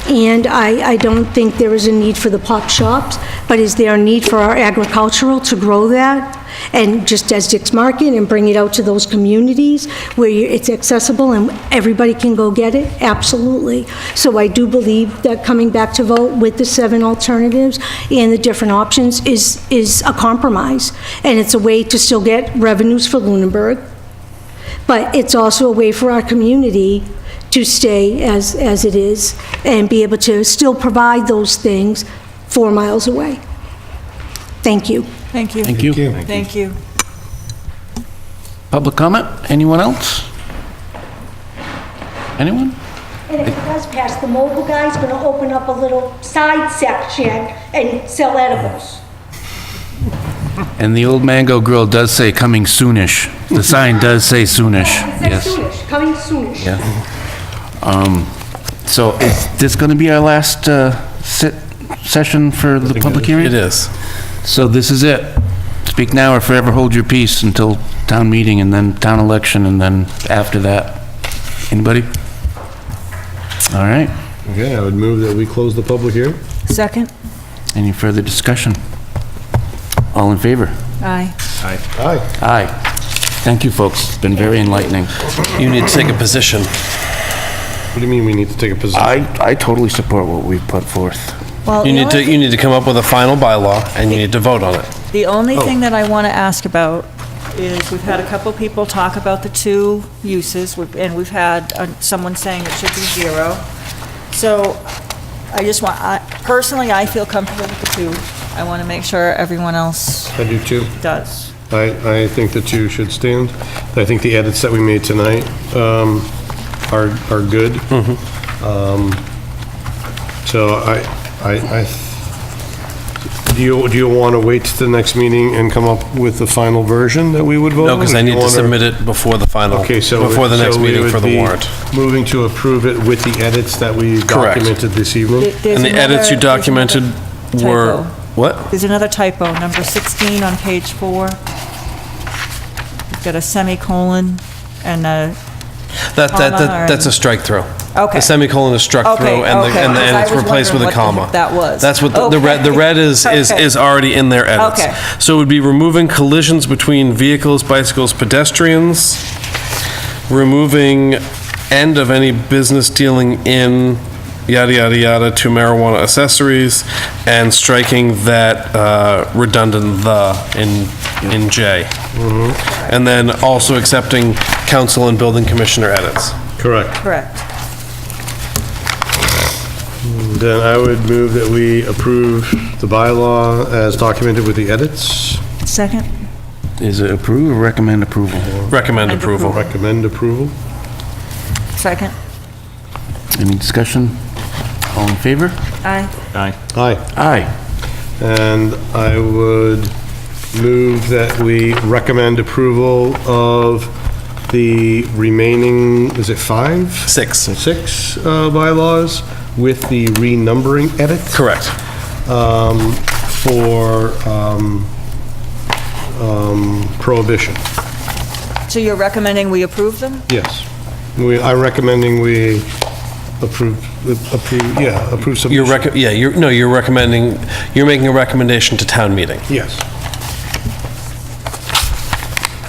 And I don't think there is a need for the pop shops, but is there a need for our agricultural to grow that? And just as Dick's Market, and bring it out to those communities where it's accessible and everybody can go get it? Absolutely. So I do believe that coming back to vote with the 7 alternatives and the different options is a compromise. And it's a way to still get revenues for Lunenburg, but it's also a way for our community to stay as it is and be able to still provide those things 4 miles away. Thank you. Thank you. Thank you. Thank you. Public comment? Anyone else? Anyone? And if it does pass, the mobile guy's gonna open up a little side section and sell edibles. And the old Mango Grill does say coming soonish. The sign does say soonish. It says soonish, coming soonish. Yeah. So is this going to be our last session for the public hearing? It is. So this is it. Speak now or forever hold your peace until town meeting and then town election and then after that. Anybody? All right. Okay, I would move that we close the public hearing. Second? Any further discussion? All in favor? Aye. Aye. Aye. Thank you, folks. It's been very enlightening. You need to take a position. What do you mean we need to take a position? I totally support what we've put forth. Well, You need to come up with a final bylaw, and you need to vote on it. The only thing that I want to ask about is, we've had a couple people talk about the 2 uses, and we've had someone saying it should be 0. So I just want, personally, I feel comfortable with the 2. I want to make sure everyone else I do too. does. I think the 2 should stand. I think the edits that we made tonight are good. So do you want to wait to the next meeting and come up with the final version that we would vote on? No, because I Or do need you to wanna- submit it before the final, Okay, so. before the next so we meeting would for the be warrant. Moving to approve it with the edits that we Correct. documented this evening? There's And the edits you another- documented there's another were, typo. what? There's another typo, number 16 on page 4. You've got a semicolon and a, That's a strike through. Okay. The semicolon is struck Okay, through, and okay, because I it's was replaced with a wondering what comma. the heck that was. That's what the red Okay. is already in their edits. Okay. So it would be removing collisions between vehicles, bicycles, pedestrians, removing end of any business dealing in yada, yada, yada, to marijuana accessories, and striking that redundant "the" in J. And then also accepting council and building commissioner edits. Correct. correct. Then I would move that we approve the bylaw as documented with the edits. Second? Is it approve or recommend approval? Recommend approval. Recommend approval. Second? Any discussion? All in favor? Aye. Aye. Aye. Aye. And I would move that we recommend approval of the remaining, is it 5? 6. 6 bylaws with the renumbering edit Correct. for prohibition. So you're recommending we approve them? Yes. I'm recommending we approve submission. You're recommending, you're making a recommendation to town meeting. Yes.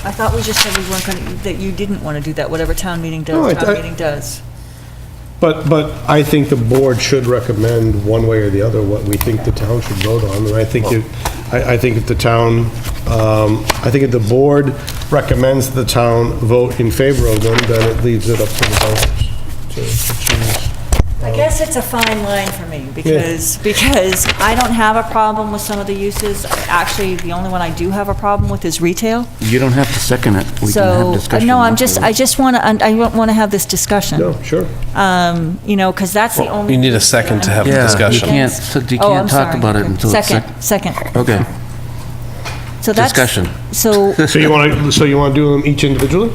I thought we just said we weren't going to, that you didn't want to do that, whatever town meeting No, does, I- town meeting does. But I think the board should recommend one way or the other what we think the town should vote on. And I think I think if the town, I think if the board recommends the town vote in favor of them, then it leaves it up to the voters to choose. I guess it's a fine line for me, because I don't have a problem with some of the uses. Actually, the only one I do have a problem with is retail. You don't have to second it. We can have So, discussion. no, I afterwards. just want to have this discussion. No, sure. Because that's the only. You need a second to have a Yeah, discussion. you Oh, I'm can't talk sorry. about it until it's Second. Okay, So that's. discussion. So, So you want to do them each individually?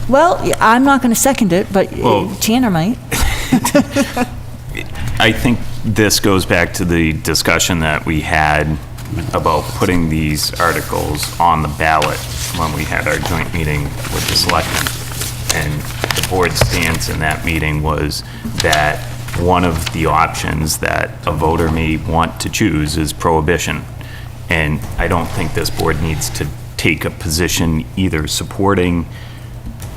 well, I'm not going to second it, but Well- Tanner might. I think this goes back to the discussion that we had about putting these articles on the ballot when we had our joint meeting with the selectmen. And the board's stance in that meeting was that one of the options that a voter may want to choose is prohibition. And I don't think this board needs to take a position either supporting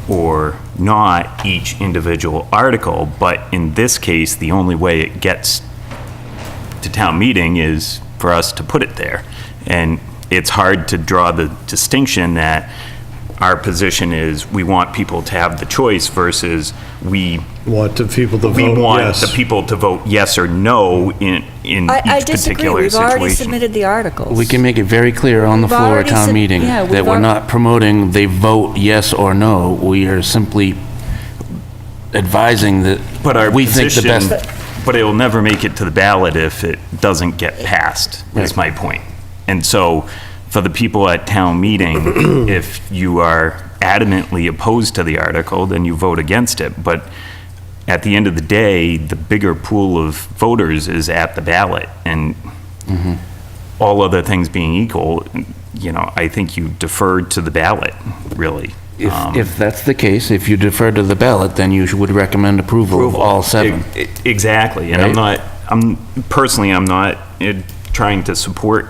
or not each individual article, but in this case, the only way it gets to town meeting is for us to put it there. And it's hard to draw the distinction that our position is we want people to have the choice versus we Want the people to we vote want yes. the people to vote yes or no in I each disagree. particular We've already situation. submitted the articles. We can make it very clear on the We've floor already at town sub- meeting yeah, that we've we're al- not promoting they vote yes or no. We are simply advising that But our we think the position, best. but it will never make it to the ballot if it doesn't get passed, is my point. And so, for the people at town meeting, if you are adamantly opposed to the article, then you vote against it. But at the end of the day, the bigger pool of voters is at the ballot, and all other things being equal, I think you defer to the ballot, really. If that's the case, if you defer to the ballot, then you would recommend approval of all seven. Exactly, and Right? I'm not trying to support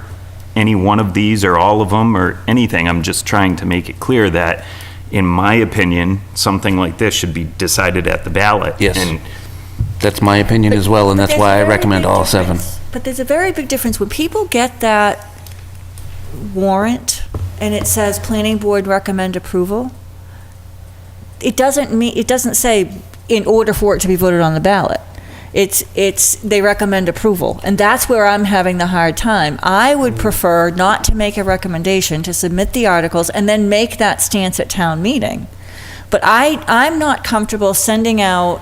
any one of these or all of them or anything. I'm just trying to make it clear that, in my opinion, something like this should be decided at the ballot. Yes. And That's my opinion as well, and that's There's why a I very recommend big all seven. difference. But there's a very big difference. When people get that warrant and it says planning board recommend approval, it doesn't say in order for it to be voted on the ballot. It's they recommend approval, and that's where I'm having the hard time. I would prefer not to make a recommendation, to submit the articles and then make that stance at town meeting. But I'm not comfortable sending out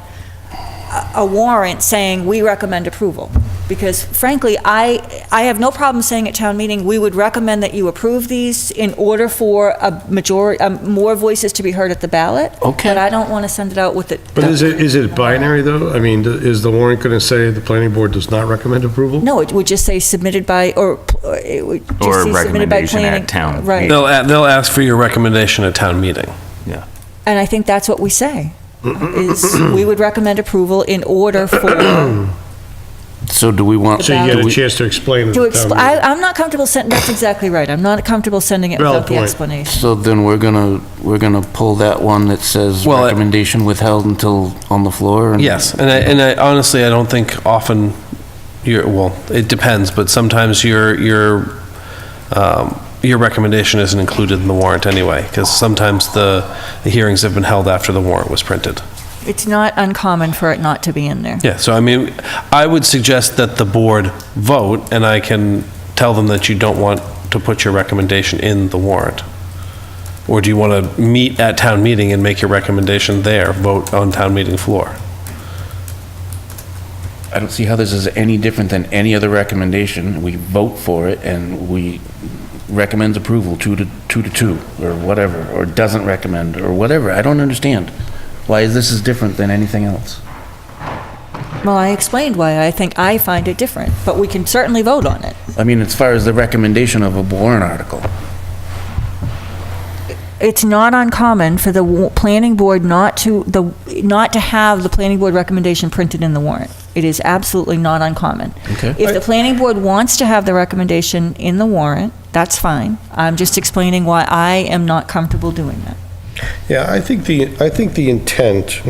a warrant saying we recommend approval, because frankly, I have no problem saying at town meeting, we would recommend that you approve these in order for a majority, more voices to be heard at the ballot. Okay. But I don't want to send it out with it. But is it binary, though? I mean, is the warrant going to say the planning board does not recommend approval? No, it would just say submitted by, or it would just Or say submitted by recommendation planning. at town Right. They'll ask for your recommendation at town meeting. yeah. And I think that's what we say, is we would recommend approval in order for, So do we want? So you get do a we- chance to explain it to at town expl- meeting. I'm not comfortable sending, that's exactly right. I'm not comfortable sending it Valid without the point. explanation. So then we're gonna pull that one that says Well, recommendation withheld until on the floor? and- Yes, and I honestly, I don't think often it depends, but sometimes your recommendation isn't included in the warrant anyway, because sometimes the hearings have been held after the warrant was printed. It's not uncommon for it not to be in there. Yeah, so I mean, I would suggest that the board vote, and I can tell them that you don't want to put your recommendation in the warrant. Or do you want to meet at town meeting and make your recommendation there, vote on town meeting floor? I don't see how this is any different than any other recommendation. We vote for it and we recommends approval 2-2, or whatever, or doesn't recommend, or whatever. I don't understand why this is different than anything else. Well, I explained why I find it different, but we can certainly vote on it. I mean, as far as the recommendation of a warrant article. it's not uncommon for the planning board not to have the planning board recommendation printed in the warrant. It is absolutely not uncommon. Okay. If the planning board wants to have the recommendation in the warrant, that's fine. I'm just explaining why I am not comfortable doing that. Yeah, I think the intent,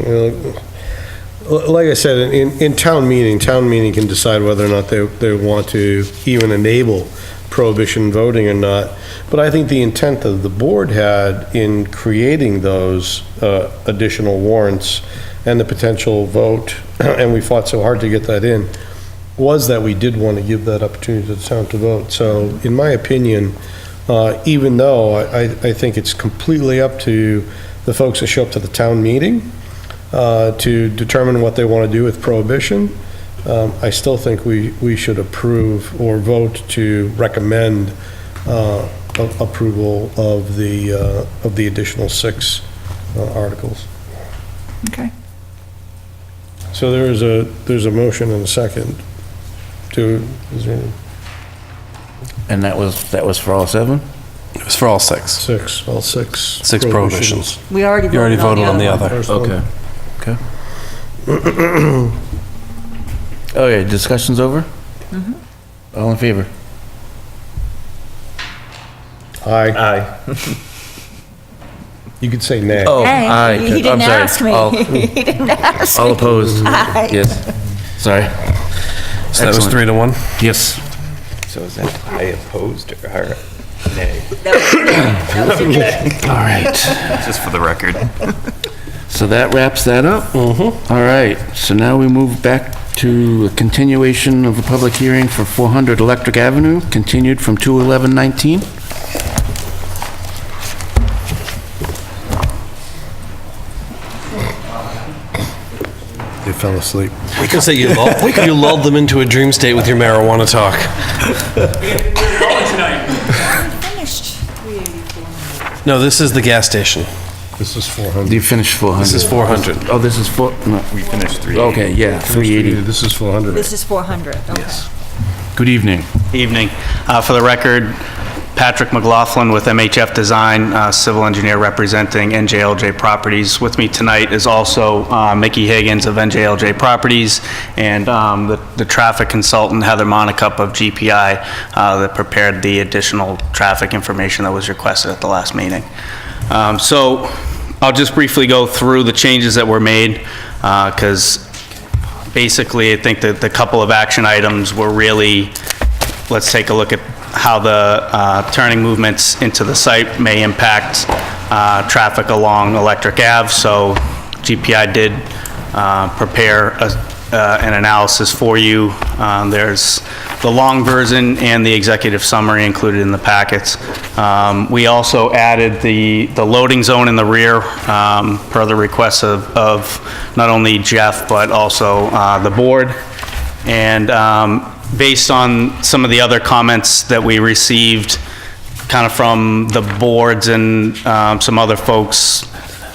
like I said, in town meeting can decide whether or not they want to even enable prohibition voting or not. But I think the intent that the board had in creating those additional warrants and the potential vote, and we fought so hard to get that in, was that we did want to give that opportunity to the town to vote. So in my opinion, even though I think it's completely up to the folks that show up to the town meeting to determine what they want to do with prohibition, I still think we should approve or vote to recommend approval of the additional 6 articles. Okay. So there's a motion and a second to, is there And that was for all 7? It was for all 6. 6, all 6. 6 prohibitions. We already You already voted on the one. other. First one. Okay. Okay, discussion's over? All in favor? Aye. You could say nay. Oh, Hey, aye. he didn't I'm sorry. ask me. He didn't ask me. All opposed? Aye. Yes. Sorry. So that was Excellent. 3-1. Yes. So is that I opposed or nay? All right. Just for the record. So that wraps that up? All right, so now we move back to a continuation of the public hearing for 400 Electric Avenue, continued from 2/11/19. They fell asleep. We can say you lulled them into a dream state with your marijuana talk. No, this is the gas station. This is 400. You finished 400. This is 400. Oh, this is 4, no. We finished 3. Okay, yeah, 380. This is 400. This is 400. Okay. Good evening. Evening. For the record, Patrick McLaughlin with MHF Design, civil engineer representing NJLJ Properties. With me tonight is also Mickey Higgins of NJLJ Properties and the traffic consultant Heather Monacup of GPI that prepared the additional traffic information that was requested at the last meeting. So I'll just briefly go through the changes that were made because basically I think that the couple of action items were really, let's take a look at how the turning movements into the site may impact traffic along Electric Ave. So GPI did prepare an analysis for you. There's the long version and the executive summary included in the packets. We also added the loading zone in the rear per the request of not only Jeff, but also the board. And based on some of the other comments that we received kind of from the boards and some other folks,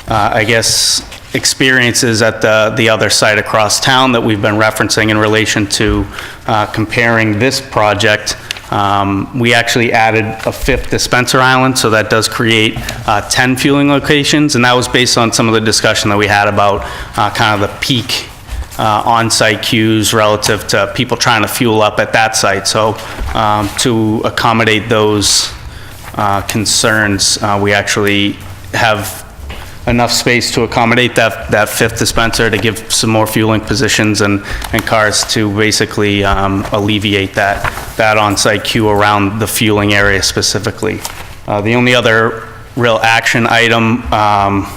I guess, experiences at the other site across town that we've been referencing in relation to comparing this project. We actually added a 5th dispenser island, so that does create 10 fueling locations, and that was based on some of the discussion that we had about kind of the peak on-site queues relative to people trying to fuel up at that site. So to accommodate those concerns, we actually have enough space to accommodate that 5th dispenser to give some more fueling positions and cars to basically alleviate that on-site queue around the fueling area specifically. The only other real action item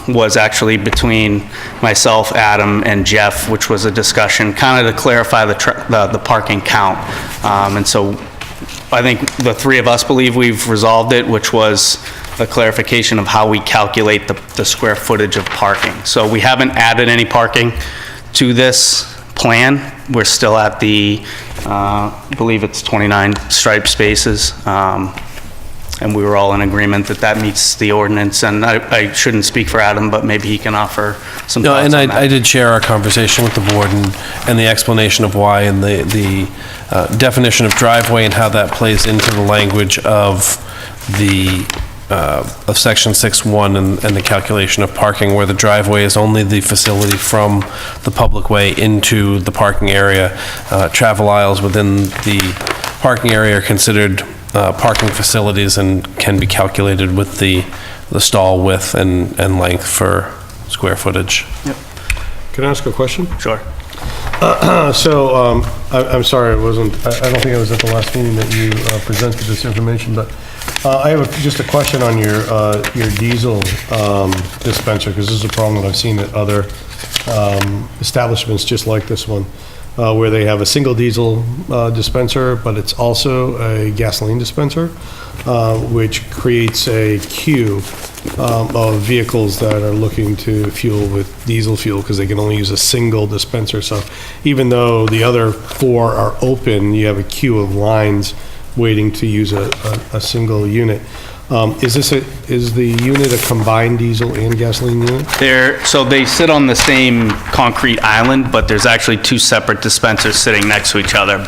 was actually between myself, Adam, and Jeff, which was a discussion kind of to clarify the parking count. And so I think the 3 of us believe we've resolved it, which was the clarification of how we calculate the square footage of parking. So we haven't added any parking to this plan. We're still at the, I believe it's 29 striped spaces. And we were all in agreement that that meets the ordinance. And I shouldn't speak for Adam, but maybe he can offer some No, thoughts and on that. I did share our conversation with the board and the explanation of why and the definition of driveway and how that plays into the language of the of section 6.1 and the calculation of parking, where the driveway is only the facility from the public way into the parking area. Travel aisles within the parking area are considered parking facilities and can be calculated with the stall width and length for square footage. Can I ask a question? Sure. So, I'm sorry, I don't think I was at the last meeting that you presented this information, but I have just a question on your diesel dispenser, because this is a problem that I've seen at other establishments just like this one, where they have a single diesel dispenser, but it's also a gasoline dispenser, which creates a queue of vehicles that are looking to fuel with diesel fuel because they can only use a single dispenser. So even though the other 4 are open, you have a queue of lines waiting to use a single unit. Is the unit a combined diesel and gasoline unit? So they sit on the same concrete island, but there's actually 2 separate dispensers sitting next to each other.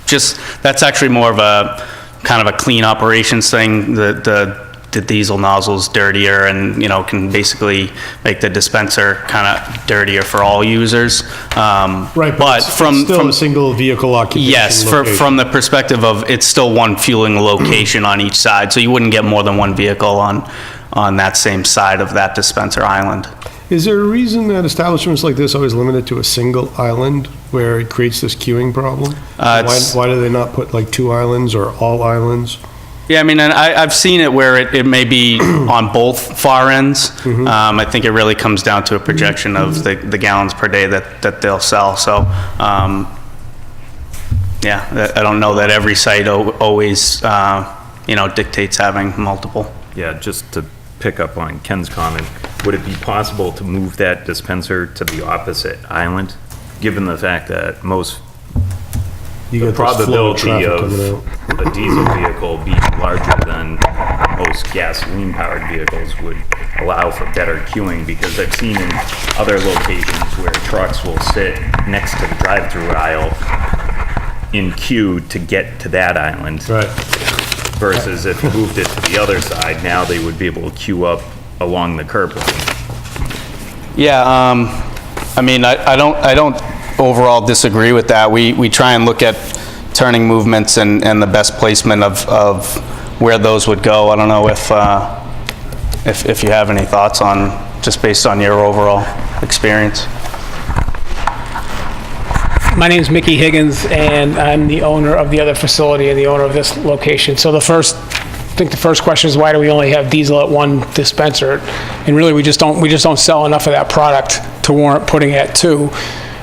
That's actually more of a kind of a clean operations thing. The diesel nozzle's dirtier and, can basically make the dispenser kind of dirtier for all users. Right, but it's still a single vehicle occupation. Yes, location. from the perspective of it's still one fueling location on each side, so you wouldn't get more than one vehicle on that same side of that dispenser island. Is there a reason that establishments like this always limit it to a single island where it creates this queuing problem? Why do they not put like 2 islands or all islands? Yeah, I mean, and I've seen it where it may be on both far ends. I think it really comes down to a projection of the gallons per day that they'll sell. So, yeah, I don't know that every site always, dictates having multiple. Yeah, just to pick up on Ken's comment, would it be possible to move that dispenser to the opposite island, given the fact that the probability of a diesel vehicle being larger than most gasoline-powered vehicles would allow for better queuing, because I've seen in other locations where trucks will sit next to the drive-through aisle in queue to get to that island. Right. Versus if you moved it to the other side, now they would be able to queue up along the curb lane. Yeah, I mean, I don't overall disagree with that. We try and look at turning movements and the best placement of where those would go. I don't know if you have any thoughts on, just based on your overall experience. My name is Mickey Higgins, and I'm the owner of the other facility and the owner of this location. So I think the first question is, why do we only have diesel at one dispenser? And really, we just don't sell enough of that product to warrant putting it at 2.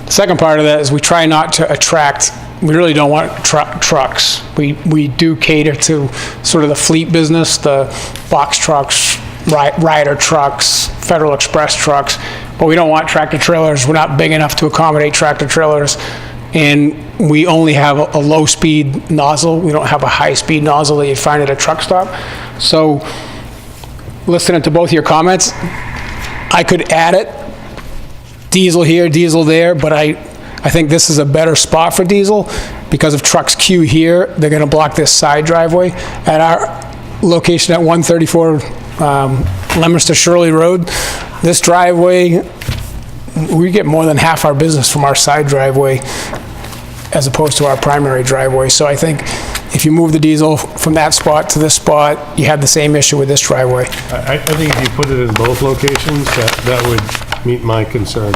The second part of that is we try not to attract, we really don't want trucks. We do cater to sort of the fleet business, the box trucks, Ryder trucks, Federal Express trucks, but we don't want tractor trailers. We're not big enough to accommodate tractor trailers, and we only have a low-speed nozzle. We don't have a high-speed nozzle that you'd find at a truck stop. So, listening to both your comments, I could add it, diesel here, diesel there, but I think this is a better spot for diesel, because if trucks queue here, they're going to block this side driveway. At our location at 134 Leominster Shirley Road, this driveway, we get more than half our business from our side driveway as opposed to our primary driveway. So I think if you move the diesel from that spot to this spot, you have the same issue with this driveway. I think if you put it in both locations, that would meet my concern.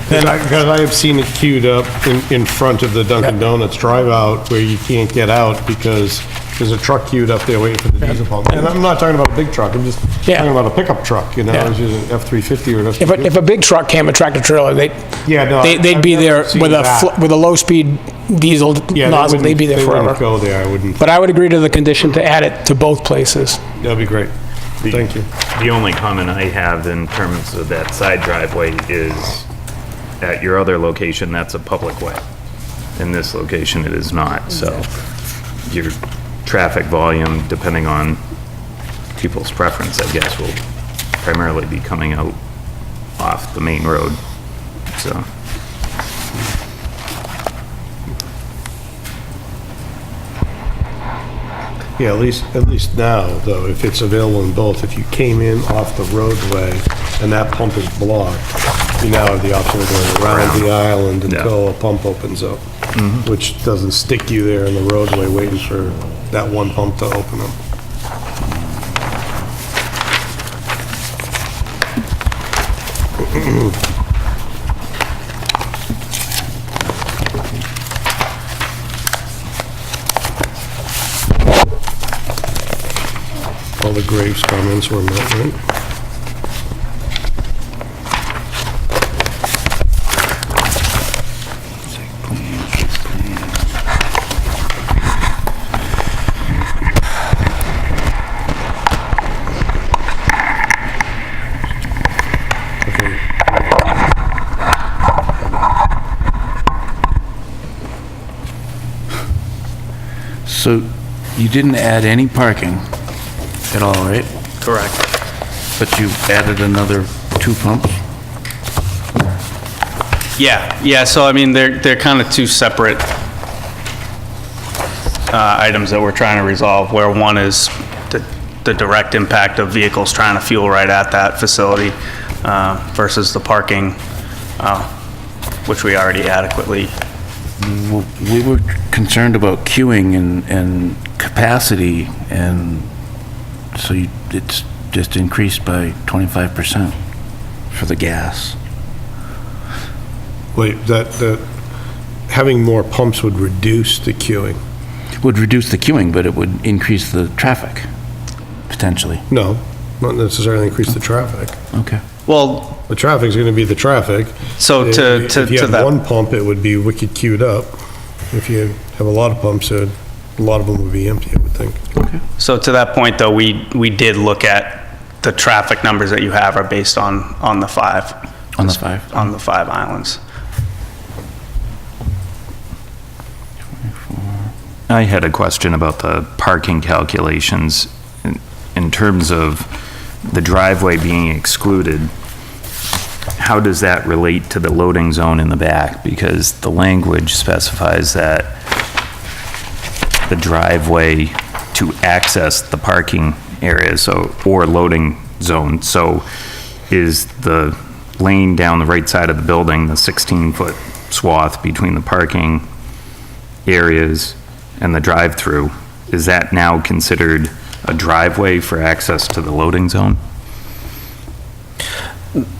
Because I have seen it queued up in front of the Dunkin' Donuts drive-out where you can't get out because there's a truck queued up there waiting for the diesel pump. And I'm not talking about a big truck, I'm just talking about a pickup truck, It's using an F-350 or an F-350. If a big truck came, a tractor trailer, they'd be there with a low-speed diesel nozzle, they'd be there forever. They wouldn't go there, I wouldn't. But I would agree to the condition to add it to both places. That'd be great. Thank you. The only comment I have in terms of that side driveway is, at your other location, that's a public way. In this location, it is not, so your traffic volume, depending on people's preference, I guess, will primarily be coming out off the main road, so. Yeah, at least now, though, if it's available in both, if you came in off the roadway and that pump is blocked, you now have the option of going around the island until a pump opens up, which doesn't stick you there in the roadway waiting for that one pump to open up. All the Graves comments were met, right? So you didn't add any parking at all, right? Correct. But you added another 2 pumps? Yeah, so I mean, they're kind of two separate items that we're trying to resolve, where one is the direct impact of vehicles trying to fuel right at that facility versus the parking, which we already adequately. We were concerned about queuing and capacity, and so it's just increased by 25% for the gas. Wait, that having more pumps would reduce the queuing? Would reduce the queuing, but it would increase the traffic, potentially. No, not necessarily increase the traffic. Okay. Well, the traffic's going to be the traffic. So if you had one pump, it would be wicked queued up. If you have a lot of pumps, a lot of them would be empty, I would think. Okay. So to that point, though, we did look at the traffic numbers that you have are based on the 5. On the 5? On the 5 islands. I had a question about the parking calculations in terms of the driveway being excluded. How does that relate to the loading zone in the back? Because the language specifies that the driveway to access the parking area, or loading zone. So is the lane down the right side of the building, the 16-foot swath between the parking areas and the drive-through, is that now considered a driveway for access to the loading zone?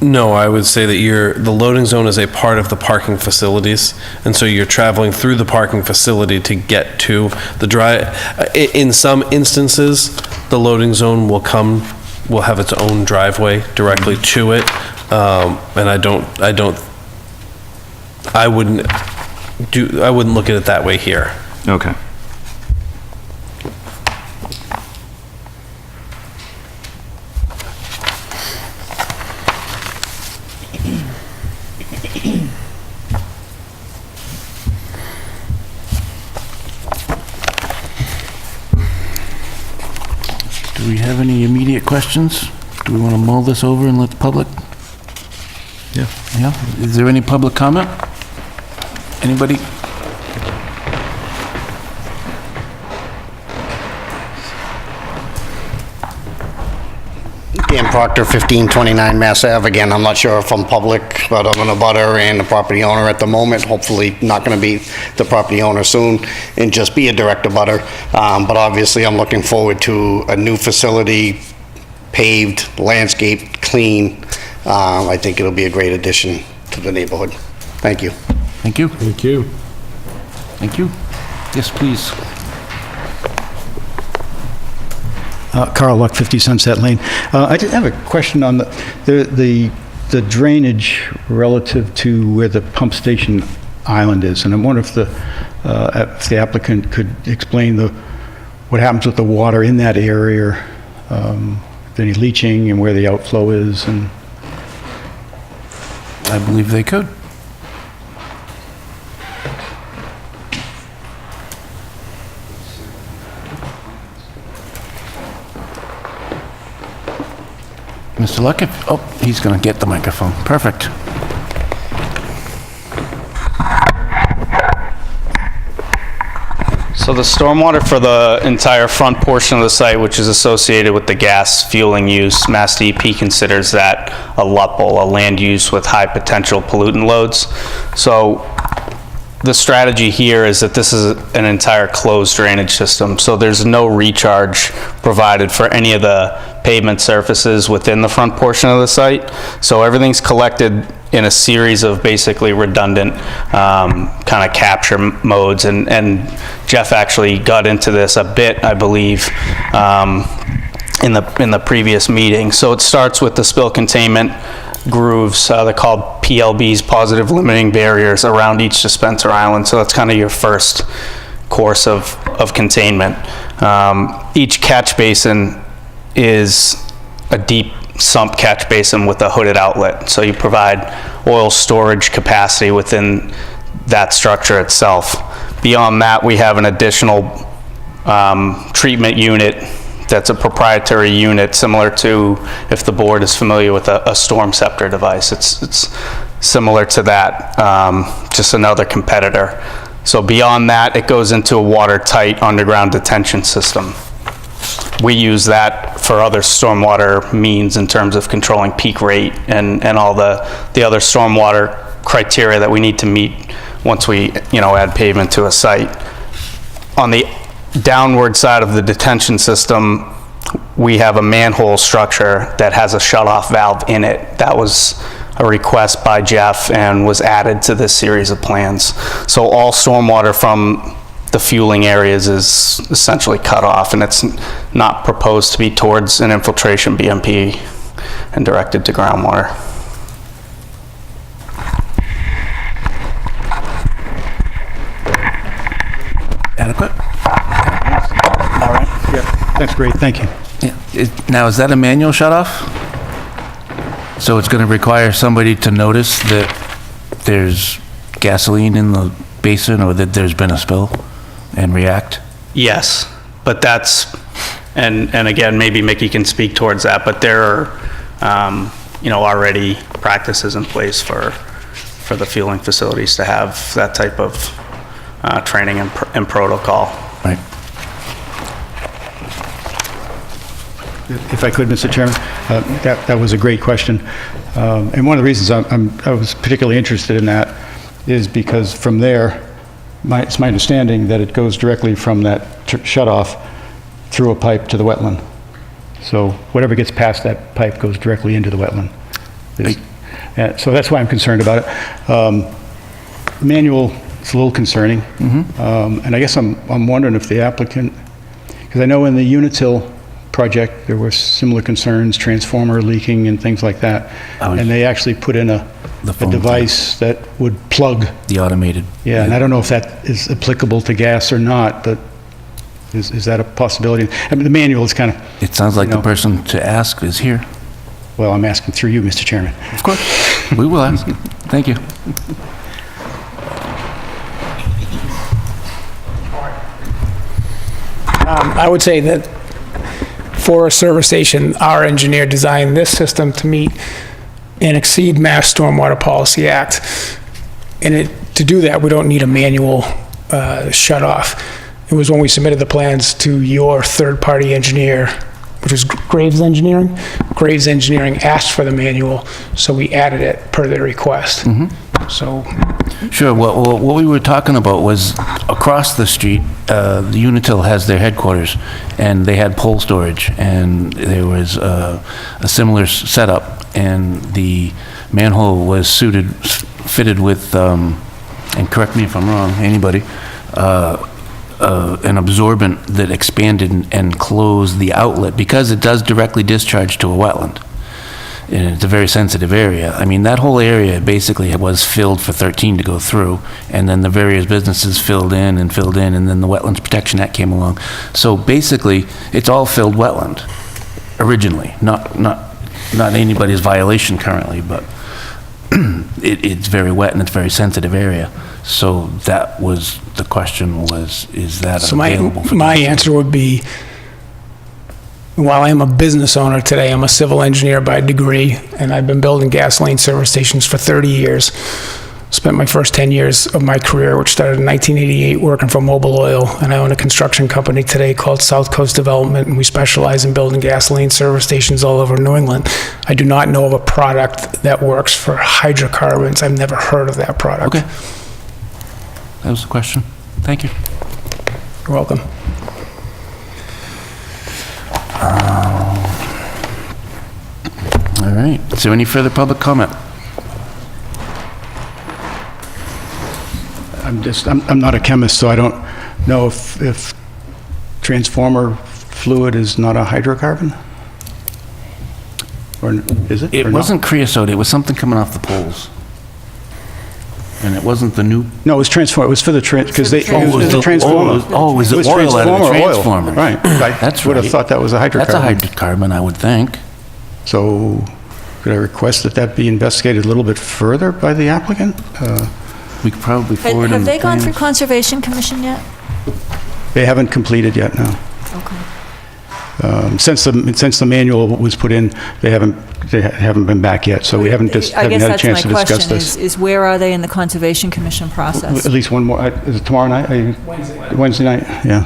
No, I would say that the loading zone is a part of the parking facilities, and so you're traveling through the parking facility to get to the in some instances, the loading zone will have its own driveway directly to it, and I wouldn't look at it that way here. Okay. Do we have any immediate questions? Do we want to mull this over and let the public? Yeah. Yeah? Is there any public comment? Anybody? Dan Proctor, 1529 Mass Ave. Again, I'm not sure if I'm public, but I'm an abutter and the property owner at the moment. Hopefully not going to be the property owner soon and just be a direct abutter. But obviously, I'm looking forward to a new facility, paved, landscaped, clean. I think it'll be a great addition to the neighborhood. Thank you. Thank you. Thank you. Thank you. Yes, please. Carl Luck, 50 Sunset Lane. I did have a question on the drainage relative to where the pump station island is, and I wonder if the applicant could explain what happens with the water in that area, any leaching and where the outflow is, and I believe they could. Mr. Luck, he's going to get the microphone. Perfect. So the stormwater for the entire front portion of the site, which is associated with the gas fueling use, Mass DEP considers that a LUPL, a land use with high potential pollutant loads. So the strategy here is that this is an entire closed drainage system, so there's no recharge provided for any of the pavement surfaces within the front portion of the site. So everything's collected in a series of basically redundant kind of capture modes, and Jeff actually got into this a bit, I believe, in the previous meeting. So it starts with the spill containment grooves, they're called PLBs, positive limiting barriers, around each dispenser island. So that's kind of your first course of containment. Each catch basin is a deep sump catch basin with a hooded outlet. So you provide oil storage capacity within that structure itself. Beyond that, we have an additional treatment unit that's a proprietary unit, similar to, if the board is familiar with a storm scepter device. It's similar to that, just another competitor. So beyond that, it goes into a watertight underground detention system. We use that for other stormwater means in terms of controlling peak rate and all the other stormwater criteria that we need to meet once we, add pavement to a site. On the downward side of the detention system, we have a manhole structure that has a shutoff valve in it. That was a request by Jeff and was added to this series of plans. So all stormwater from the fueling areas is essentially cut off, and it's not proposed to be towards an infiltration BMP and directed to groundwater. Adequate? All right. Yeah, that's great. Thank you. Yeah. Now, is that a manual shutoff? So it's going to require somebody to notice that there's gasoline in the basin or that there's been a spill and react? Yes, but that's, and again, maybe Mickey can speak towards that, but there are, already practices in place for the fueling facilities to have that type of training and protocol. Right. If I could, Mr. Chairman, that was a great question. And one of the reasons I was particularly interested in that is because from there, it's my understanding that it goes directly from that shutoff through a pipe to the wetland. So whatever gets past that pipe goes directly into the wetland. So that's why I'm concerned about it. Manual, it's a little concerning. And I guess I'm wondering if the applicant, because I know in the Unitil project, there were similar concerns, transformer leaking and things like that. And they actually put in a device that would plug. The automated. Yeah, and I don't know if that is applicable to gas or not, but is that a possibility? I mean, the manual is kind of... It sounds like the person to ask is here. Well, I'm asking through you, Mr. Chairman. Of course. We will ask. Thank you. I would say that for a service station, our engineer designed this system to meet and exceed Mass Stormwater Policy Act. And to do that, we don't need a manual shut-off. It was when we submitted the plans to your third-party engineer, which was Graves Engineering. Graves Engineering asked for the manual, so we added it per their request. So. Sure. What we were talking about was across the street, the Unitil has their headquarters, and they had pole storage, and there was a similar setup, and the manhole was fitted with, and correct me if I'm wrong, anybody, an absorbent that expanded and closed the outlet because it does directly discharge to a wetland. And it's a very sensitive area. I mean, that whole area basically was filled for 13 to go through, and then the various businesses filled in, and then the Wetlands Protection Act came along. So basically, it's all filled wetland originally, not anybody's violation currently, but it's very wet and it's a very sensitive area. So that was, the question was, is that available for my answer would be, while I am a business owner today, I'm a civil engineer by degree, and I've been building gasoline service stations for 30 years. Spent my first 10 years of my career, which started in 1988, working for Mobil Oil, and I own a construction company today called South Coast Development, and we specialize in building gasoline service stations all over New England. I do not know of a product that works for hydrocarbons. I've never heard of that product. Okay. That was the question. Thank you. You're welcome. All right. Is there any further public comment? I'm not a chemist, so I don't know if transformer fluid is not a hydrocarbon? Or is it? It or not? wasn't creosote, it was something coming off the poles. And it wasn't the new... No, it was transformer, it was for the, because they, it was the transformer. Oh, was it oil out of the transformer? Right. That's I would have right. thought that was a hydrocarbon. That's a hydrocarbon, I would think. So could I request that that be investigated a little bit further by the applicant? We could probably forward them Have they gone through plans. Conservation Commission yet? They haven't completed yet, no. Okay. Since the manual was put in, they haven't been back yet, so we haven't I haven't guess had a that's chance my to discuss question, this. is where are they in the Conservation Commission process? At least one more, is it tomorrow night? Wednesday night, yeah.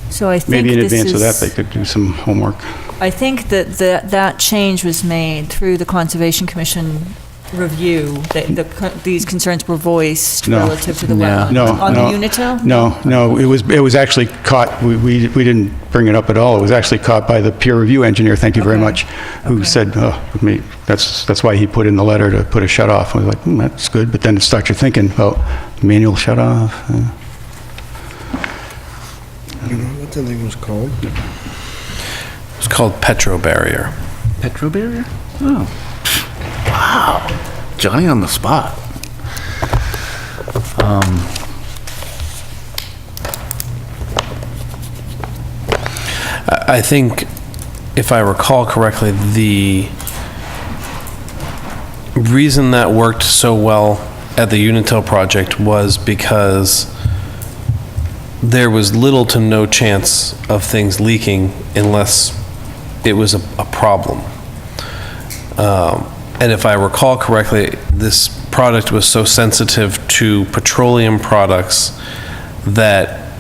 So I think Maybe in this advance of that, is- they could do some homework. I think that change was made through the Conservation Commission review, that these concerns were voiced No. relative to the Yeah. wetland. No, On the no. Unitil? No, it was actually caught, we didn't bring it up at all. It was actually caught by the peer review engineer, thank you very Okay. much, who said, that's why he put in the letter to put a shut off. I was like, that's good, but then it starts you thinking, well, manual shut off. You know what the thing was called? It's called Petro Barrier. Petro barrier? Oh. Wow. Johnny on the spot. I think, if I recall correctly, the reason that worked so well at the Unitil project was because there was little to no chance of things leaking unless it was a problem. And if I recall correctly, this product was so sensitive to petroleum products that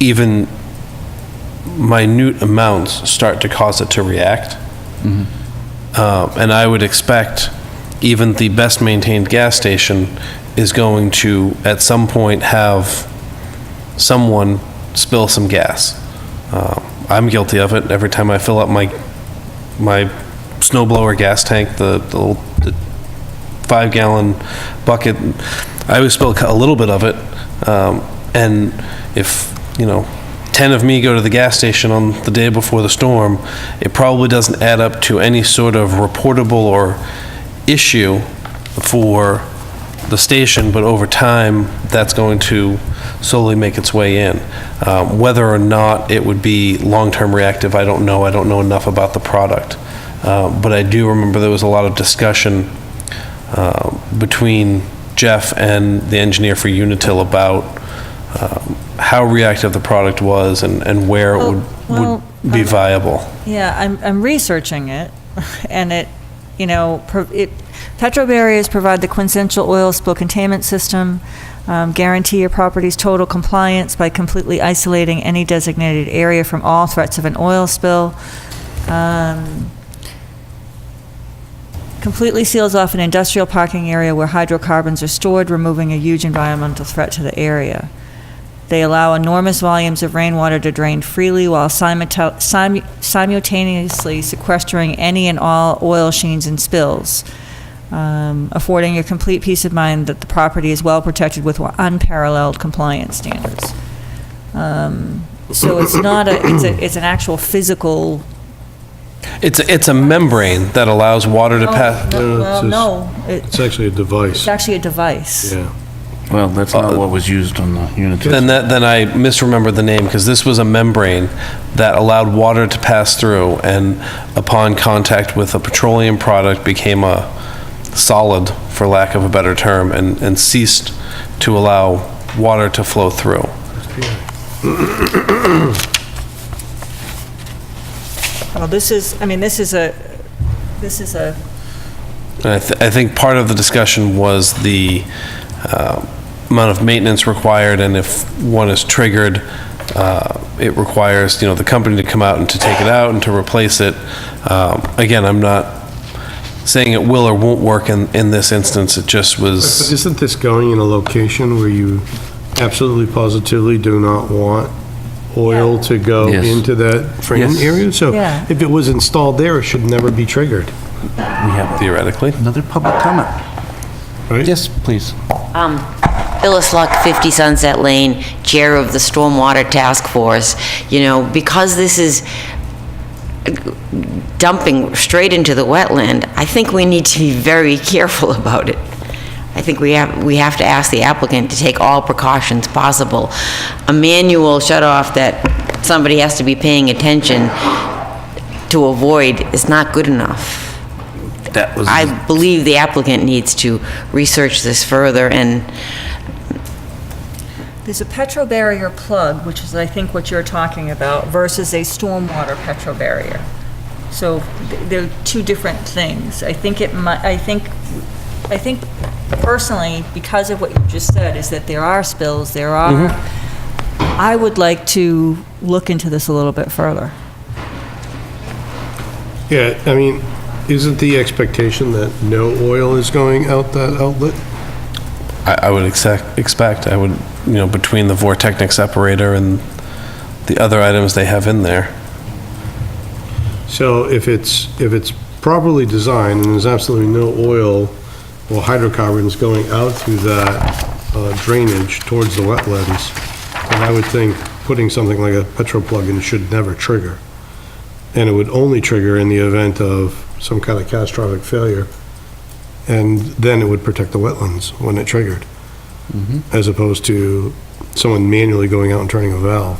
even minute amounts start to cause it to react. And I would expect even the best maintained gas station is going to, at some point, have someone spill some gas. I'm guilty of it. Every time I fill up my snow blower gas tank, the 5-gallon bucket, I always spill a little bit of it. And if, 10 of me go to the gas station on the day before the storm, it probably doesn't add up to any sort of reportable or issue for the station, but over time, that's going to slowly make its way in. Whether or not it would be long-term reactive, I don't know. I don't know enough about the product. But I do remember there was a lot of discussion between Jeff and the engineer for Unitil about how reactive the product was and where it would be viable. Yeah, I'm researching it, and Petro barriers provide the quintessential oil spill containment system, guarantee your property's total compliance by completely isolating any designated area from all threats of an oil spill. Completely seals off an industrial parking area where hydrocarbons are stored, removing a huge environmental threat to the area. They allow enormous volumes of rainwater to drain freely while simultaneously sequestering any and all oil sheens and spills, affording a complete peace of mind that the property is well protected with unparalleled compliance standards. So it's not it's an actual physical. It's a membrane that allows water to pass. It's actually a device. It's actually a device. Yeah. Well, that's not what was used on the unit. Then I misremembered the name, because this was a membrane that allowed water to pass through, and upon contact with a petroleum product became a solid, for lack of a better term, and ceased to allow water to flow through. Well, this is a I think part of the discussion was the amount of maintenance required, and if one is triggered, it requires, the company to come out and to take it out and to replace it. Again, I'm not saying it will or won't work in this instance, it just was... Isn't this going in a location where you absolutely positively do not want oil to go Yes. into that frame Yes. area? So Yeah. if it was installed there, it should never be triggered, We have Theoretically. another public comment. right? Yes, please. Phyllis Luck, 50 Sunset Lane, Chair of the Stormwater Task Force. Because this is dumping straight into the wetland, I think we need to be very careful about it. I think we have to ask the applicant to take all precautions possible. A manual shut-off that somebody has to be paying attention to avoid is not good enough. That was... I believe the applicant needs to research this further, and There's a petro barrier plug, which is, I think, what you're talking about, versus a stormwater petro barrier. So they're two different things. I think personally, because of what you just said, is that there are spills, I would like to look into this a little bit further. Yeah, I mean, isn't the expectation that no oil is going out that outlet? I would expect, between the Vortechnic separator and the other items they have in there. So if it's properly designed and there's absolutely no oil or hydrocarbons going out through that drainage towards the wetlands, then I would think putting something like a petro plug-in should never trigger. And it would only trigger in the event of some kind of catastrophic failure. And then it would protect the wetlands when it triggered, as opposed to someone manually going out and turning a valve.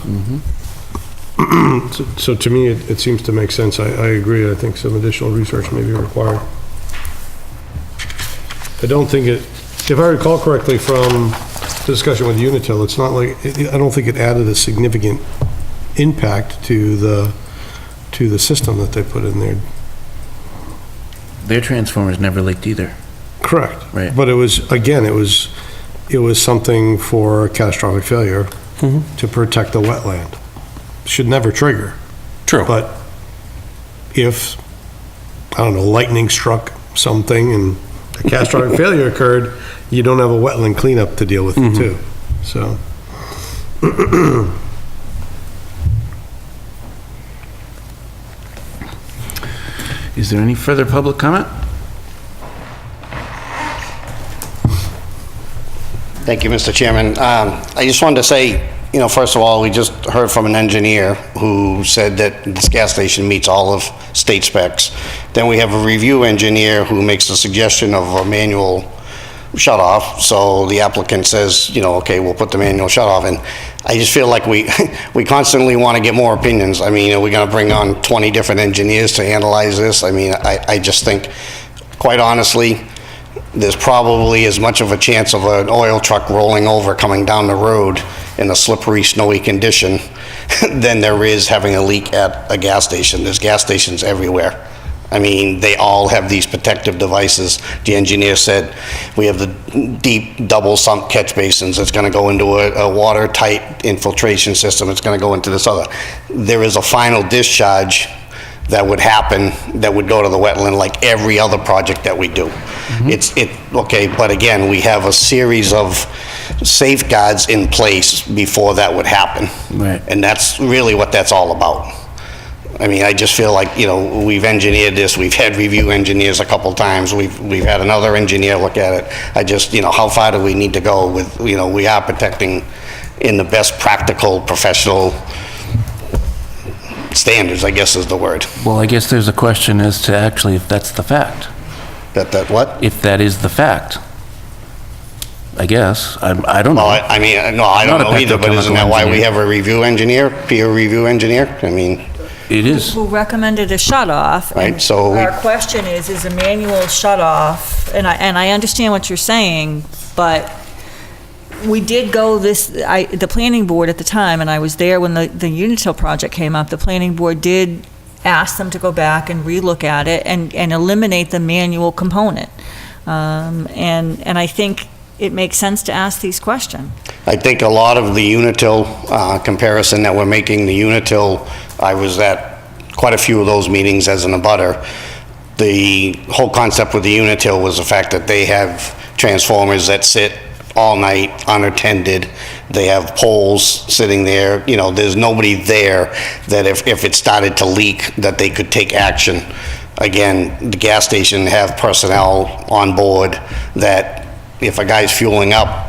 So to me, it seems to make sense. I agree. I think some additional research may be required. I don't think if I recall correctly from the discussion with Unitil, it's not like, I don't think it added a significant impact to the system that they put in there. Their transformers never leaked either. Correct. Right. But it was, again, it was something for catastrophic failure to protect the wetland. Should never trigger. True. But if, I don't know, lightning struck something and a catastrophic failure occurred, you don't have a wetland cleanup to deal with too. So. Is there any further public comment? Thank you, Mr. Chairman. I just wanted to say, first of all, we just heard from an engineer who said that this gas station meets all of state specs. Then we have a review engineer who makes a suggestion of a manual shut-off. So the applicant says, okay, we'll put the manual shut-off in. I just feel like we constantly want to get more opinions. I mean, are we going to bring on 20 different engineers to analyze this? I mean, I just think, quite honestly, there's probably as much of a chance of an oil truck rolling over coming down the road in a slippery, snowy condition than there is having a leak at a gas station. There's gas stations everywhere. I mean, they all have these protective devices. The engineer said, we have the deep double sump catch basins. It's gonna go into a watertight infiltration system. It's gonna go into this other. There is a final discharge that would happen, that would go to the wetland like every other project that we do. Okay, but again, we have a series of safeguards in place before that would happen. Right. And that's really what that's all about. I mean, I just feel like, we've engineered this, we've had review engineers a couple times, we've had another engineer look at it. I just, how far do we need to go with, we are protecting in the best practical, professional standards, I guess is the word. Well, I guess there's a question as to actually if that's the fact. That what? If that is the fact. I guess. I don't know. Well, I mean, no, I don't know either, but isn't that why we have a review engineer, peer review engineer? I mean... It is. Who recommended a shut-off. Right, and so... Our question is a manual shut-off, and I understand what you're saying, but we did go the planning board at the time, and I was there when the Unitil project came up, the planning board did ask them to go back and relook at it and eliminate the manual component. And I think it makes sense to ask these questions. I think a lot of the Unitil comparison that we're making, the Unitil, I was at quite a few of those meetings as an abutter. The whole concept with the Unitil was the fact that they have transformers that sit all night unattended. They have poles sitting there, you know, there's nobody there that if it started to leak, that they could take action. Again, the gas station have personnel on board that if a guy's fueling up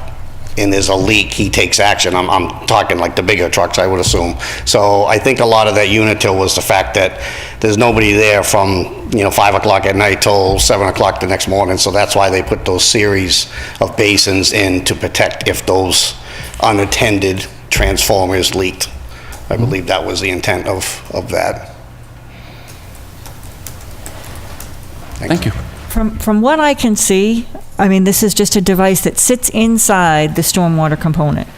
and there's a leak, he takes action. I'm talking like the bigger trucks, I would assume. So I think a lot of that Unitil was the fact that there's nobody there from, 5 o'clock at night till 7 o'clock the next morning. So that's why they put those series of basins in to protect if those unattended transformers leaked. I believe that was the intent of that. Thank you. From what I can see, I mean, this is just a device that sits inside the stormwater component.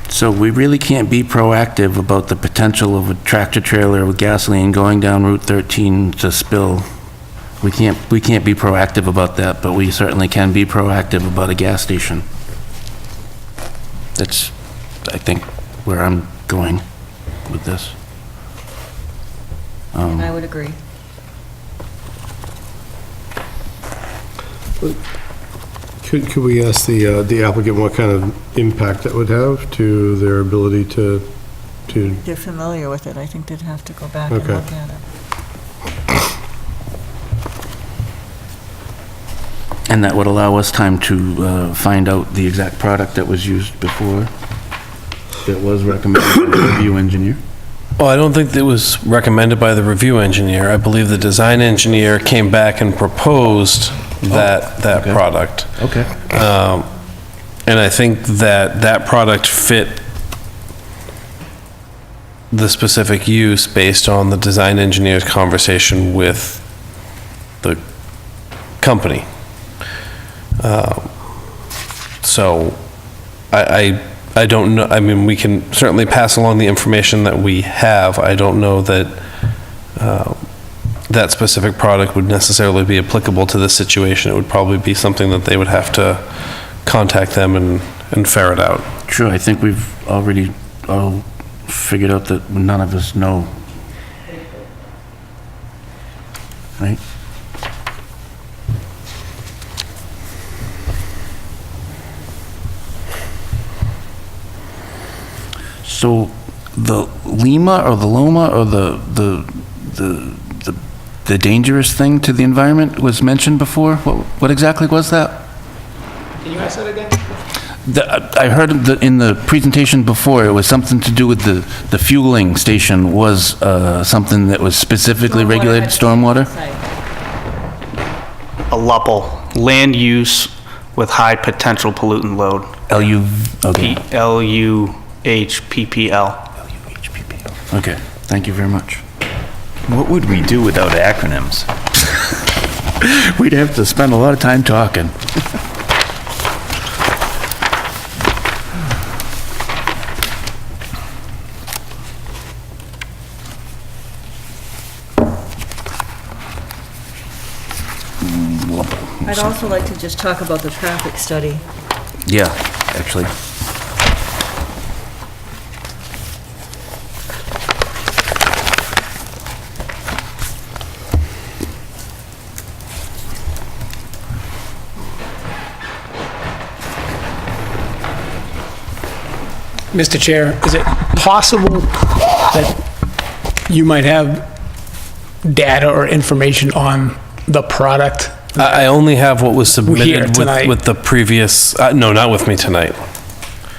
So we really can't be proactive about the potential of a tractor trailer with gasoline going down Route 13 to spill. We can't be proactive about that, but we certainly can be proactive about a gas station. That's, I think, where I'm going with this. I would agree. Could we ask the applicant what kind of impact that would have to their ability to? They're familiar with it. I think they'd have to go back and Okay. look at it. And that would allow us time to find out the exact product that was used before, that was recommended by the review engineer. Well, I don't think it was recommended by the review engineer. I believe the design engineer came back and proposed that product. Okay. And I think that product fit the specific use based on the design engineer's conversation with the company. So I don't know, I mean, we can certainly pass along the information that we have. I don't know that that specific product would necessarily be applicable to this situation. It would probably be something that they would have to contact them and ferret out. Sure, I think we've already all figured out that none of us know. Right? So the Lima or the Loma or the dangerous thing to the environment was mentioned before? What exactly was that? Can you ask that again? I heard in the presentation before, it was something to do with the fueling station was something that was specifically regulated stormwater? A LUPL, land use with high potential pollutant load. Okay. LUHPPL. Okay, thank you very much. What would we do without acronyms? We'd have to spend a lot of time talking. I'd also like to just talk about the traffic study. Yeah, actually. Mr. Chair, is it possible that you might have data or information on the product? I only have what was Here submitted tonight. with the previous, no, not with me tonight.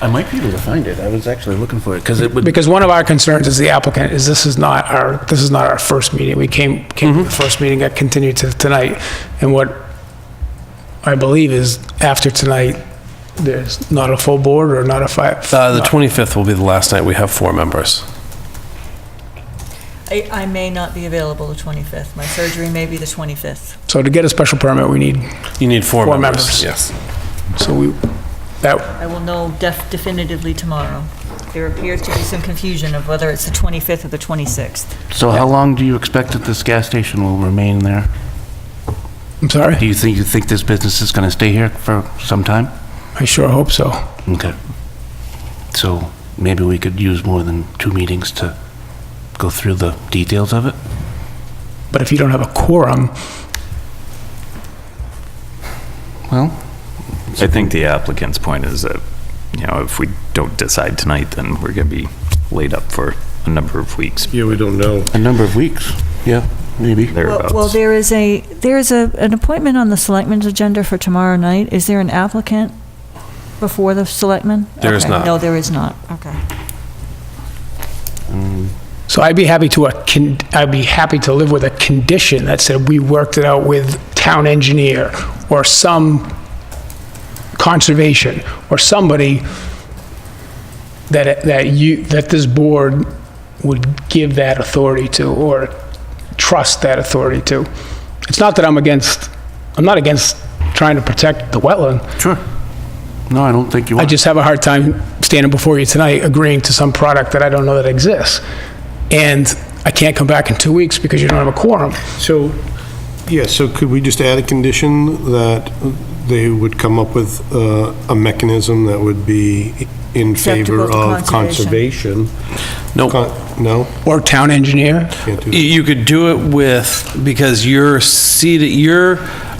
I might be able to find it. I was actually looking for it, because it would... Because one of our concerns as the applicant is this is not our first meeting. We came to the first meeting, got continued to tonight. And what I believe is after tonight, there's not a full board or not a five? The 25th will be the last night we have 4 members. I may not be available the 25th. My surgery may be the 25th. So to get a special permit, we need You need four four members. members. Yes. So that, I will know definitively tomorrow. There appears to be some confusion of whether it's the 25th or the 26th. So how long do you expect that this gas station will remain there? I'm sorry? Do you think this business is going to stay here for some time? I sure hope so. Okay. So maybe we could use more than 2 meetings to go through the details of it? But if you don't have a quorum, Well, I think the applicant's point is that, if we don't decide tonight, then we're going to be laid up for a number of weeks. Yeah, we don't know. a number of weeks. Yeah, maybe. Thereabouts. Well, there is an appointment on the selectmen's agenda for tomorrow night. Is there an applicant before the selectmen? There is Okay. not. No, there is not. Okay. so I'd be happy to live with a condition that said we worked it out with town engineer or some conservation or somebody that this board would give that authority to or trust that authority to. It's not that I'm not against trying to protect the wetland. Sure. No, I don't think you are. I just have a hard time standing before you tonight agreeing to some product that I don't know that exists. And I can't come back in 2 weeks because you don't have a quorum. So, yeah, so could we just add a condition that they would come up with a mechanism that would be in favor Acceptable to of conservation? Nope. No? Or town engineer. Can't do that. You could do it with, because your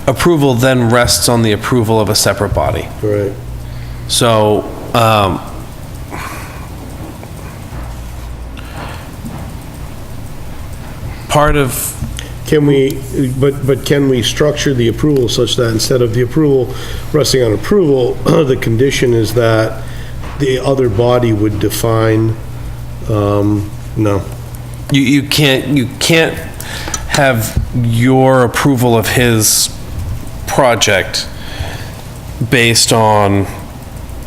approval then rests on the approval of a separate body. Right. So, part of, Can we, but can we structure the approval such that instead of the approval resting on approval, the condition is that the other body would define, no. you can't have your approval of his project based on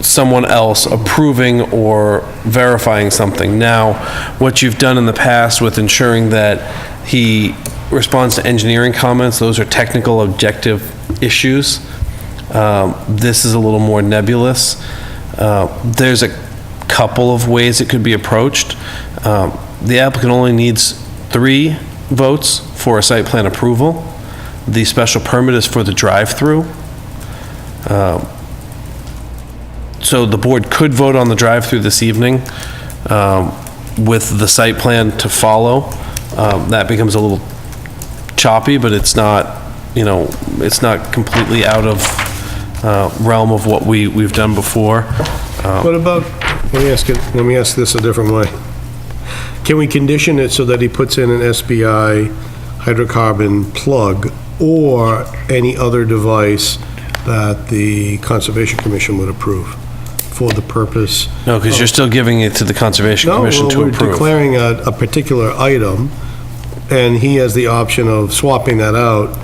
someone else approving or verifying something. Now, what you've done in the past with ensuring that he responds to engineering comments, those are technical, objective issues. This is a little more nebulous. There's a couple of ways it could be approached. The applicant only needs 3 votes for a site plan approval. The special permit is for the drive-through. So the board could vote on the drive-through this evening with the site plan to follow. That becomes a little choppy, but it's not, it's not completely out of realm of what we've done before. What about, let me ask this a different way. Can we condition it so that he puts in an SBI hydrocarbon plug or any other device that the Conservation Commission would approve for the purpose? No, because you're still giving it to the Conservation Commission to No, we're approve. declaring a particular item, and he has the option of swapping that out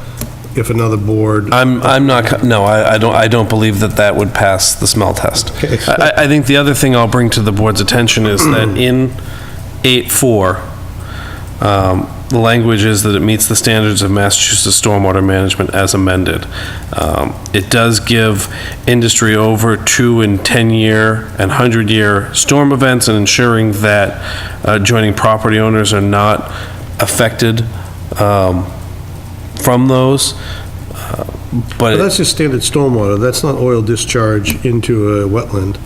if another board... I'm not, no, I don't believe that would pass the smell test. Okay. I think the other thing I'll bring to the board's attention is that in 8.4, the language is that it meets the standards of Massachusetts stormwater management as amended. It does give industry over 2 and 10-year and 100-year storm events and ensuring that adjoining property owners are not affected from those. But that's just standard stormwater, that's not oil discharge into a wetland.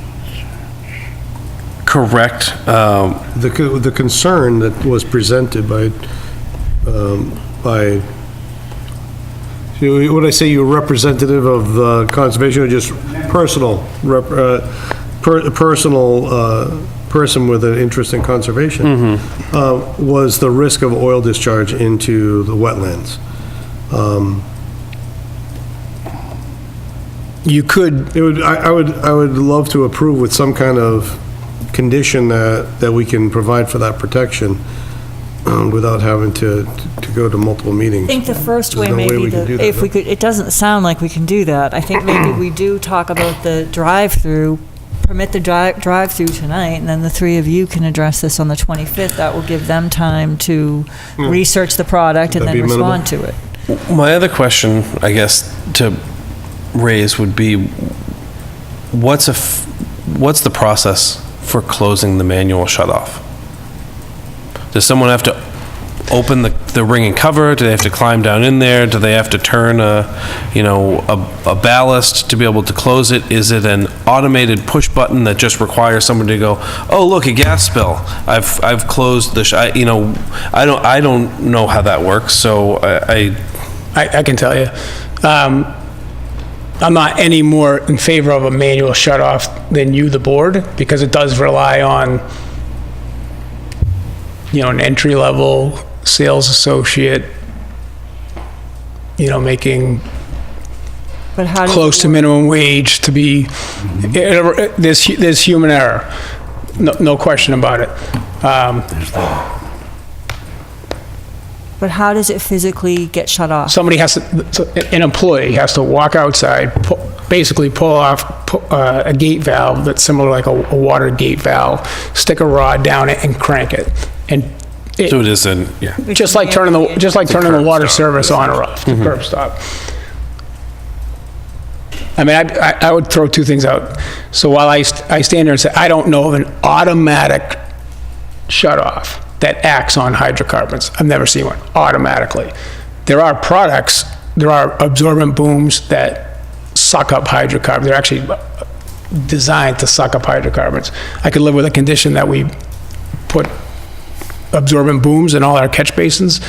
Correct. The concern that was presented by, would I say you're representative of the conservation or just personal, person with an interest in conservation? Was the risk of oil discharge into the wetlands. You could... I would love to approve with some kind of condition that we can provide for that protection without having to go to multiple meetings. I think the first way There's no may be we can do that, if no? we could, it doesn't sound like we can do that. I think maybe we do talk about the drive-through permit the drive-through tonight, and then the three of you can address this on the 25th. That will give them time to research the product and That'd then be amenable. respond to it. My other question, I guess, to raise would be, what's the process for closing the manual shutoff? Does someone have to open the ring and cover? Do they have to climb down in there? Do they have to turn a ballast to be able to close it? Is it an automated push button that just requires someone to go, oh, look, a gas spill. I've closed the, I don't know how that works, so I can tell you. I'm not any more in favor of a manual shut-off than you, the board, because it does rely on, an entry-level sales associate, making But how does close it to work? minimum wage to be, there's human error, no question about it. But how does it physically get shut off? Somebody has to, an employee has to walk outside, basically pull off a gate valve that's similar like a water gate valve, stick a rod down it and crank it. And so it isn't, yeah. just like turning the water service on or off, the curb stop. I mean, I would throw two things out. So while I stand there and say, I don't know of an automatic shut-off that acts on hydrocarbons. I've never seen one automatically. There are products, there are absorbent booms that suck up hydrocarbons. They're actually designed to suck up hydrocarbons. I could live with a condition that we put absorbent booms in all our catch basins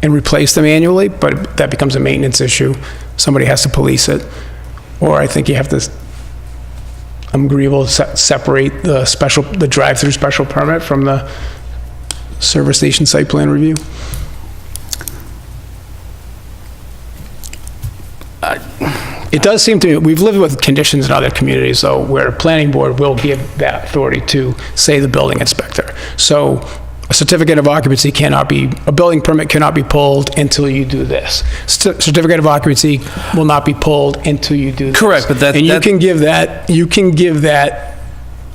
and replace them annually, but that becomes a maintenance issue. Somebody has to police it. Or I think you have to, I'm agreeable to separate the drive-through special permit from the service station site plan review. It does seem to me, we've lived with conditions in other communities, though, where planning board will give that authority to, say, the building inspector. So a certificate of occupancy a building permit cannot be pulled until you do this. Certificate of occupancy will not be pulled until you do this. Correct, but And you can give that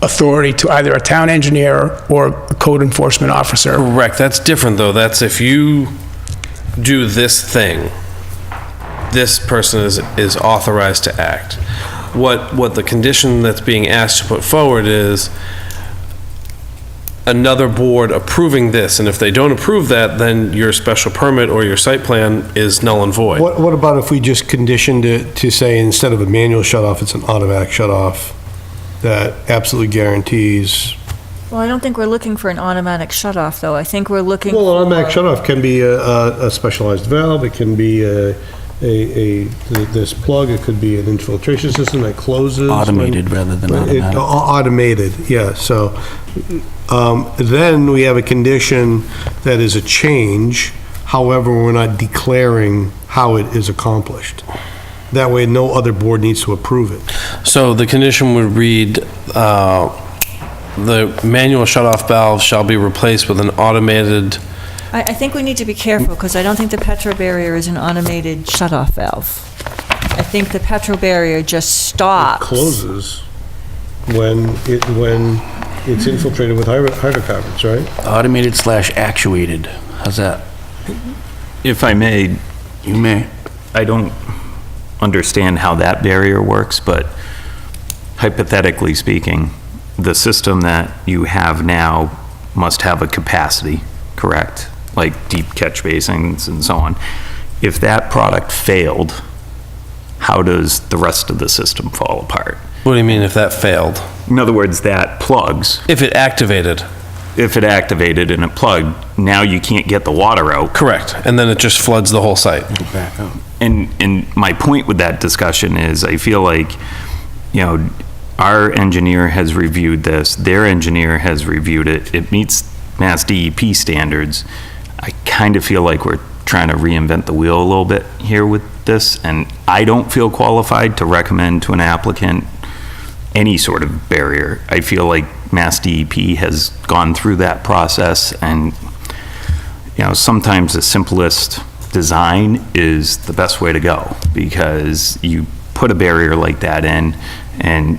authority to either a town engineer or a code enforcement officer. Correct, that's different, though. That's if you do this thing, this person is authorized to act. What the condition that's being asked to put forward is another board approving this, and if they don't approve that, then your special permit or your site plan is null and void. What about if we just conditioned it to say, instead of a manual shut-off, it's an automatic shut-off that absolutely guarantees? Well, I don't think we're looking for an automatic shut-off, though. I think we're looking Well, an for... automatic shut-off can be a specialized valve, it can be this plug, it could be an infiltration system that closes. Automated rather than automatic. Automated, yeah, so, then we have a condition that is a change, however, we're not declaring how it is accomplished. That way, no other board needs to approve it. So the condition would read, the manual shut-off valve shall be replaced with an automated. I think we need to be careful, because I don't think the Petro barrier is an automated shut-off valve. I think the Petro barrier just stops. It closes when it's infiltrated with hydrocarbons, right? Automated/actuated. How's that? If I may. You may. I don't understand how that barrier works, but hypothetically speaking, the system that you have now must have a capacity, correct? Like deep catch basins and so on. If that product failed, how does the rest of the system fall apart? What do you mean if that failed? In other words, that plugs. If it activated. If it activated and it plugged, now you can't get the water out. Correct, and then it just floods the whole site. Back up. And my point with that discussion is, I feel like, our engineer has reviewed this, their engineer has reviewed it, it meets Mass DEP standards. I kind of feel like we're trying to reinvent the wheel a little bit here with this, and I don't feel qualified to recommend to an applicant any sort of barrier. I feel like Mass DEP has gone through that process, and sometimes the simplest design is the best way to go, because you put a barrier like that in and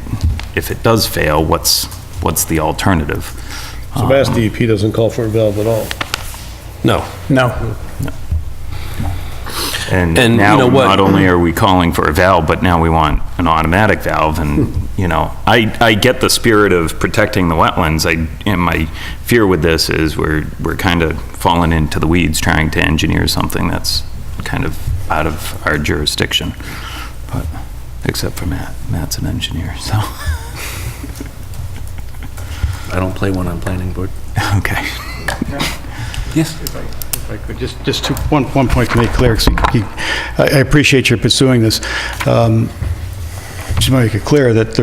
if it does fail, what's the alternative? So Mass DEP doesn't call for a valve at all? No. No. And And you now, know what? not only are we calling for a valve, but now we want an automatic valve, and, you know, I get the spirit of protecting the wetlands. And my fear with this is we're kind of falling into the weeds trying to engineer something that's kind of out of our jurisdiction. But, except for Matt. Matt's an engineer, so. I don't play one on planning board. Okay. Yes? If I could, just one point to make clear, 'cause I appreciate your pursuing this. Just want to make it clear that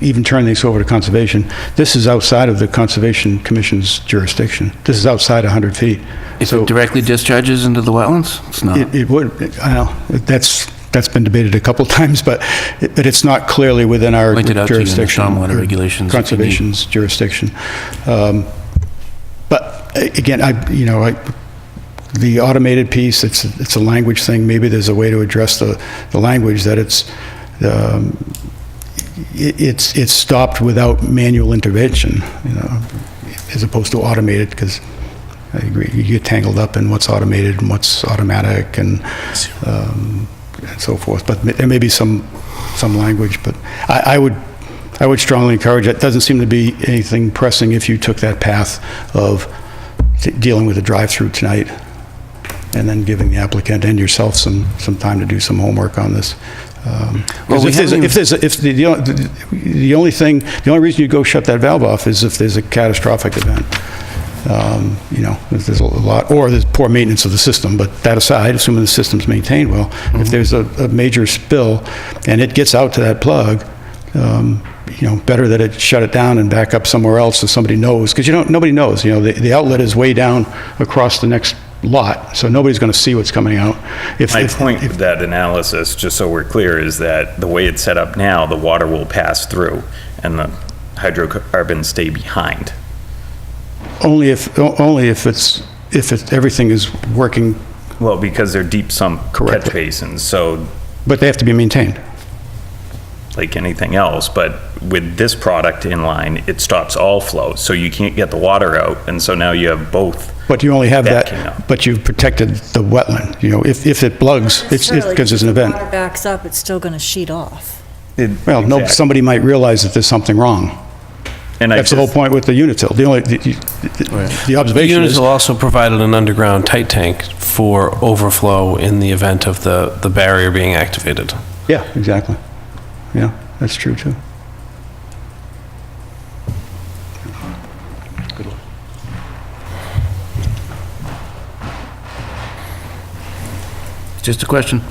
even turning this over to conservation, this is outside of the Conservation Commission's jurisdiction. This is outside 100 feet. If it directly discharges into the wetlands, it's not. It would, that's been debated a couple times, but it's not clearly within our Pointed out to you in the jurisdiction. stormwater regulations if you need. Conservation's jurisdiction. But again, the automated piece, it's a language thing. Maybe there's a way to address the language that it's stopped without manual intervention, as opposed to automated, because I agree, you get tangled up in what's automated and what's automatic and so forth. But there may be some language, but I would strongly encourage it. Doesn't seem to be anything pressing if you took that path of dealing with a drive-through tonight and then giving the applicant and yourself some time to do some homework on this. The only reason you go shut that valve off is if there's a catastrophic event. If there's a lot, or there's poor maintenance of the system. But that aside, assuming the system's maintained well, if there's a major spill and it gets out to that plug, better that it shut it down and back up somewhere else so somebody knows, because nobody knows. The outlet is way down across the next lot, so nobody's going to see what's coming out. My point with that analysis, just so we're clear, is that the way it's set up now, the water will pass through and the hydrocarbons stay behind. Only if everything is working. Well, because they're deep sump catch basins, so. But they have to be maintained. Like anything else, but with this product in line, it stops all flow, so you can't get the water out, and so now you have both. But you only have backing that, up. but you've protected the wetland. If it plugs, it's because there's an event. If the water backs up, it's still going to sheet off. Somebody might realize that there's something wrong. And that's the whole point with the Unitil. The observation is. Unitil also provided an underground tight tank for overflow in the event of the barrier being activated. Yeah, exactly. Yeah, that's true too. Just a question.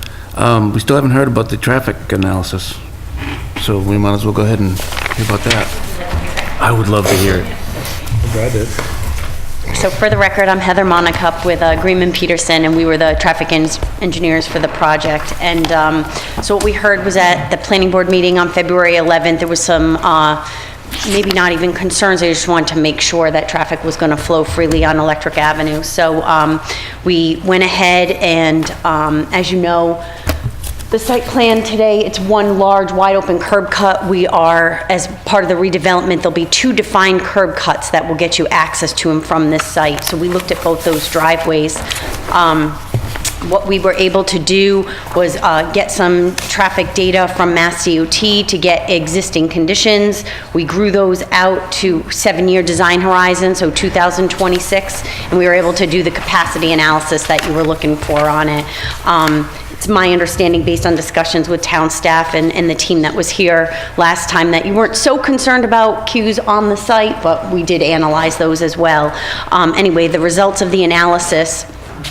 We still haven't heard about the traffic analysis, so we might as well go ahead and hear about that. I would love to hear it. Brad did. So for the record, I'm Heather Monacup with Greenman Peterson, and we were the traffic engineers for the project. And so what we heard was at the planning board meeting on February 11th, there was some maybe not even concerns. They just wanted to make sure that traffic was going to flow freely on Electric Avenue. So we went ahead and, as you know, the site plan today, it's one large, wide-open curb cut. We are, as part of the redevelopment, there'll be 2 defined curb cuts that will get you access to and from this site. So we looked at both those driveways. What we were able to do was get some traffic data from Mass DOT to get existing conditions. We grew those out to 7-year design horizon, so 2026, and we were able to do the capacity analysis that you were looking for on it. It's my understanding, based on discussions with town staff and the team that was here last time, that you weren't so concerned about queues on the site, but we did analyze those as well. Anyway, the results of the analysis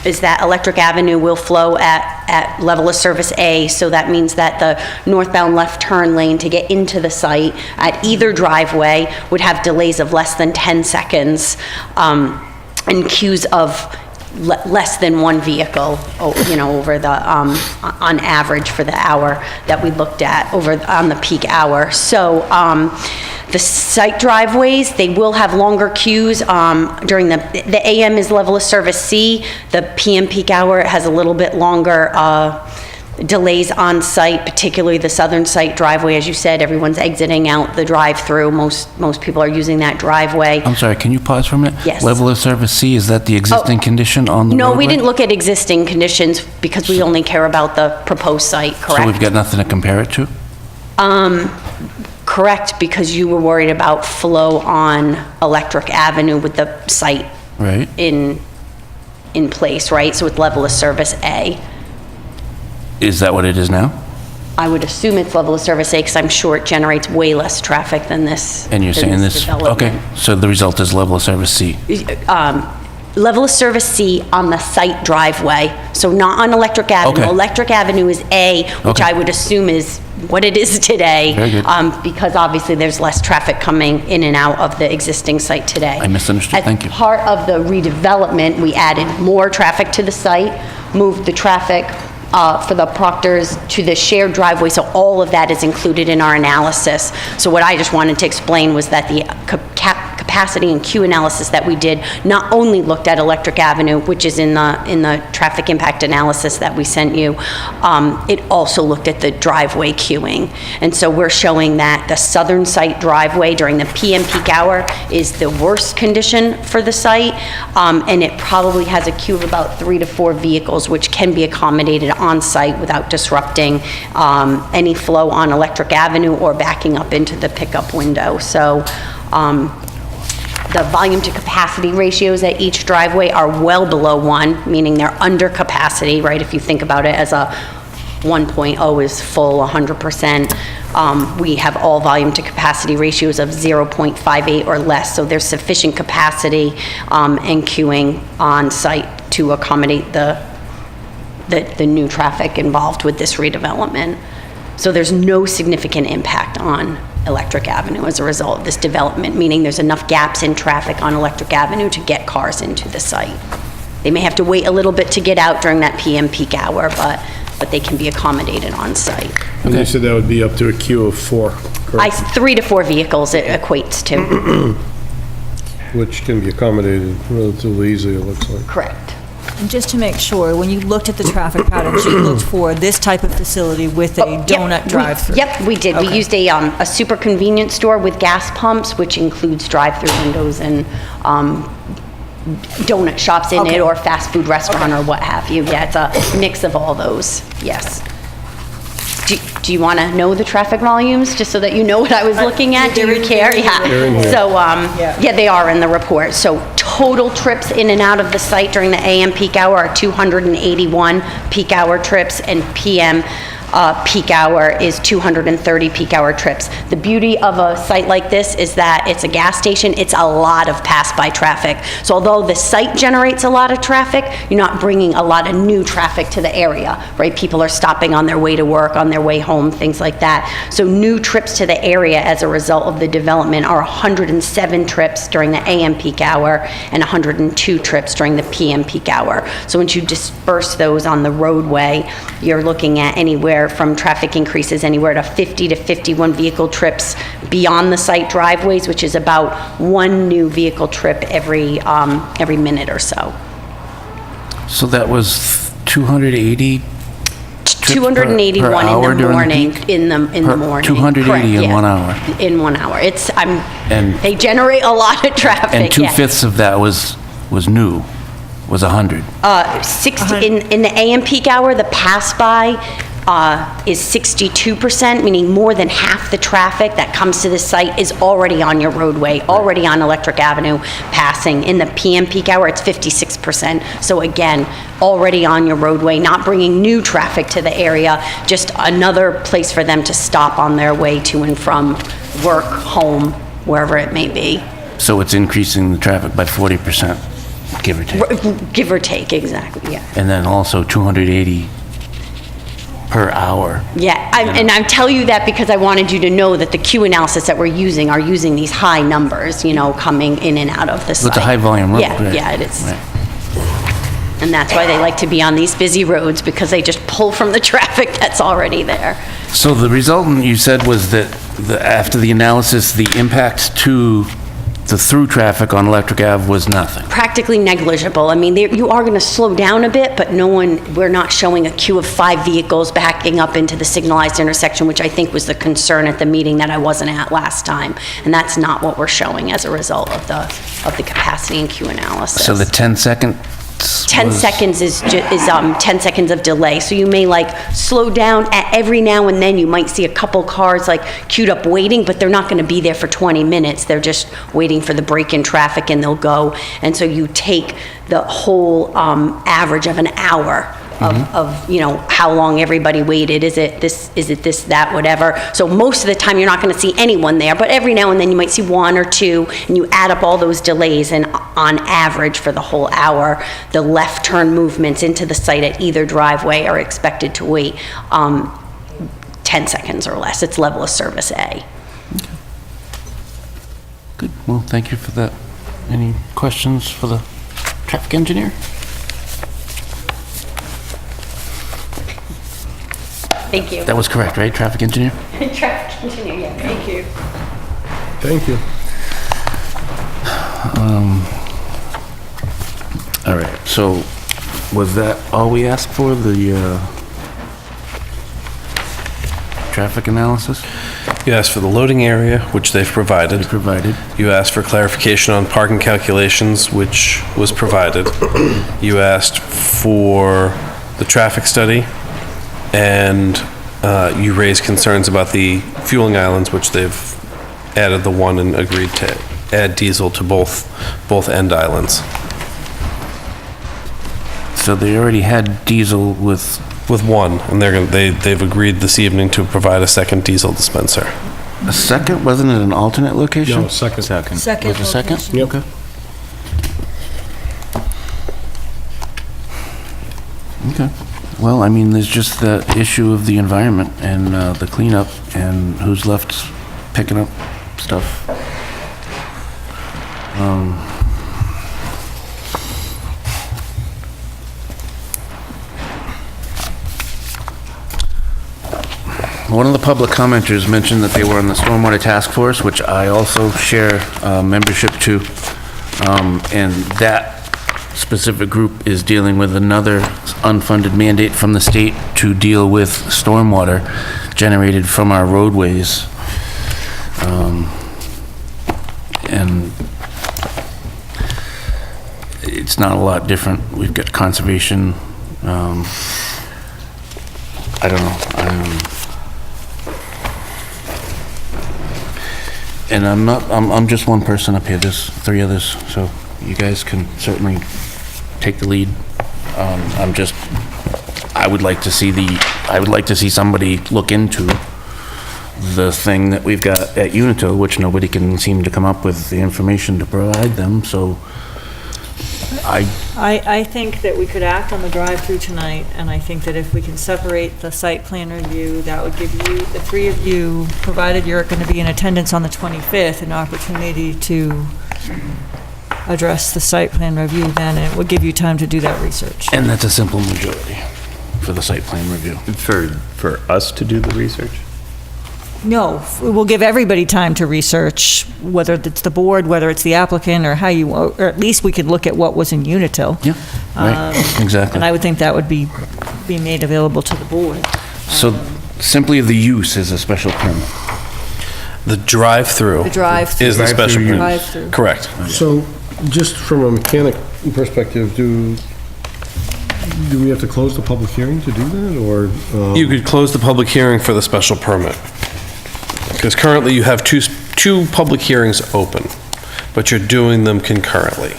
is that Electric Avenue will flow at level of service A, so that means that the northbound left turn lane to get into the site at either driveway would have delays of less than 10 seconds and queues of less than 1 vehicle, over the, on average for the hour that we looked at on the peak hour. So the site driveways, they will have longer queues during the AM is level of service C. The PM peak hour has a little bit longer delays on site, particularly the southern site driveway. As you said, everyone's exiting out the drive-through. Most people are using that driveway. I'm sorry, can you pause for a minute? Yes. Level of service C, is that the existing condition on the No, roadway? we didn't look at existing conditions because we only care about the proposed site, So correct? we've got nothing to compare it to? Correct, because you were worried about flow on Electric Avenue with the site Right. in place, right? So it's level of service A. Is that what it is now? I would assume it's level of service A because I'm sure it generates way less traffic than this. And you're than saying this, development. okay, so the result is level of service C. Level of service C on the site driveway, so not on Electric Avenue. Okay. Electric Avenue is A, which Okay. I would assume is what it is today. Very good. Because obviously there's less traffic coming in and out of the existing site today. I misunderstood, thank you. As part of the redevelopment, we added more traffic to the site, moved the traffic for the Proctors to the shared driveway, so all of that is included in our analysis. So what I just wanted to explain was that the capacity and queue analysis that we did not only looked at Electric Avenue, which is in the traffic impact analysis that we sent you, it also looked at the driveway queuing. And so we're showing that the southern site driveway during the PM peak hour is the worst condition for the site, and it probably has a queue of about 3 to 4 vehicles, which can be accommodated on site without disrupting any flow on Electric Avenue or backing up into the pickup window. So the volume to capacity ratios at each driveway are well below 1, meaning they're under capacity, right? If you think about it as a 1.0 is full 100%, we have all volume to capacity ratios of 0.58 or less, so there's sufficient capacity and queuing on site to accommodate the new traffic involved with this redevelopment. So there's no significant impact on Electric Avenue as a result of this development, meaning there's enough gaps in traffic on Electric Avenue to get cars into the site. They may have to wait a little bit to get out during that PM peak hour, but they can be accommodated on site. And you said that would be up to a queue of 4, correct? 3 to 4 vehicles it equates to. Which can be accommodated relatively easily, it looks like. Correct. And just to make sure, when you looked at the traffic patterns, you looked for this type of facility with a donut drive-through? Yep, we did. We Okay. used a super convenience store with gas pumps, which includes drive-through windows and donut shops in Okay. it, or fast food restaurant, or what have you. Yeah, it's a mix of all those, yes. Do you want to know the traffic volumes, just so that you know what I was looking at? Do you care? They're in Yeah. here. So, yeah, they are in the report. So total trips in and out of the site during the AM peak hour are 281 peak hour trips, and PM peak hour is 230 peak hour trips. The beauty of a site like this is that it's a gas station, it's a lot of pass-by traffic. So although the site generates a lot of traffic, you're not bringing a lot of new traffic to the area, right? People are stopping on their way to work, on their way home, things like that. So new trips to the area as a result of the development are 107 trips during the AM peak hour and 102 trips during the PM peak hour. So once you disperse those on the roadway, you're looking at anywhere from traffic increases anywhere to 50 to 51 vehicle trips beyond the site driveways, which is about 1 new vehicle trip every minute or so. So that was 280 trips 281 per hour in the during morning, peak? in the morning. 280 Correct, in yeah. 1 hour? In 1 hour. And They generate a lot of traffic, and yeah. 2/5 of that was new, was 100. 60, in the AM peak hour, the pass-by is 62%, meaning more than half the traffic that comes to the site is already on your roadway, already on Electric Avenue passing. In the PM peak hour, it's 56%. So again, already on your roadway, not bringing new traffic to the area, just another place for them to stop on their way to and from work, home, wherever it may be. So it's increasing the traffic by 40%, give or take. Give or take, exactly, yeah. And then also 280 per hour. Yeah, and I tell you that because I wanted you to know that the Q analysis that we're using are using these high numbers, coming in and out of the site. It's a high volume road. Yeah, right. yeah, it is. Right. And that's why they like to be on these busy roads, because they just pull from the traffic that's already there. So the resultant you said was that after the analysis, the impact to the through traffic on Electric Ave was nothing. Practically negligible. I mean, you are going to slow down a bit, but we're not showing a queue of 5 vehicles backing up into the signalized intersection, which I think was the concern at the meeting that I wasn't at last time. And that's not what we're showing as a result of the capacity and queue analysis. So the 10-second 10 seconds is 10 seconds of delay. So you may like slow down at every now and then. You might see a couple cars like queued up waiting, but they're not going to be there for 20 minutes. They're just waiting for the break in traffic and they'll go. And so you take the whole average of an hour of how long everybody waited. Is it this, that, whatever. So most of the time you're not going to see anyone there, but every now and then you might see 1 or 2, and you add up all those delays, and on average for the whole hour, the left turn movements into the site at either driveway are expected to wait 10 seconds or less. It's level of service A. Good. Well, thank you for that. Any questions for the traffic engineer? Thank you. That was correct, right? Traffic engineer? Traffic engineer, yeah, thank you. Thank you. All right, so was that all we asked for, the traffic analysis? You asked for the loading area, which they've provided. You asked for clarification on parking calculations, which was provided. You asked for the traffic study, and you raised concerns about the fueling islands, which they've added the one and agreed to add diesel to both end islands. So they already had diesel with one, and they've agreed this evening to provide a second diesel dispenser. a second? Wasn't it an alternate location? No, second. Second Was it second? location. Yep. Okay. Okay. Well, I mean, there's just the issue of the environment and the cleanup and who's left picking up stuff. One of the public commenters mentioned that they were on the Stormwater Task Force, which I also share membership to. And that specific group is dealing with another unfunded mandate from the state to deal with stormwater generated from our roadways. And it's not a lot different. We've got conservation, I don't know. And I'm just one person up here, there's 3 others, so you guys can certainly take the lead. I would like to see somebody look into the thing that we've got at Unitil, which nobody can seem to come up with the information to provide them, so I think that we could act on the drive-through tonight, and I think that if we can separate the site plan review, that would give you, the 3 of you, provided you're going to be in attendance on the 25th, an opportunity to address the site plan review then, and it would give you time to do that research. And that's a simple majority for the site plan review. For us to do the research? No, we'll give everybody time to research, whether it's the board, whether it's the applicant, or how you, or at least we could look at what was in Unitil. Yeah, right, exactly. And I would think that would be made available to the board. So simply the use is a special permit. The drive-through. The drive-through. Is the special permit. Drive-through. Correct. So, just from a mechanic perspective, do we have to close the public hearing to do that, or? You could close the public hearing for the special permit. Because currently you have two public hearings open, but you're doing them concurrently.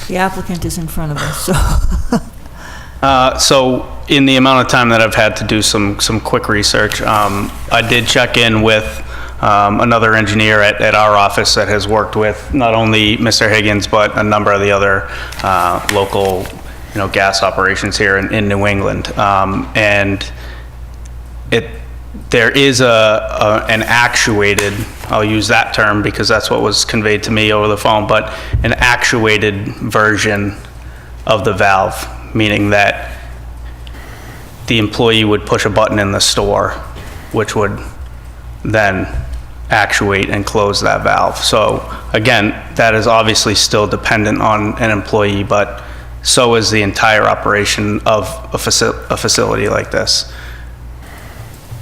The applicant is in front of us, so. So in the amount of time that I've had to do some quick research, I did check in with another engineer at our office that has worked with not only Mr. Higgins, but a number of the other local, gas operations here in New England. And there is an actuated, I'll use that term because that's what was conveyed to me over the phone, but an actuated version of the valve, meaning that the employee would push a button in the store, which would then actuate and close that valve. So again, that is obviously still dependent on an employee, but so is the entire operation of a facility like this.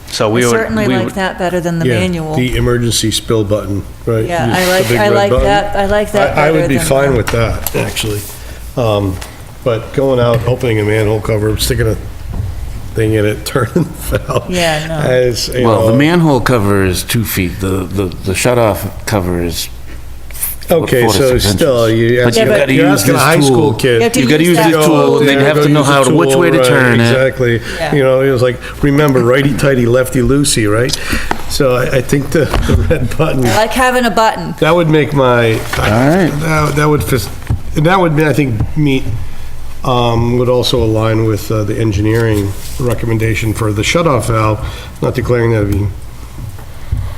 So I we would... certainly we like would- that better than the Yeah, manual. The emergency spill button, right? Yeah, The I like, big I red like button. that, I like that I would better be than fine the- with that, actually. But going out, opening a manhole cover, sticking a thing in it, turning the valve. Yeah, no. As, you Well, the know, manhole cover is 2 feet, the shut-off cover is Okay, 4 to so 6 inches. still, you're But you've asking, gotta you're use asking a this high school tool. kid. You have to You've got to use use this that tool, and they'd have to know how to, which way to Right, turn it. Exactly. Yeah. You know, it was like, remember, righty-tighty, lefty-loosey, right? So I think the red button, I like having a button. that would make my, right. that would, that would, I think, meet, would also align with the engineering recommendation for the shut-off valve, not declaring that to be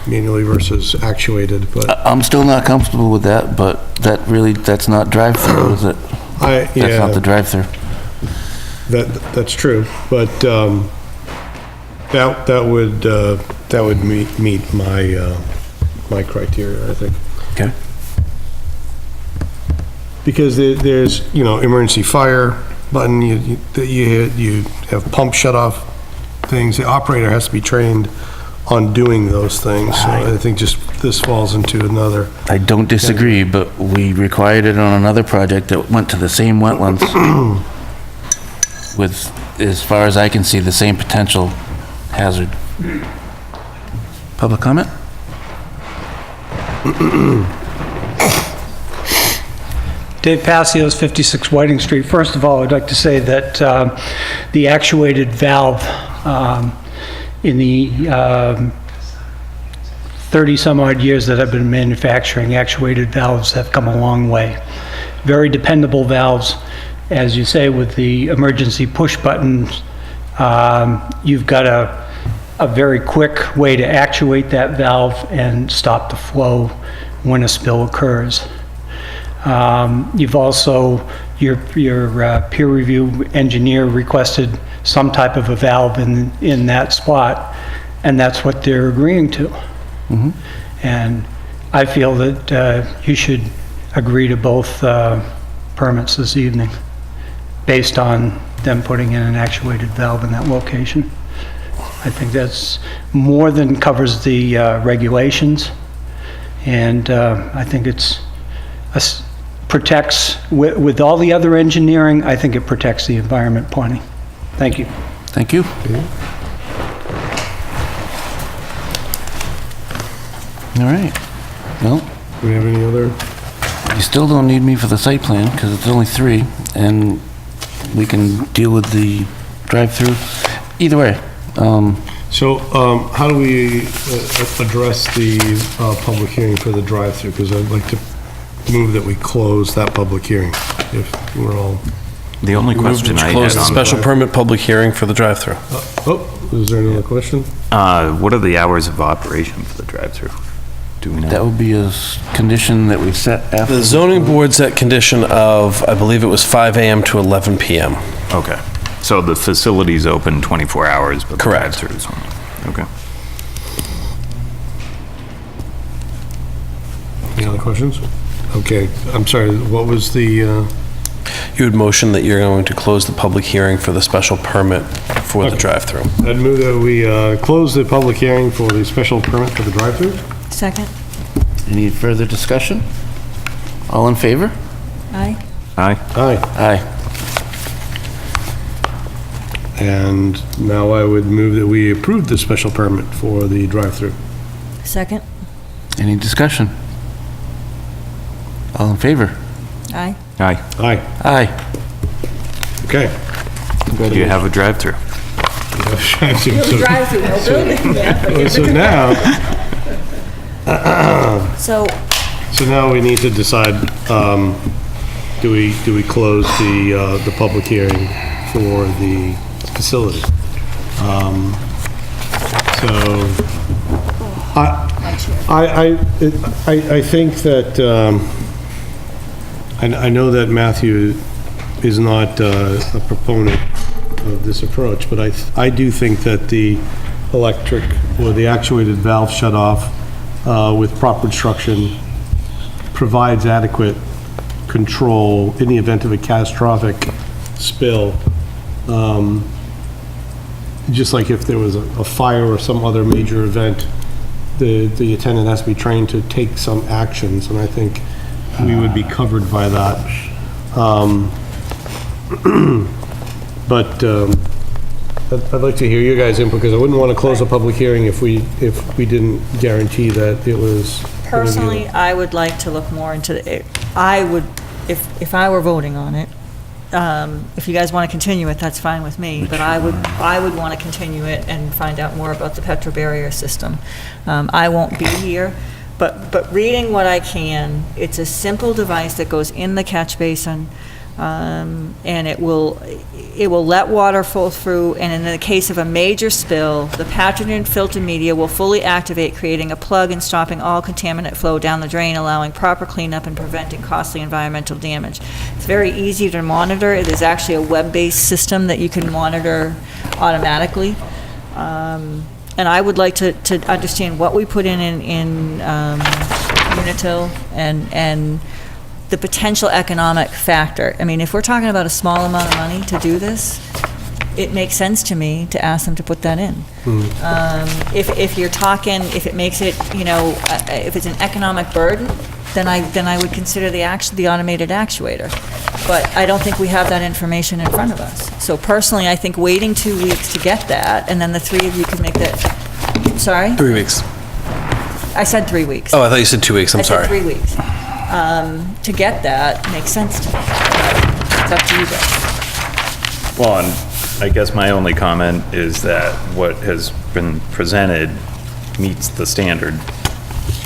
manually versus actuated, but I'm still not comfortable with that, but that really, that's not drive-through, is it? That's not the drive-through. that's true, but that would meet my my criteria, I think. Okay. Because there's, you know, emergency fire button, you hit, you have pump shut-off things. The operator has to be trained on doing those things. So I think just this falls into another. I don't disagree, but we required it on another project that went to the same wetlands with, as far as I can see, the same potential hazard. Public comment? Dave Passios, 56 Whiting Street. First of all, I'd like to say that the actuated valve in the 30-some-odd years that I've been manufacturing, actuated valves have come a long way. Very dependable valves. As you say, with the emergency push buttons, you've got a very quick way to actuate that valve and stop the flow when a spill occurs. You've also, your peer review engineer requested some type of a valve in that spot, and that's what they're agreeing to. And I feel that you should agree to both permits this evening, based on them putting in an actuated valve in that location. I think that's more than covers the regulations, and I think it's protects, with all the other engineering, I think it protects the environment plenty. Thank you. Thank you. All right. Well, Do we have any other? you still don't need me for the site plan, because it's only 3, and we can deal with the drive-through. Either way, So how do we address the public hearing for the drive-through? Because I'd like to move that we close that public hearing, if we're all... The only question I Close had the on special permit public hearing for the drive-through. Oh, is there another question? what are the hours of operation for the drive-through? Do we know? that would be a condition that we set after. The zoning board set condition of, I believe it was 5 AM to 11 PM. Okay. So the facility's open 24 hours, but the Correct. drive-through is only, okay. Any other questions? Okay, I'm sorry, what was the, You would motion that you're going to close the public hearing for the special permit for the Okay. drive-through. I'd move that we close the public hearing for the special permit for the drive-through? Second? Any further discussion? All in favor? Aye. Aye. Aye. Aye. And now I would move that we approve the special permit for the drive-through. Second? Any discussion? All in favor? Aye. Aye. Aye. Aye. Okay. Do you have a drive-through? Drive-through, no building. Yeah, So now, So, now we need to decide, do we close the public hearing for the facility? So, I think that, I know that Matthew is not a proponent of this approach, but I do think that the electric or the actuated valve shut-off with proper construction, provides adequate control in the event of a catastrophic spill. Just like if there was a fire or some other major event, the attendant has to be trained to take some actions, and I think we would be covered by that. But I'd like to hear your guys' input, because I wouldn't want to close a public hearing if we didn't guarantee that it was. Personally, I would like to look more into it. I would, if I were voting on it, if you guys want to continue it, that's fine with me, but I would want to continue it and find out more about the Petra barrier system. I won't be here, but reading what I can, it's a simple device that goes in the catch basin, and it will let water flow through, and in the case of a major spill, the pathogen filter media will fully activate, creating a plug and stopping all contaminant flow down the drain, allowing proper cleanup and preventing costly environmental damage. It's very easy to monitor. It is actually a web-based system that you can monitor automatically. And I would like to understand what we put in Unitil and the potential economic factor. I mean, if we're talking about a small amount of money to do this, it makes sense to me to ask them to put that in. If you're talking, if it makes it, if it's an economic burden, then I would consider the automated actuator. But I don't think we have that information in front of us. So personally, I think waiting 2 weeks to get that, and then the three of you can make that, sorry? 3 weeks. I said 3 weeks. Oh, I thought you said 2 weeks, I'm sorry. I said 3 weeks. To get that makes sense to me. It's up to you guys. Well, and I guess my only comment is that what has been presented meets the standard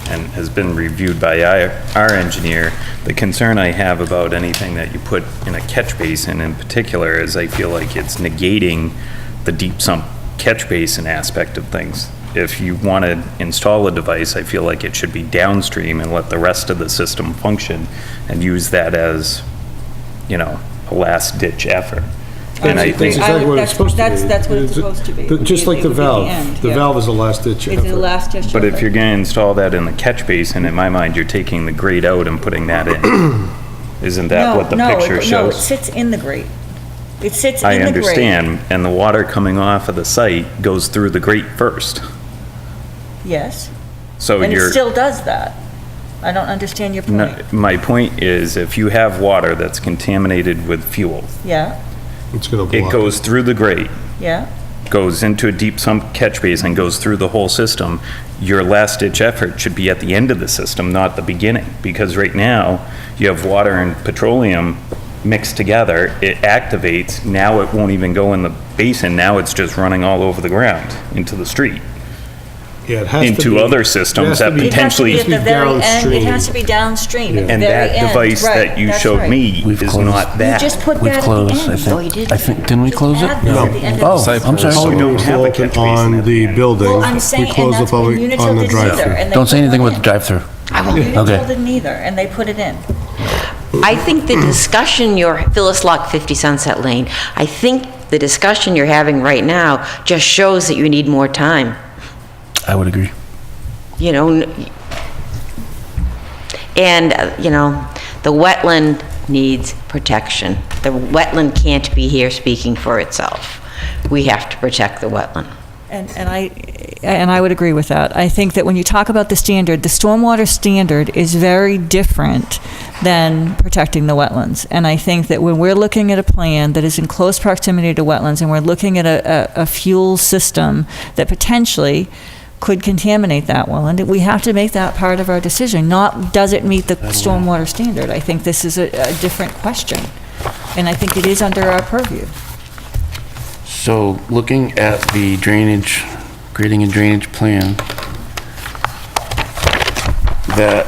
and has been reviewed by our engineer. The concern I have about anything that you put in a catch basin in particular is I feel like it's negating the deep sump catch basin aspect of things. If you want to install a device, I feel like it should be downstream and let the rest of the system function and use that as, a last-ditch effort. And I think That's exactly what it's supposed to be. That's what it's supposed to be. Just like the valve. The valve is a last-ditch effort. It's a last-ditch But if effort. you're going to install that in the catch basin, in my mind, you're taking the grate out and putting that in. Isn't that what the picture shows? No, it sits in the grate. It sits in the grate. I understand, and the water coming off of the site goes through the grate first. Yes. So And you're... it still does that. I don't understand your No, point. my point is, if you have water that's contaminated with fuel, Yeah, It's going to it block. goes through the grate, yeah. goes into a deep sump catch basin, goes through the whole system. Your last-ditch effort should be at the end of the system, not the beginning, because right now, you have water and petroleum mixed together, it activates, now it won't even go in the basin, now it's just running all over the ground, into the street. Yeah, it has to into be- other it has systems to that be- potentially... At the very end, it has to be downstream at the And very that end. device Right, that you that's showed right. me is not that. You just put We've that at the closed, end. I think. Oh, you did? I think, didn't we close it? Add this at the end of Oh, the I'm sorry. Oh, we don't have a catch basin On the building. Well, I'm saying, We and close the that's when public Unitil on the didn't either. drive-through. and they Don't put say anything one about the in. drive-through. Unitil Okay. didn't either, and they put it in. I think the discussion Phyllis Lock, 50 Sunset Lane, I think the discussion you're having right now just shows that you need more time. I would agree. And, the wetland needs protection. The wetland can't be here speaking for itself. We have to protect the wetland. And I would agree with that. I think that when you talk about the standard, the stormwater standard is very different than protecting the wetlands. And I think that when we're looking at a plan that is in close proximity to wetlands, and we're looking at a fuel system that potentially could contaminate that wetland, we have to make that part of our decision, not does it meet the stormwater standard. I think this is a different question, and I think it is under our purview. So, looking at the drainage, grading and drainage plan, that,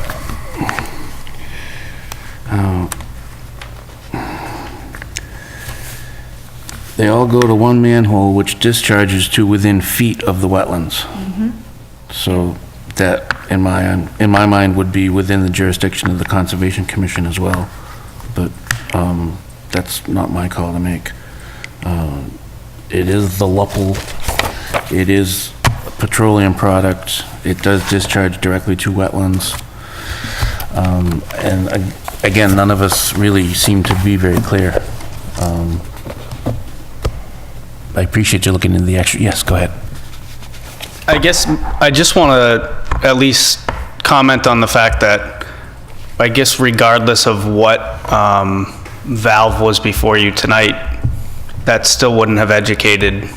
they all go to one manhole which discharges to within feet of the wetlands. So that, in my mind, would be within the jurisdiction of the Conservation Commission as well. But that's not my call to make. It is the Luppel, it is petroleum product. It does discharge directly to wetlands. And again, none of us really seem to be very clear. I appreciate you looking into the extra, yes, go ahead. I guess I just want to at least comment on the fact that I guess regardless of what valve was before you tonight, that still wouldn't have educated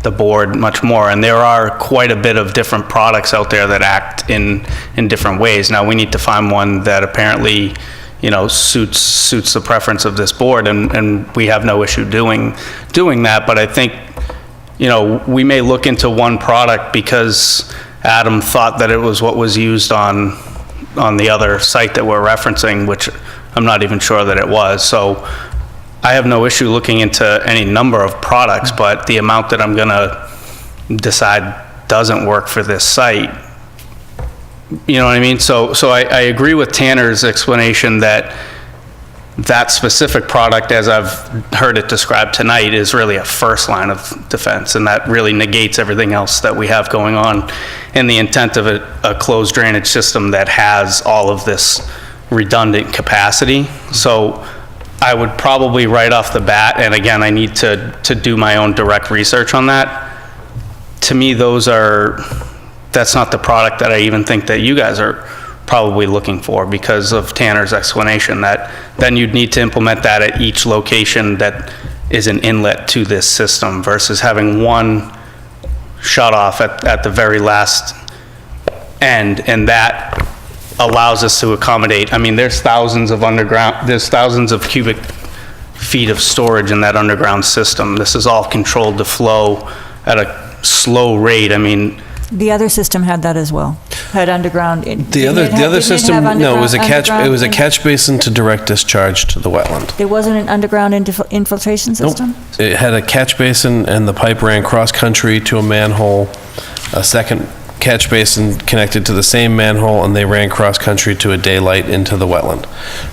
the board much more. And there are quite a bit of different products out there that act in different ways. Now, we need to find one that apparently, suits the preference of this board, and we have no issue doing that. But I think, we may look into one product because Adam thought that it was what was used on the other site that we're referencing, which I'm not even sure that it was. So I have no issue looking into any number of products, but the amount that I'm gonna decide doesn't work for this site, you know what I mean? So I agree with Tanner's explanation that that specific product, as I've heard it described tonight, is really a first line of defense, and that really negates everything else that we have going on in the intent of a closed drainage system that has all of this redundant capacity. So I would probably right off the bat, and again, I need to do my own direct research on that. To me, that's not the product that I even think that you guys are probably looking for, because of Tanner's explanation that then you'd need to implement that at each location that is an inlet to this system versus having one shut off at the very last end, and that allows us to accommodate. I mean, there's thousands of cubic feet of storage in that underground system. This is all controlled to flow at a slow rate. I mean, The other system had that as well, had underground. The other system, no, it was a catch basin to direct discharge to the wetland. There wasn't an underground infiltration system? It had a catch basin and the pipe ran cross-country to a manhole, a second catch basin connected to the same manhole, and they ran cross-country to a daylight into the wetland.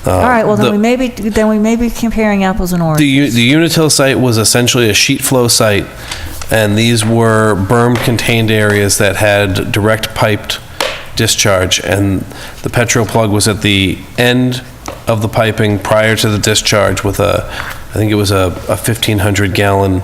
All right, well, then we may be comparing apples and oranges. The Unitil site was essentially a sheet flow site, and these were bermed contained areas that had direct piped discharge, and the Petro plug was at the end of the piping prior to the discharge with I think it was a 1,500 gallon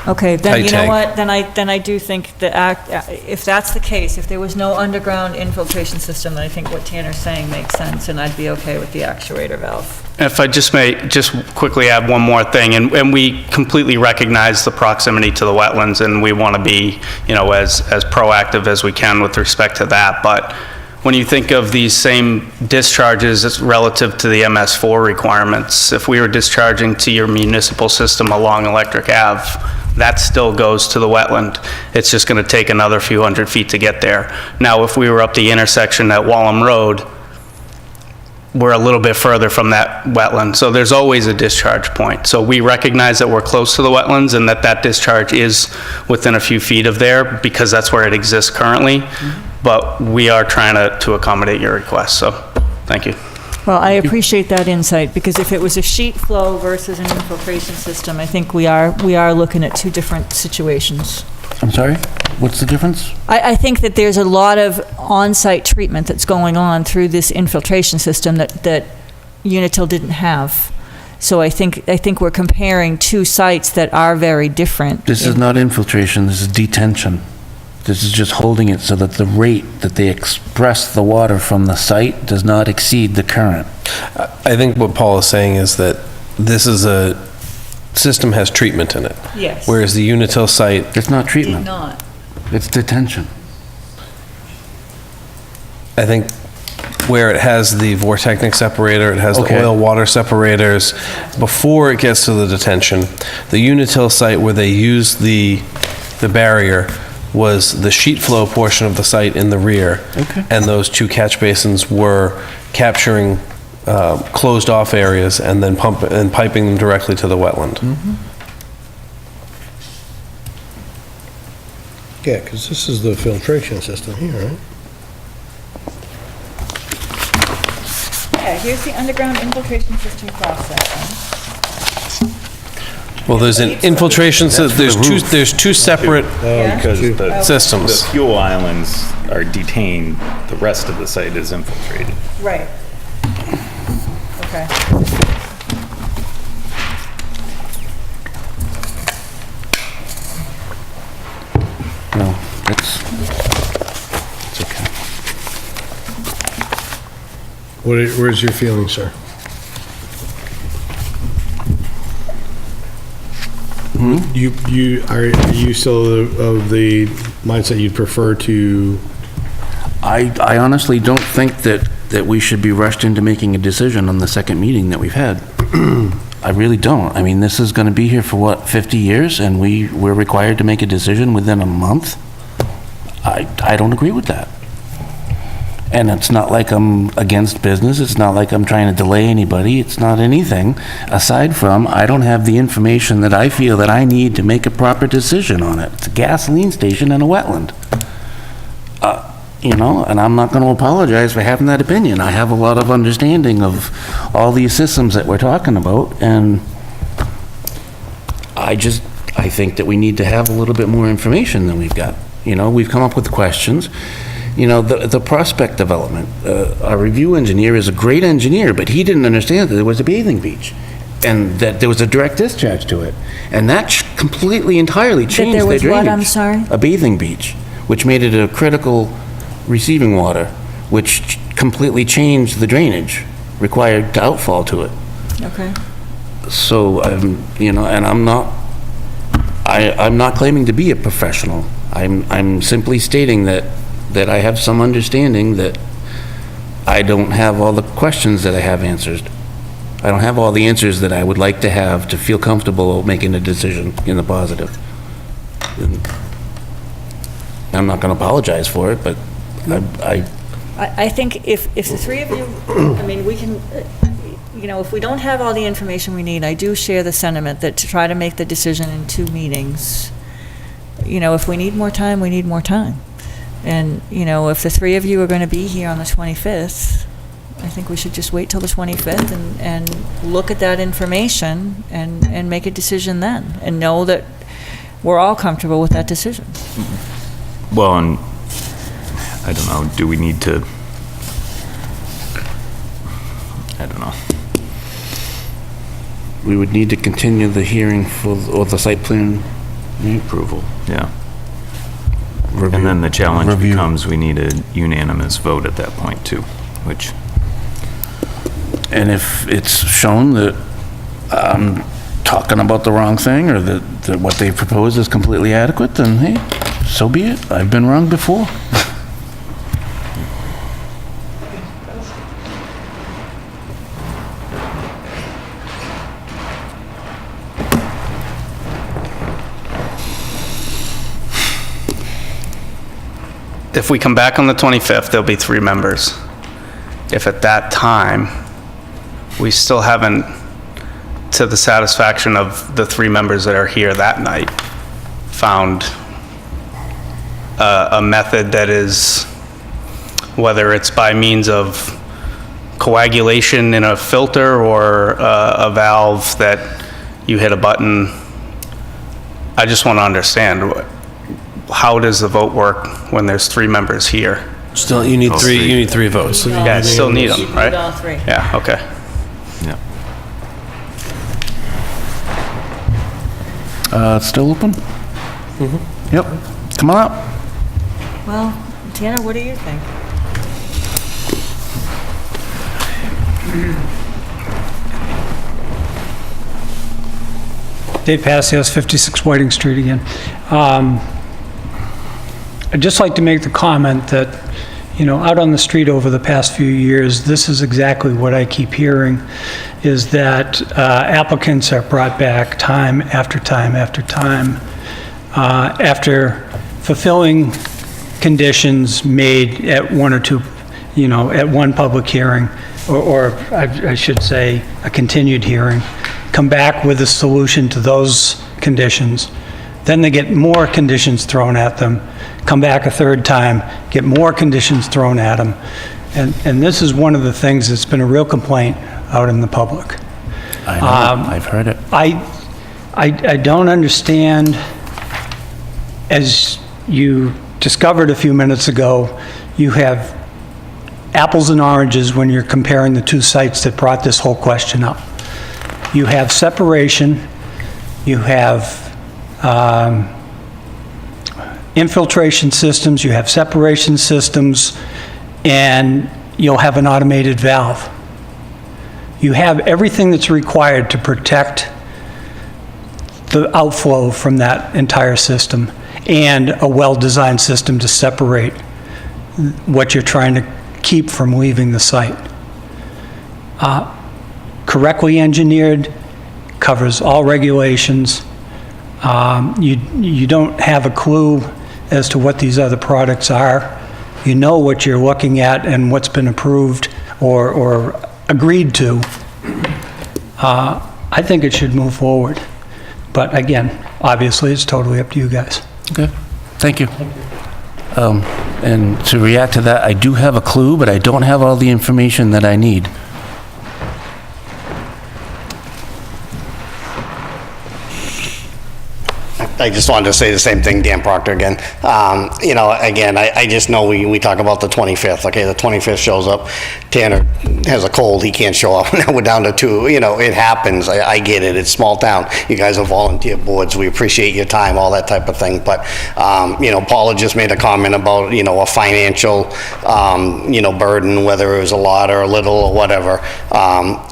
Okay, then tight you know tank. what, then I do think that if that's the case, if there was no underground infiltration system, then I think what Tanner's saying makes sense, and I'd be okay with the actuator valve. if I just may, just quickly add one more thing, and we completely recognize the proximity to the wetlands, and we want to be, as proactive as we can with respect to that, but when you think of these same discharges as relative to the MS4 requirements, if we were discharging to your municipal system along Electric Ave, that still goes to the wetland. It's just going to take another few hundred feet to get there. Now, if we were up the intersection at Wallem Road, we're a little bit further from that wetland. So there's always a discharge point. So we recognize that we're close to the wetlands and that discharge is within a few feet of there because that's where it exists currently. But we are trying to accommodate your request, so thank you. Well, I appreciate that insight, because if it was a sheet flow versus an infiltration system, I think we are looking at two different situations. I'm sorry? What's the difference? I think that there's a lot of on-site treatment that's going on through this infiltration system that Unitil didn't have. So I think we're comparing two sites that are very different. This is not infiltration, this is detention. This is just holding it so that the rate that they express the water from the site does not exceed the current. I think what Paul is saying is that this is a system has treatment in it. Yes. Whereas the Unitil site, it's not Did treatment. not. It's detention. I think where it has the vortechnic separator, it has Okay. the oil water separators, before it gets to the detention, the Unitil site where they used the barrier was the sheet flow portion of the site in the rear. Okay. And those two catch basins were capturing closed off areas and then piping them directly to the wetland. Yeah, because this is the filtration system here, right? Yeah, here's the underground infiltration system cross-section. Well, there's an infiltration, there's two separate Because the systems. the fuel islands are detained, the rest of the site is infiltrated. Right. Okay. No, it's okay. Where's your feeling, sir? Are you still of the mindset you'd prefer to? I honestly don't think that we should be rushed into making a decision on the second meeting that we've had. I really don't. I mean, this is going to be here for what, 50 years, and we're required to make a decision within a month? I don't agree with that. And it's not like I'm against business, it's not like I'm trying to delay anybody, it's not anything, aside from, I don't have the information that I feel that I need to make a proper decision on it. It's a gasoline station in a wetland. You know, and I'm not going to apologize for having that opinion. I have a lot of understanding of all these systems that we're talking about, and I think that we need to have a little bit more information than we've got. You know, we've come up with questions. You know, the prospect development, our review engineer is a great engineer, but he didn't understand that there was a bathing beach and that there was a direct discharge to it. And that completely, entirely changed there their was drainage. what, I'm sorry? A bathing beach, which made it a critical receiving water, which completely changed the drainage required to outfall to it. Okay. So, you know, and I'm not claiming to be a professional. I'm simply stating that I have some understanding that I don't have all the questions that I have answered. I don't have all the answers that I would like to have to feel comfortable making a decision in the positive. And I'm not going to apologize for it, but I think if the three of you, I mean, we can, you know, if we don't have all the information we need, I do share the sentiment that to try to make the decision in 2 meetings, you know, if we need more time, we need more time. And, you know, if the three of you are going to be here on the 25th, I think we should just wait till the 25th and look at that information and make a decision then, and know that we're all comfortable with that decision. Well, and I don't know, do we need to, I don't know. we would need to continue the hearing or the site plan approval. Yeah. And then the challenge becomes we need a unanimous vote at that point too, which. And if it's shown that I'm talking about the wrong thing, or that what they propose is completely adequate, then hey, so be it. I've been wrong before. If we come back on the 25th, there'll be 3 members. If at that time, we still haven't, to the satisfaction of the 3 members that are here that night, found a method that is, whether it's by means of coagulation in a filter or a valve that you hit a button, I just want to understand, how does the vote work when there's 3 members here? Still, you need 3 votes. Yeah, still need them, right? Need all 3. Yeah, okay. Yeah. It's still open? Mm-hmm. Yep. Come on up. Well, Tiana, what do you think? Dave Passios, 56 Whiting Street again. I'd just like to make the comment that, you know, out on the street over the past few years, this is exactly what I keep hearing, is that applicants are brought back time after time after time after fulfilling conditions made at 1 or 2, you know, at one public hearing, or I should say a continued hearing, come back with a solution to those conditions. Then they get more conditions thrown at them, come back a 3rd time, get more conditions thrown at them. And this is one of the things that's been a real complaint out in the public. I know, I've heard it. I don't understand, as you discovered a few minutes ago, you have apples and oranges when you're comparing the two sites that brought this whole question up. You have separation, you have infiltration systems, you have separation systems, and you'll have an automated valve. You have everything that's required to protect the outflow from that entire system, and a well-designed system to separate what you're trying to keep from leaving the site. Correctly engineered, covers all regulations. You don't have a clue as to what these other products are. You know what you're looking at and what's been approved or agreed to. I think it should move forward. But again, obviously, it's totally up to you guys. Okay, thank you. And to react to that, I do have a clue, but I don't have all the information that I need. I just wanted to say the same thing, Dan Proctor again. You know, again, I just know we talk about the 25th, okay, the 25th shows up, Tanner has a cold, he can't show up, now we're down to 2, you know, it happens, I get it, it's small town, you guys are volunteer boards, we appreciate your time, all that type of thing, but, you know, Paula just made a comment about, you know, a financial, you know, burden, whether it was a lot or a little or whatever.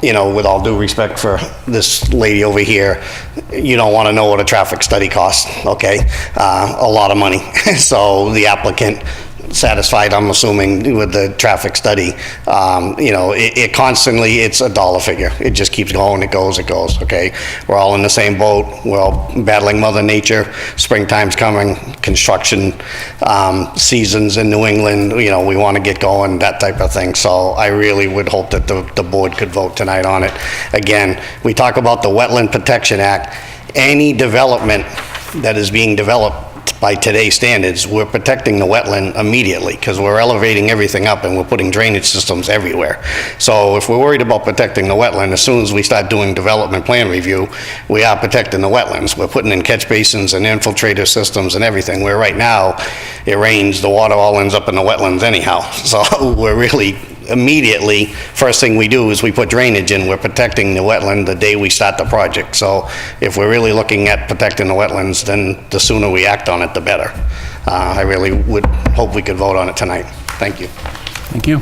You know, with all due respect for this lady over here, you don't want to know what a traffic study costs, okay? A lot of money. So the applicant satisfied, I'm assuming, with the traffic study. You know, it constantly, it's a dollar figure. It just keeps going, it goes, okay? We're all in the same boat. We're all battling Mother Nature. Springtime's coming, construction seasons in New England, you know, we want to get going, that type of thing. So I really would hope that the board could vote tonight on it. Again, we talk about the Wetland Protection Act. Any development that is being developed by today's standards, we're protecting the wetland immediately because we're elevating everything up and we're putting drainage systems everywhere. So if we're worried about protecting the wetland, as soon as we start doing development plan review, we are protecting the wetlands. We're putting in catch basins and infiltrator systems and everything, where right now it rains, the water all ends up in the wetlands anyhow. So we're really immediately, first thing we do is we put drainage in, we're protecting the wetland the day we start the project. So if we're really looking at protecting the wetlands, then the sooner we act on it, the better. I really would hope we could vote on it tonight. Thank you. Thank you.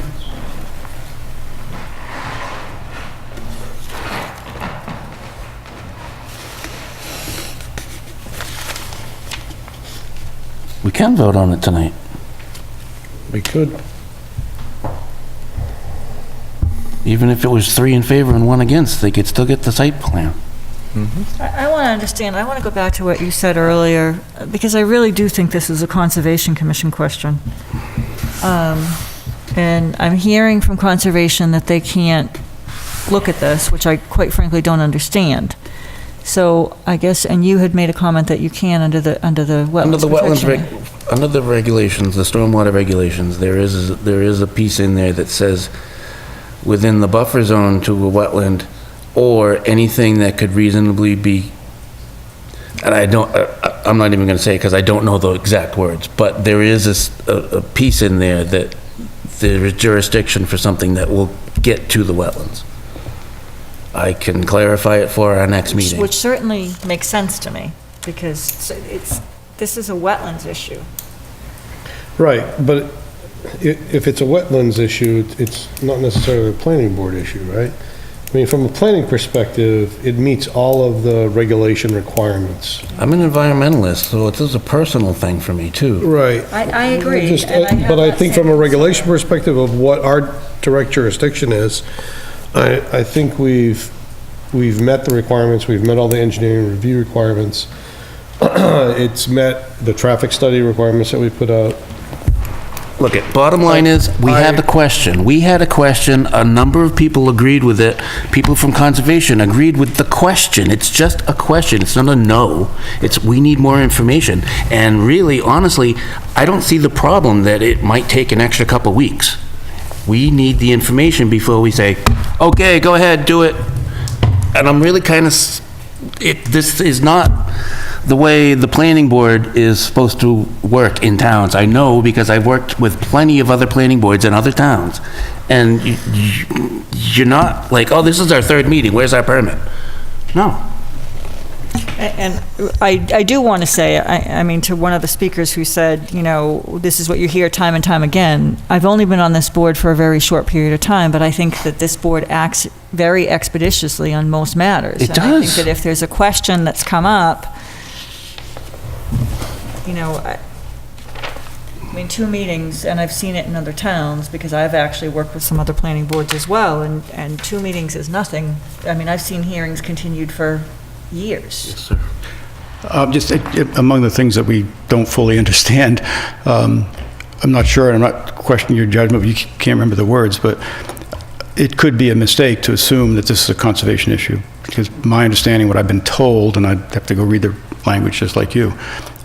We can vote on it tonight. We could. Even if it was 3 in favor and 1 against, they could still get the site plan. I want to understand, I want to go back to what you said earlier, because I really do think this is a Conservation Commission question. And I'm hearing from Conservation that they can't look at this, which I quite frankly don't understand. So I guess, and you had made a comment that you can under the wetlands protection. Under the regulations, the stormwater regulations, there is a piece in there that says within the buffer zone to a wetland, or anything that could reasonably be, and I'm not even going to say it because I don't know the exact words, but there is a piece in there that there is jurisdiction for something that will get to the wetlands. I can clarify it for our next meeting. Which certainly makes sense to me, because this is a wetlands issue. Right, but if it's a wetlands issue, it's not necessarily a planning board issue, right? I mean, from a planning perspective, it meets all of the regulation requirements. I'm an environmentalist, so it is a personal thing for me, too. Right. I agree. But I think from a regulation perspective of what our direct jurisdiction is, I think we've met the requirements, we've met all the engineering review requirements. It's met the traffic study requirements that we put out. Look, bottom line is, we had a question. We had a question, a number of people agreed with it. People from Conservation agreed with the question. It's just a question, it's not a no. It's, we need more information. And really, honestly, I don't see the problem that it might take an extra couple weeks. We need the information before we say, okay, go ahead, do it. And I'm really kind of this is not the way the planning board is supposed to work in towns. I know because I've worked with plenty of other planning boards in other towns. And you're not like, oh, this is our third meeting, where's our permit? No. And I do want to say, I mean, to one of the speakers who said, you know, this is what you hear time and time again. I've only been on this board for a very short period of time, but I think that this board acts very expeditiously on most matters. It And I think does. that if there's a question that's come up, you know, I mean, 2 meetings, and I've seen it in other towns, because I've actually worked with some other planning boards as well, and 2 meetings is nothing. I mean, I've seen hearings continued for years. Yes, sir. Just among the things that we don't fully understand, I'm not sure, and I'm not questioning your judgment, but you can't remember the words, but it could be a mistake to assume that this is a conservation issue, because my understanding, what I've been told, and I'd have to go read the language just like you,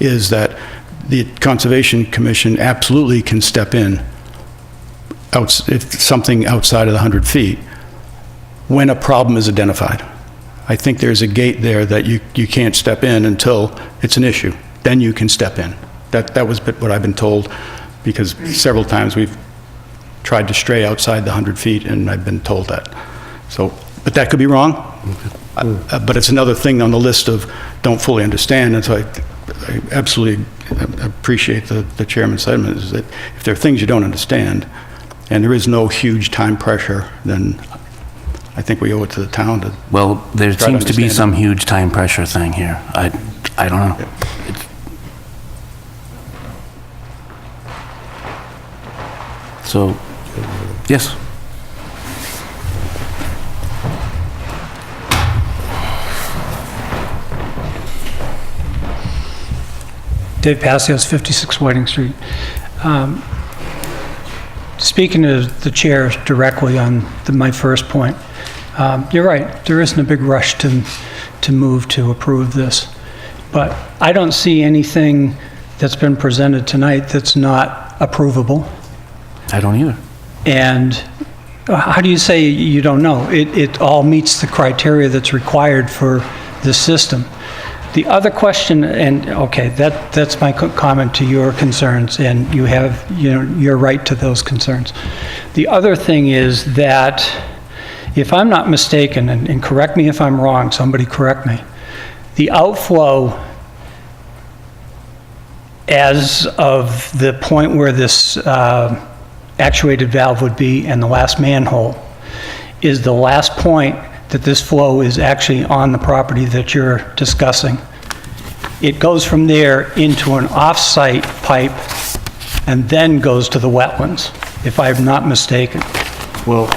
is that the Conservation Commission absolutely can step in if something outside of the 100 feet when a problem is identified. I think there's a gate there that you can't step in until it's an issue. Then you can step in. That was what I've been told, because several times we've tried to stray outside the 100 feet, and I've been told that. So, but that could be wrong. But it's another thing on the list of don't fully understand, and so I absolutely appreciate the chairman's sentiment, is that if there are things you don't understand, and there is no huge time pressure, then I think we owe it to the town to. Well, there try seems to be understand some it. huge time pressure thing here. I don't know. It's- So, yes. Dave Passios, 56 Whiting Street. Speaking to the chair directly on my first point, you're right, there isn't a big rush to move to approve this. But I don't see anything that's been presented tonight that's not approvable. I don't either. And how do you say you don't know? It all meets the criteria that's required for this system. The other question, and okay, that's my comment to your concerns, and you have, you're right to those concerns. The other thing is that, if I'm not mistaken, and correct me if I'm wrong, somebody correct me, the outflow as of the point where this actuated valve would be and the last manhole is the last point that this flow is actually on the property that you're discussing. It goes from there into an off-site pipe and then goes to the wetlands, if I'm not mistaken. Well,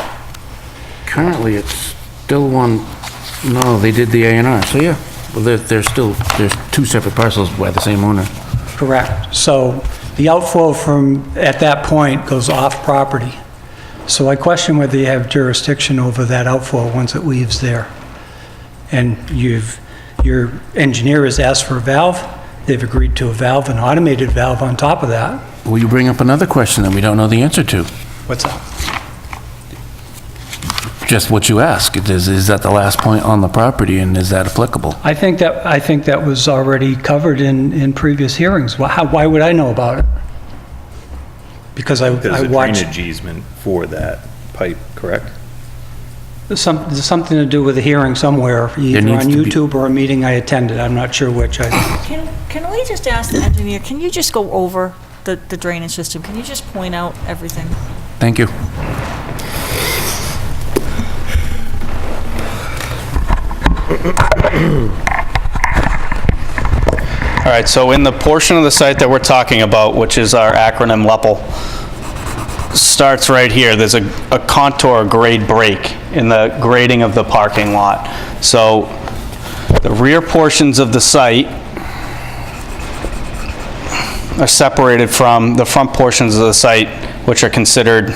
currently it's still one, no, they did the A&R, so yeah. Well, there's 2 separate parcels by the same owner. Correct. So the outflow from, at that point, goes off property. So I question whether you have jurisdiction over that outflow once it leaves there. And your engineer has asked for a valve. They've agreed to a valve, an automated valve on top of that. Will you bring up another question that we don't know the answer to? What's that? Just what you asked. Is that the last point on the property, and is that applicable? I think that was already covered in previous hearings. Why would I know about it? Because I There's a watched. drainage easement for that pipe, correct? There's something to do with a hearing somewhere, either needs on to be- YouTube or a meeting I attended. I'm not sure which. Can we just ask the engineer, can you just go over the drainage system? Can you just point out everything? Thank you. All right, so in the portion of the site that we're talking about, which is our acronym LEPL, starts right here. There's a contour grade break in the grading of the parking lot. So the rear portions of the site are separated from the front portions of the site, which are considered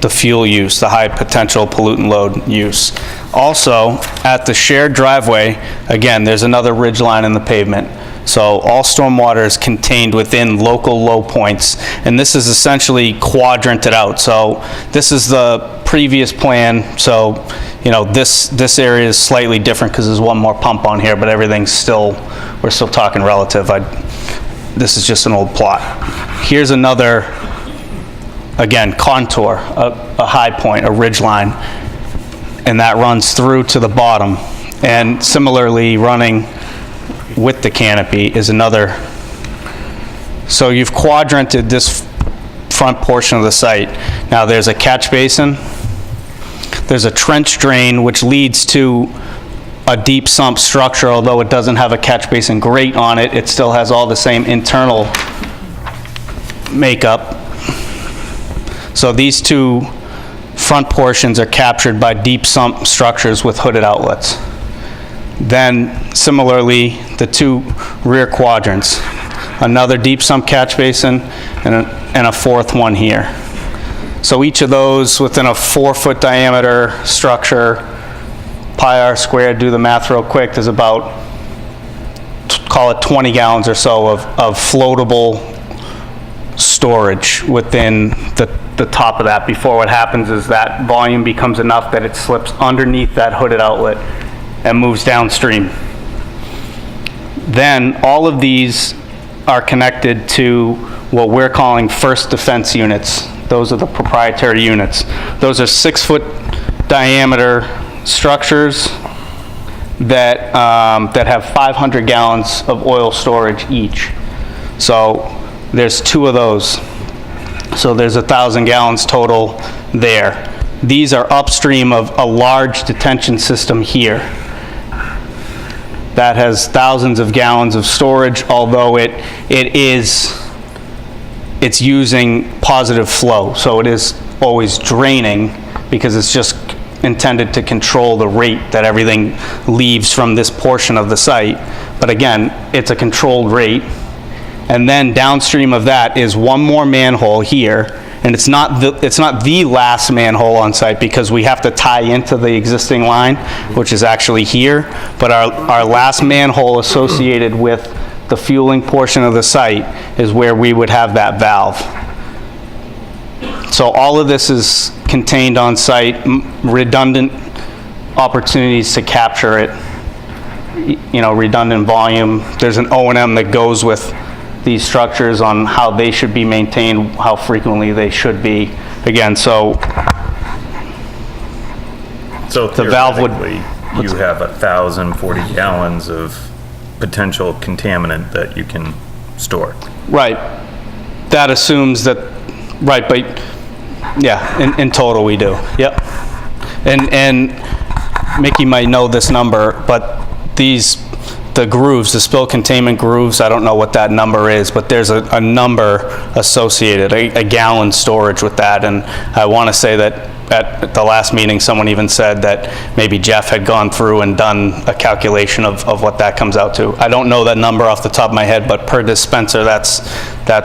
the fuel use, the high potential pollutant load use. Also, at the shared driveway, again, there's another ridge line in the pavement. So all stormwater is contained within local low points, and this is essentially quadranted out. So this is the previous plan. So, this area is slightly different because there's one more pump on here, but everything's still, we're still talking relative. This is just an old plot. Here's another, again, contour, a high point, a ridge line, and that runs through to the bottom. And similarly, running with the canopy is another. So you've quadranted this front portion of the site. Now there's a catch basin, there's a trench drain which leads to a deep sump structure. Although it doesn't have a catch basin grate on it, it still has all the same internal makeup. So these two front portions are captured by deep sump structures with hooded outlets. Then similarly, the two rear quadrants, another deep sump catch basin and a fourth one here. So each of those within a 4-foot diameter structure, pi r squared, do the math real quick, there's about, call it 20 gallons or so of floatable storage within the top of that before what happens is that volume becomes enough that it slips underneath that hooded outlet and moves downstream. Then all of these are connected to what we're calling first defense units. Those are the proprietary units. Those are 6-foot diameter structures that, that have 500 gallons of oil storage each. So there's 2 of those. So there's 1,000 gallons total there. These are upstream of a large detention system here that has thousands of gallons of storage, although it's using positive flow. So it is always draining because it's just intended to control the rate that everything leaves from this portion of the site. But again, it's a controlled rate. And then downstream of that is one more manhole here, and it's not the last manhole on site because we have to tie into the existing line, which is actually here. But our last manhole associated with the fueling portion of the site is where we would have that valve. So all of this is contained on site, redundant opportunities to capture it, redundant volume. There's an O&M that goes with these structures on how they should be maintained, how frequently they should be. Again, so the valve would... You have 1,040 gallons of potential contaminant that you can store. Right. That assumes that, right, but yeah, in total we do. Yep. And Mickey might know this number, but the grooves, the spill containment grooves, I don't know what that number is, but there's a number associated, a gallon storage with that. And I want to say that at the last meeting, someone even said that maybe Jeff had gone through and done a calculation of what that comes out to. I don't know that number off the top of my head, but per dispenser, that's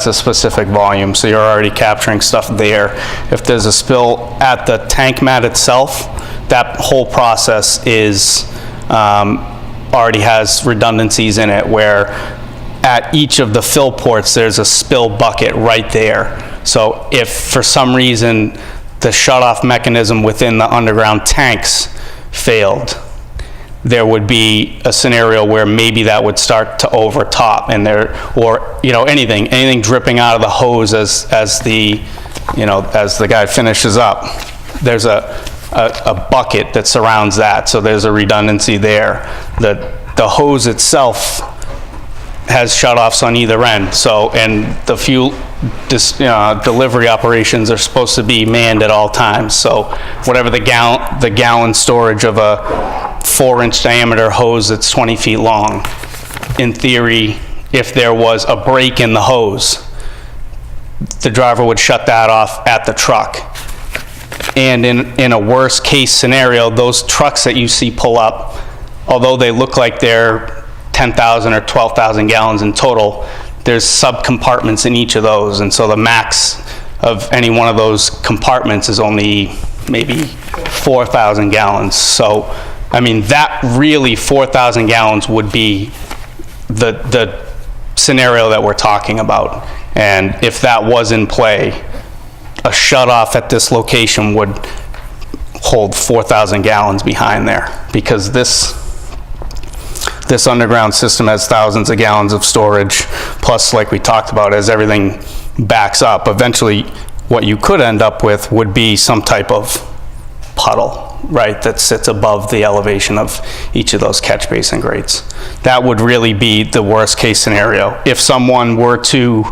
a specific volume. So you're already capturing stuff there. If there's a spill at the tank mat itself, that whole process is already has redundancies in it, where at each of the fill ports there's a spill bucket right there. So if for some reason the shutoff mechanism within the underground tanks failed, there would be a scenario where maybe that would start to overtop, and anything dripping out of the hose as the guy finishes up. There's a bucket that surrounds that, so there's a redundancy there. The hose itself has shutoffs on either end, so, and the fuel delivery operations are supposed to be manned at all times. So whatever the gallon storage of a 4-inch diameter hose that's 20 feet long, in theory, if there was a break in the hose, the driver would shut that off at the truck. And in a worst case scenario, those trucks that you see pull up, although they look like they're 10,000 or 12,000 gallons in total, there's sub-compartments in each of those. And so the max of any one of those compartments is only maybe 4,000 gallons. So, I mean, that really 4,000 gallons would be the scenario that we're talking about. And if that was in play, a shut-off at this location would hold 4,000 gallons behind there, because this underground system has thousands of gallons of storage, plus, like we talked about, as everything backs up, eventually what you could end up with would be some type of puddle, right, that sits above the elevation of each of those catch basin grates. That would really be the worst case scenario. If someone were to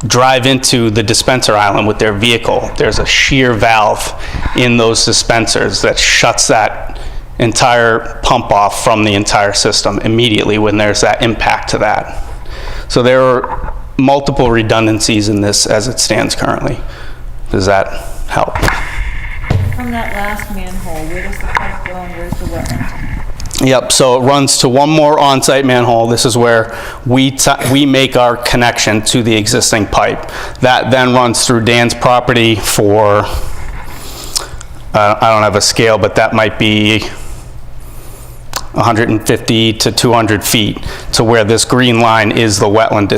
drive into the dispenser island with their vehicle, there's a shear valve in those dispensers that shuts that entire pump off from the entire system immediately when there's that impact to that. So there are multiple redundancies in this as it stands currently. Does that help? From that last manhole, where does the pipe go and where's the wetland? Yep, so it runs to one more on-site manhole. This is where we make our connection to the existing pipe. That then runs through Dan's property for, I don't have a scale, but that might be 150 to 200 feet to where this green line is the wetland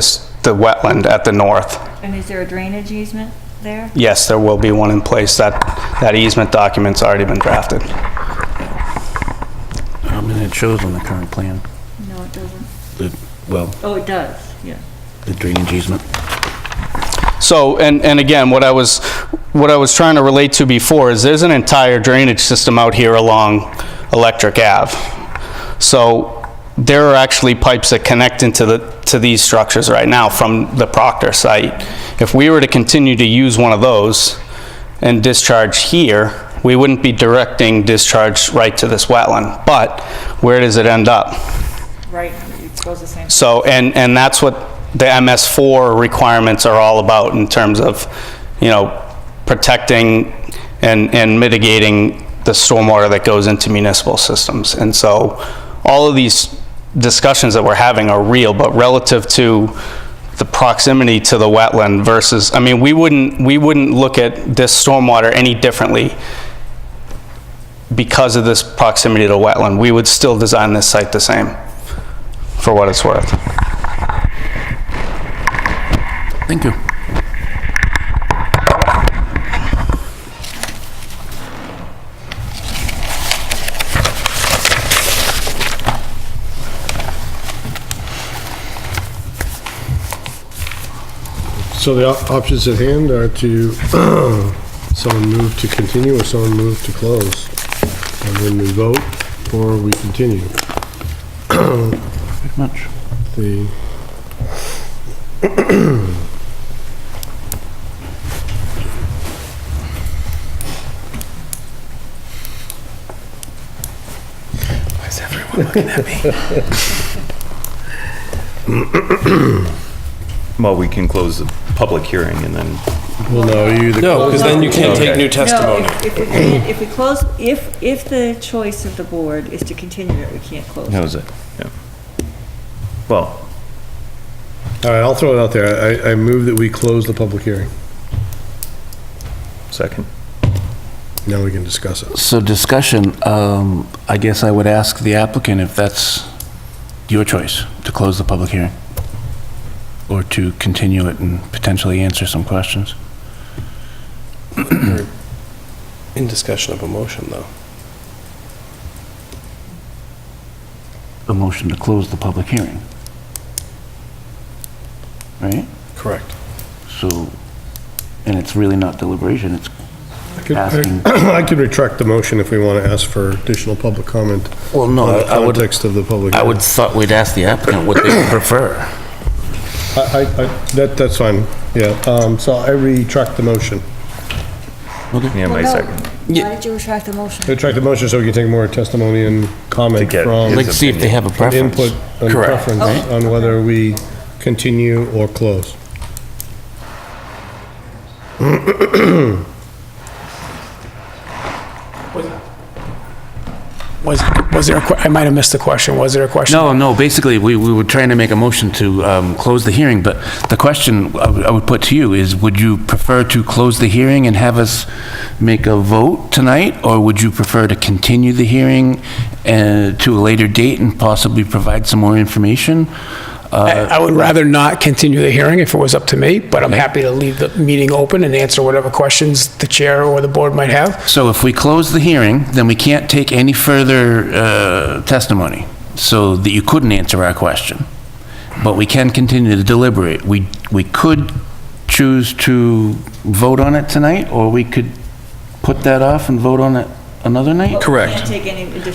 at the north. And is there a drainage easement there? Yes, there will be one in place. That easement document's already been drafted. And it shows on the current plan. No, it doesn't. Oh, it does, yeah. The drainage easement. So, and again, what I was trying to relate to before is there's an entire drainage system out here along Electric Ave. So there are actually pipes that connect to these structures right now from the Proctor site. If we were to continue to use one of those and discharge here, we wouldn't be directing discharge right to this wetland. But where does it end up? Right, it goes the same. So, and that's what the MS4 requirements are all about in terms of, protecting and mitigating the stormwater that goes into municipal systems. And so all of these discussions that we're having are real, but relative to the proximity to the wetland versus, we wouldn't look at this stormwater any differently because of this proximity to wetland. We would still design this site the same, for what it's worth. Thank you. So the options at hand are to, someone move to continue or someone move to close. And then we vote or we continue. Pretty much. Why is everyone looking at me? Well, we can close the public hearing and then... Well, no, you either... No, because then you can't take new testimony. No, if we close, if the choice of the board is to continue it, we can't close it. That was it, yeah. Well... All right, I'll throw it out there. I move that we close the public hearing. Second. Now we can discuss it. So discussion, I guess I would ask the applicant if that's your choice, to close the public hearing, or to continue it and potentially answer some questions. We're in discussion of a motion, though. A motion to close the public hearing. Right? Correct. So, and it's really not deliberation, it's asking. I could retract the motion if we want to ask for additional public comment. Well, no, on the I would... context of the public I hearing. would thought we'd ask the applicant what they prefer. That's fine, yeah. So I retract the motion. Yeah, my second. Why did you retract the motion? Retract the motion so we can take more testimony and comment To get from... Let's see if they have a preference. Input and Correct. preference on whether we continue or close. Was there I might have missed the question. Was there a question? No, basically, we were trying to make a motion to close the hearing, but the question I would put to you is, would you prefer to close the hearing and have us make a vote tonight, or would you prefer to continue the hearing to a later date and possibly provide some more information? I would rather not continue the hearing if it was up to me, but I'm happy to leave the meeting open and answer whatever questions the chair or the board might have. So if we close the hearing, then we can't take any further testimony, so that you couldn't answer our question. But we can continue to deliberate. We could choose to vote on it tonight, or we could put that off and vote on it another night? Correct.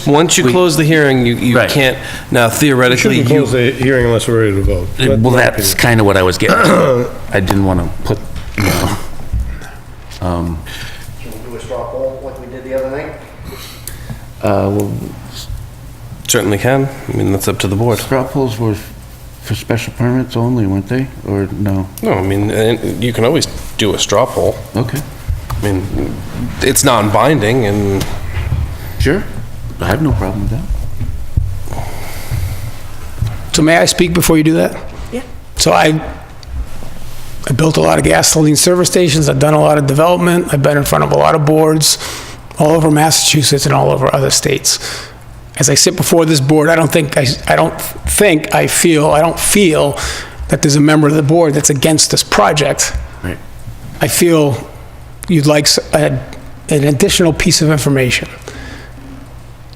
Once you close the hearing, you can't, now theoretically, Shouldn't close the hearing unless we're ready to vote. Well, that's kind of what I was getting at. I didn't want to put, you know. Can we do a straw poll like we did the other night? Well, certainly can. I mean, that's up to the board. straw polls were for special permits only, weren't they? Or no? No, I mean, and you can always do a straw poll. Okay. I mean, it's non-binding and... Sure. I have no problem with that. So may I speak before you do that? Yeah. So I built a lot of gasoline service stations, I've done a lot of development, I've been in front of a lot of boards all over Massachusetts and all over other states. As I sit before this board, I don't feel that there's a member of the board that's against this project. Right. I feel you'd like an additional piece of information.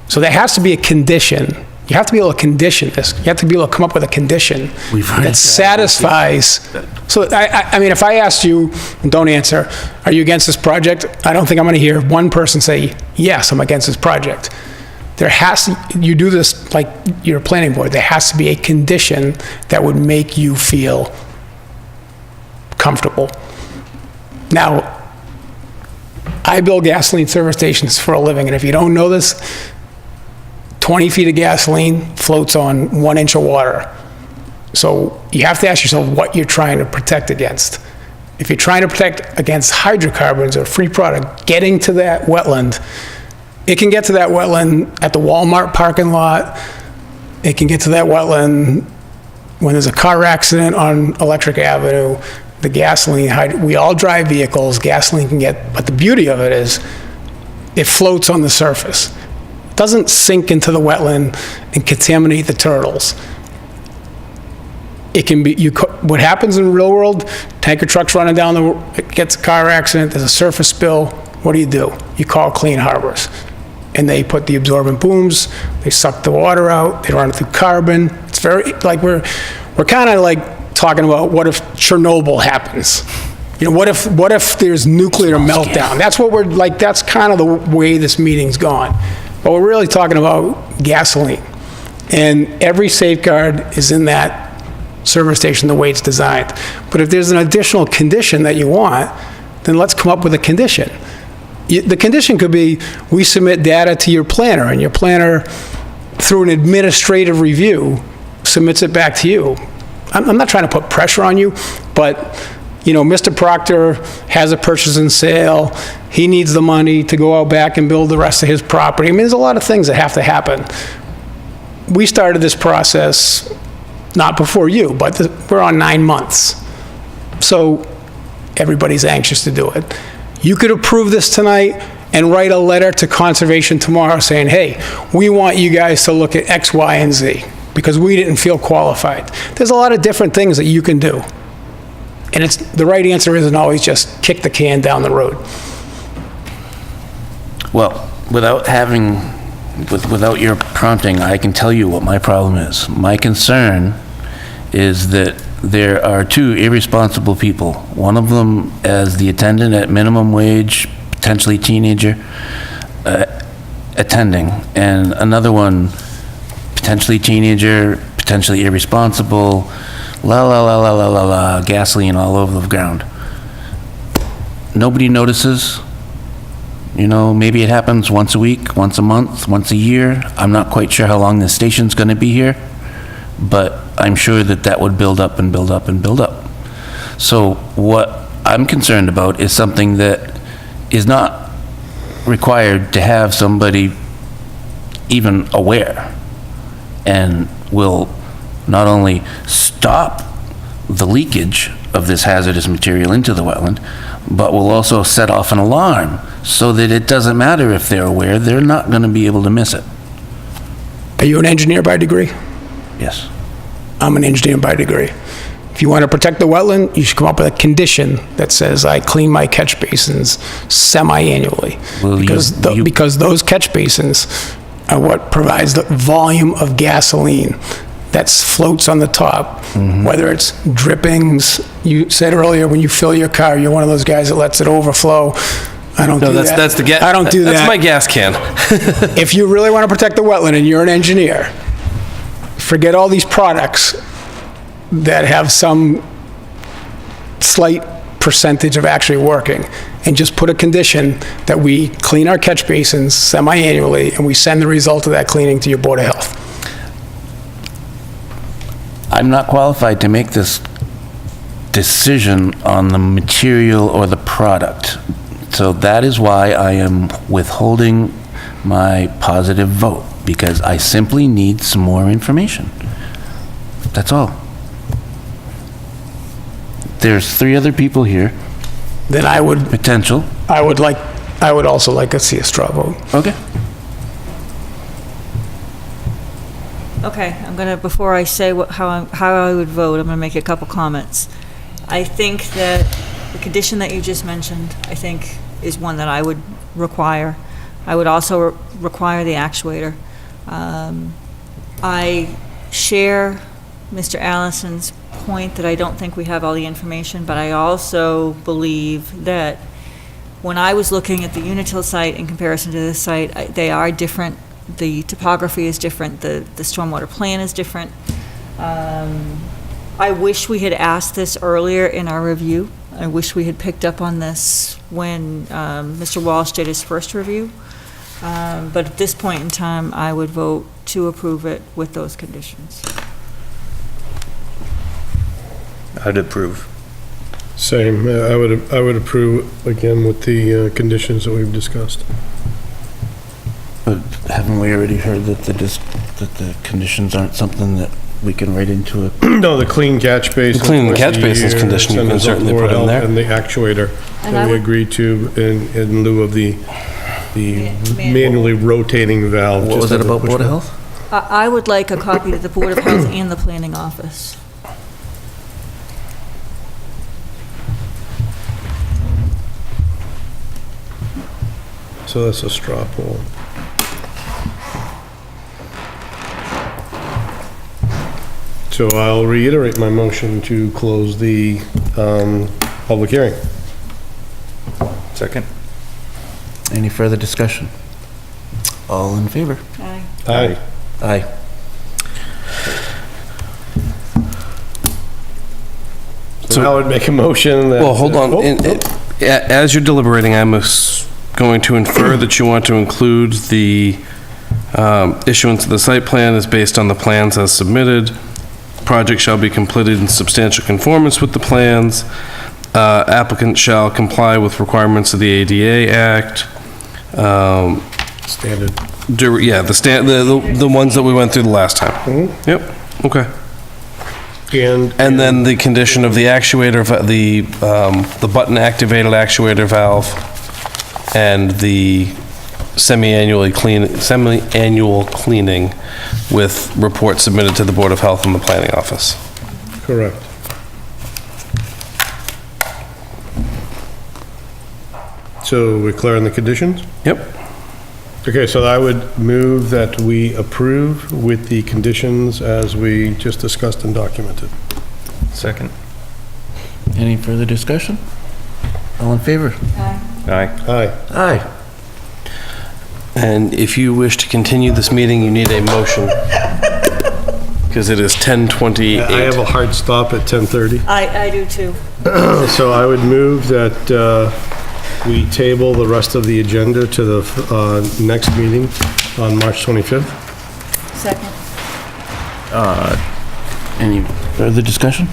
So there has to be a condition. You have to be able to condition this. You have to be able to come up with a condition that satisfies. So, I mean, if I asked you, and don't answer, are you against this project? I don't think I'm going to hear one person say, yes, I'm against this project. There has to, you do this like you're a planning board, there has to be a condition that would make you feel comfortable. Now, I build gasoline service stations for a living, and if you don't know this, 20 feet of gasoline floats on 1 inch of water. So you have to ask yourself what you're trying to protect against. If you're trying to protect against hydrocarbons or free product getting to that wetland, it can get to that wetland at the Walmart parking lot. It can get to that wetland when there's a car accident on Electric Avenue. The gasoline, we all drive vehicles, gasoline can get, but the beauty of it is it floats on the surface. It doesn't sink into the wetland and contaminate the turtles. It can be, what happens in the real world, tanker trucks running down it gets a car accident, there's a surface spill, what do? You call Clean Harbors. And they put the absorbent booms, they suck the water out, they run it through carbon. It's very, like we're kind of like talking about what if Chernobyl happens? You know, what if there's nuclear meltdown? That's what we're like, that's kind of the way this meeting's gone. But we're really talking about gasoline. And every safeguard is in that service station the way it's designed. But if there's an additional condition that you want, then let's come up with a condition. The condition could be, we submit data to your planner, and your planner, through an administrative review, submits it back to you. I'm not trying to put pressure on you, but, you know, Mr. Proctor has a purchase and sale. He needs the money to go out back and build the rest of his property. I mean, there's a lot of things that have to happen. We started this process, not before you, but we're on 9 months. So everybody's anxious to do it. You could approve this tonight and write a letter to Conservation tomorrow saying, hey, we want you guys to look at X, Y, and Z because we didn't feel qualified. There's a lot of different things that you can do. And the right answer isn't always just kick the can down the road. Well, without your prompting, I can tell you what my problem is. My concern is that there are 2 irresponsible people. One of them as the attendant at minimum wage, potentially teenager, attending, and another one potentially teenager, potentially irresponsible, gasoline all over the ground. Nobody notices. You know, maybe it happens once a week, once a month, once a year. I'm not quite sure how long this station's going to be here, but I'm sure that would build up and build up and build up. So what I'm concerned about is something that is not required to have somebody even aware and will not only stop the leakage of this hazardous material into the wetland, but will also set off an alarm so that it doesn't matter if they're aware, they're not going to be able to miss it. Are you an engineer by degree? Yes. I'm an engineer by degree. If you want to protect the wetland, you should come up with a condition that says I clean my catch basins semi-annually. Well, Because those catch basins are what provides the volume of gasoline that floats on the top, whether it's drippings. You said earlier, when you fill your car, you're one of those guys that lets it overflow. I don't do that. That's the gas. I don't do that. That's my gas can. If you really want to protect the wetland and you're an engineer, forget all these products that have some slight percentage of actually working, and just put a condition that we clean our catch basins semi-annually, and we send the result of that cleaning to your Board of Health. I'm not qualified to make this decision on the material or the product. So that is why I am withholding my positive vote, because I simply need some more information. That's all. There's 3 other people here. Then I would... Potential. I would also like to see a straw vote. Okay. Okay, I'm gonna, before I say how I would vote, I'm gonna make a couple comments. I think that the condition that you just mentioned, I think, is one that I would require. I would also require the actuator. I share Mr. Allison's point that I don't think we have all the information, but I also believe that when I was looking at the Unitil site in comparison to this site, they are different. The topography is different, the stormwater plan is different. I wish we had asked this earlier in our review. I wish we had picked up on this when Mr. Walsh did his first review. But at this point in time, I would vote to approve it with those conditions. I'd approve. Same. I would approve, again, with the conditions that we've discussed. But haven't we already heard that the conditions aren't something that we can write into it? No, the clean catch basin. The clean catch basin's condition you can certainly put in there. And the actuator that we agreed to in lieu of the manually rotating valve. What was it about Board of Health? I would like a copy to the Board of Health and the Planning Office. So that's a straw poll. So I'll reiterate my motion to close the public hearing. Second. Any further discussion? All in favor? Aye. Aye. Aye. So I would make a motion that... Well, hold on. As you're deliberating, I'm going to infer that you want to include the issuance of the site plan is based on the plans as submitted. Project shall be completed in substantial conformance with the plans. Applicant shall comply with requirements of the ADA Act. Standard. Yeah, the ones that we went through the last time. Yep, okay. And then the condition of the actuator, the button activated actuator valve, and the semi-annual cleaning with report submitted to the Board of Health and the Planning Office. Correct. So we're clear on the conditions? Yep. Okay, so I would move that we approve with the conditions as we just discussed and documented. Second. Any further discussion? All in favor? Aye. Aye. Aye. Aye. And if you wish to continue this meeting, you need a motion, because it is 10:28. I have a hard stop at 10:30. I do too. So I would move that we table the rest of the agenda to the next meeting on March 25th. Second. Any further discussion?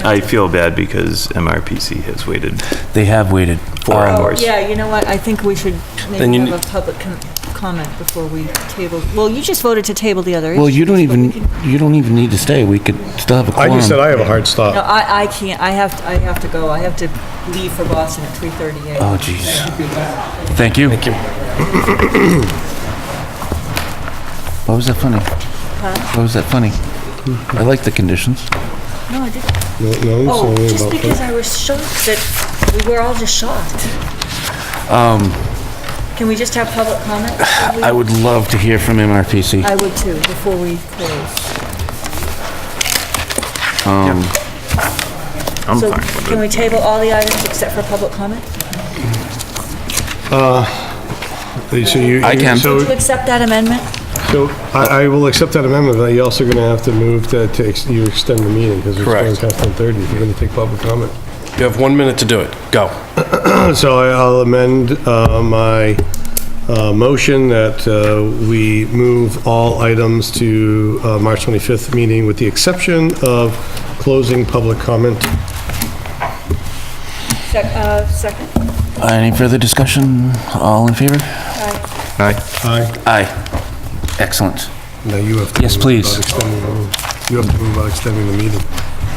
I feel bad because MRPC has waited. They have waited. 4 hours. Yeah, you know what, I think we should Then maybe you have a public comment before we table, well, you just voted to table the other issue. Well, you don't even need to stay. We could still have a I quorum. just said I have a hard stop. No, I can't, I have to go, I have to leave for Boston at 3:38. Oh, jeez. Thank you. Thank you. What was that funny? Huh? What was that funny? I like the conditions. No, I didn't. No, it's Oh, only just about because I was shocked that, we were all just shocked. Can we just have public comment? I would love to hear from MRPC. I would too, before we close. I'm So fine with can it. we table all the items except for public comment? So you. I can. So, To accept that amendment? so I will accept that amendment, but you're also gonna have to move that you extend the meeting, because it's going Correct. past 10:30, if you're gonna take public comment. You have 1 minute to do it. Go. So I'll amend my motion that we move all items to March 25th meeting with the exception of closing public comment. Second? Any further discussion? All in favor? Aye. Aye. Excellent. Now you have to. Yes, move please. about extending the meeting. You have to move about extending the meeting,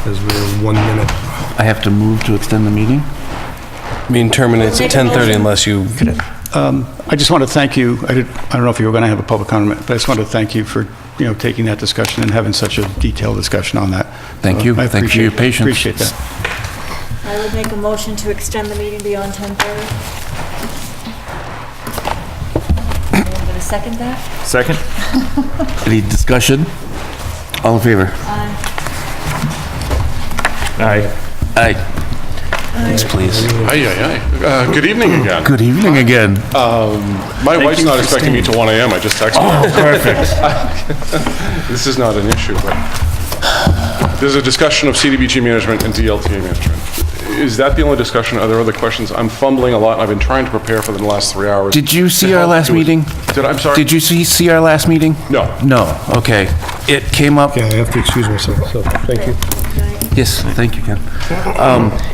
as we're 1 minute. I have to move to extend the meeting? Meeting terminates at 10:30 unless you... I just want to thank you. I don't know if you were going to have a public comment, but I just want to thank you for, taking that discussion and having such a detailed discussion on that. Thank you. I Thank you for your patience. Appreciate that. I would make a motion to extend the meeting beyond 10:30. Anyone gonna second that? Second? Any discussion? All in favor? Aye. Aye. Yes, please. Good evening again. Good evening again. My wife's not expecting me till 1 AM. I just texted her. Oh, perfect. This is not an issue, but there's a discussion of CDBG management and DLTA management. Is that the only discussion? Are there other questions? I'm fumbling a lot, and I've been trying to prepare for the last 3 hours. Did you see our last meeting? I'm sorry? Did you see our last meeting? No. No, okay. It came up. Yeah, I have to excuse myself, so thank you. Yes, thank you, Ken.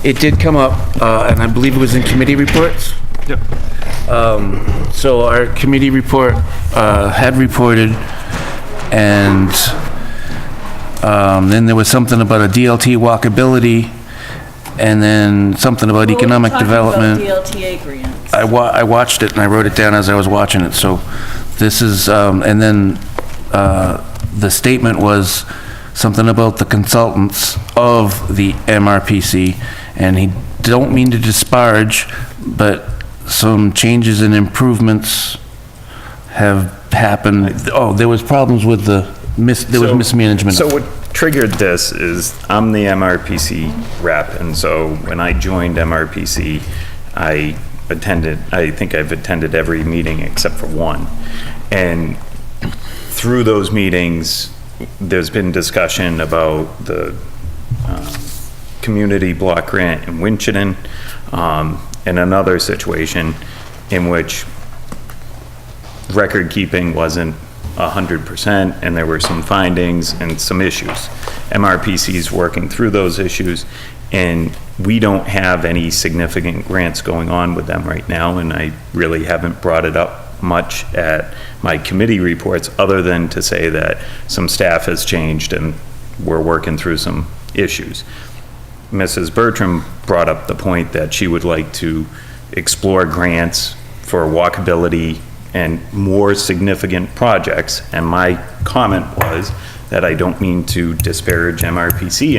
It did come up, and I believe it was in committee reports. Yep. So our committee report had reported, and then there was something about a DLT walkability, and then something about economic development. DLTA grants. I watched it and I wrote it down as I was watching it, so this is, and then the statement was something about the consultants of the MRPC, and he don't mean to disparage, but some changes and improvements have happened. Oh, there was problems with there was mismanagement. So what triggered this is I'm the MRPC rep, and so when I joined MRPC, I think I've attended every meeting except for one. And through those meetings, there's been discussion about the community block grant in Winchendon, and another situation in which record keeping wasn't 100%, and there were some findings and some issues. MRPC is working through those issues, and we don't have any significant grants going on with them right now, and I really haven't brought it up much at my committee reports, other than to say that some staff has changed and we're working through some issues. Mrs. Bertram brought up the point that she would like to explore grants for walkability and more significant projects, and my comment was that I don't mean to disparage MRPC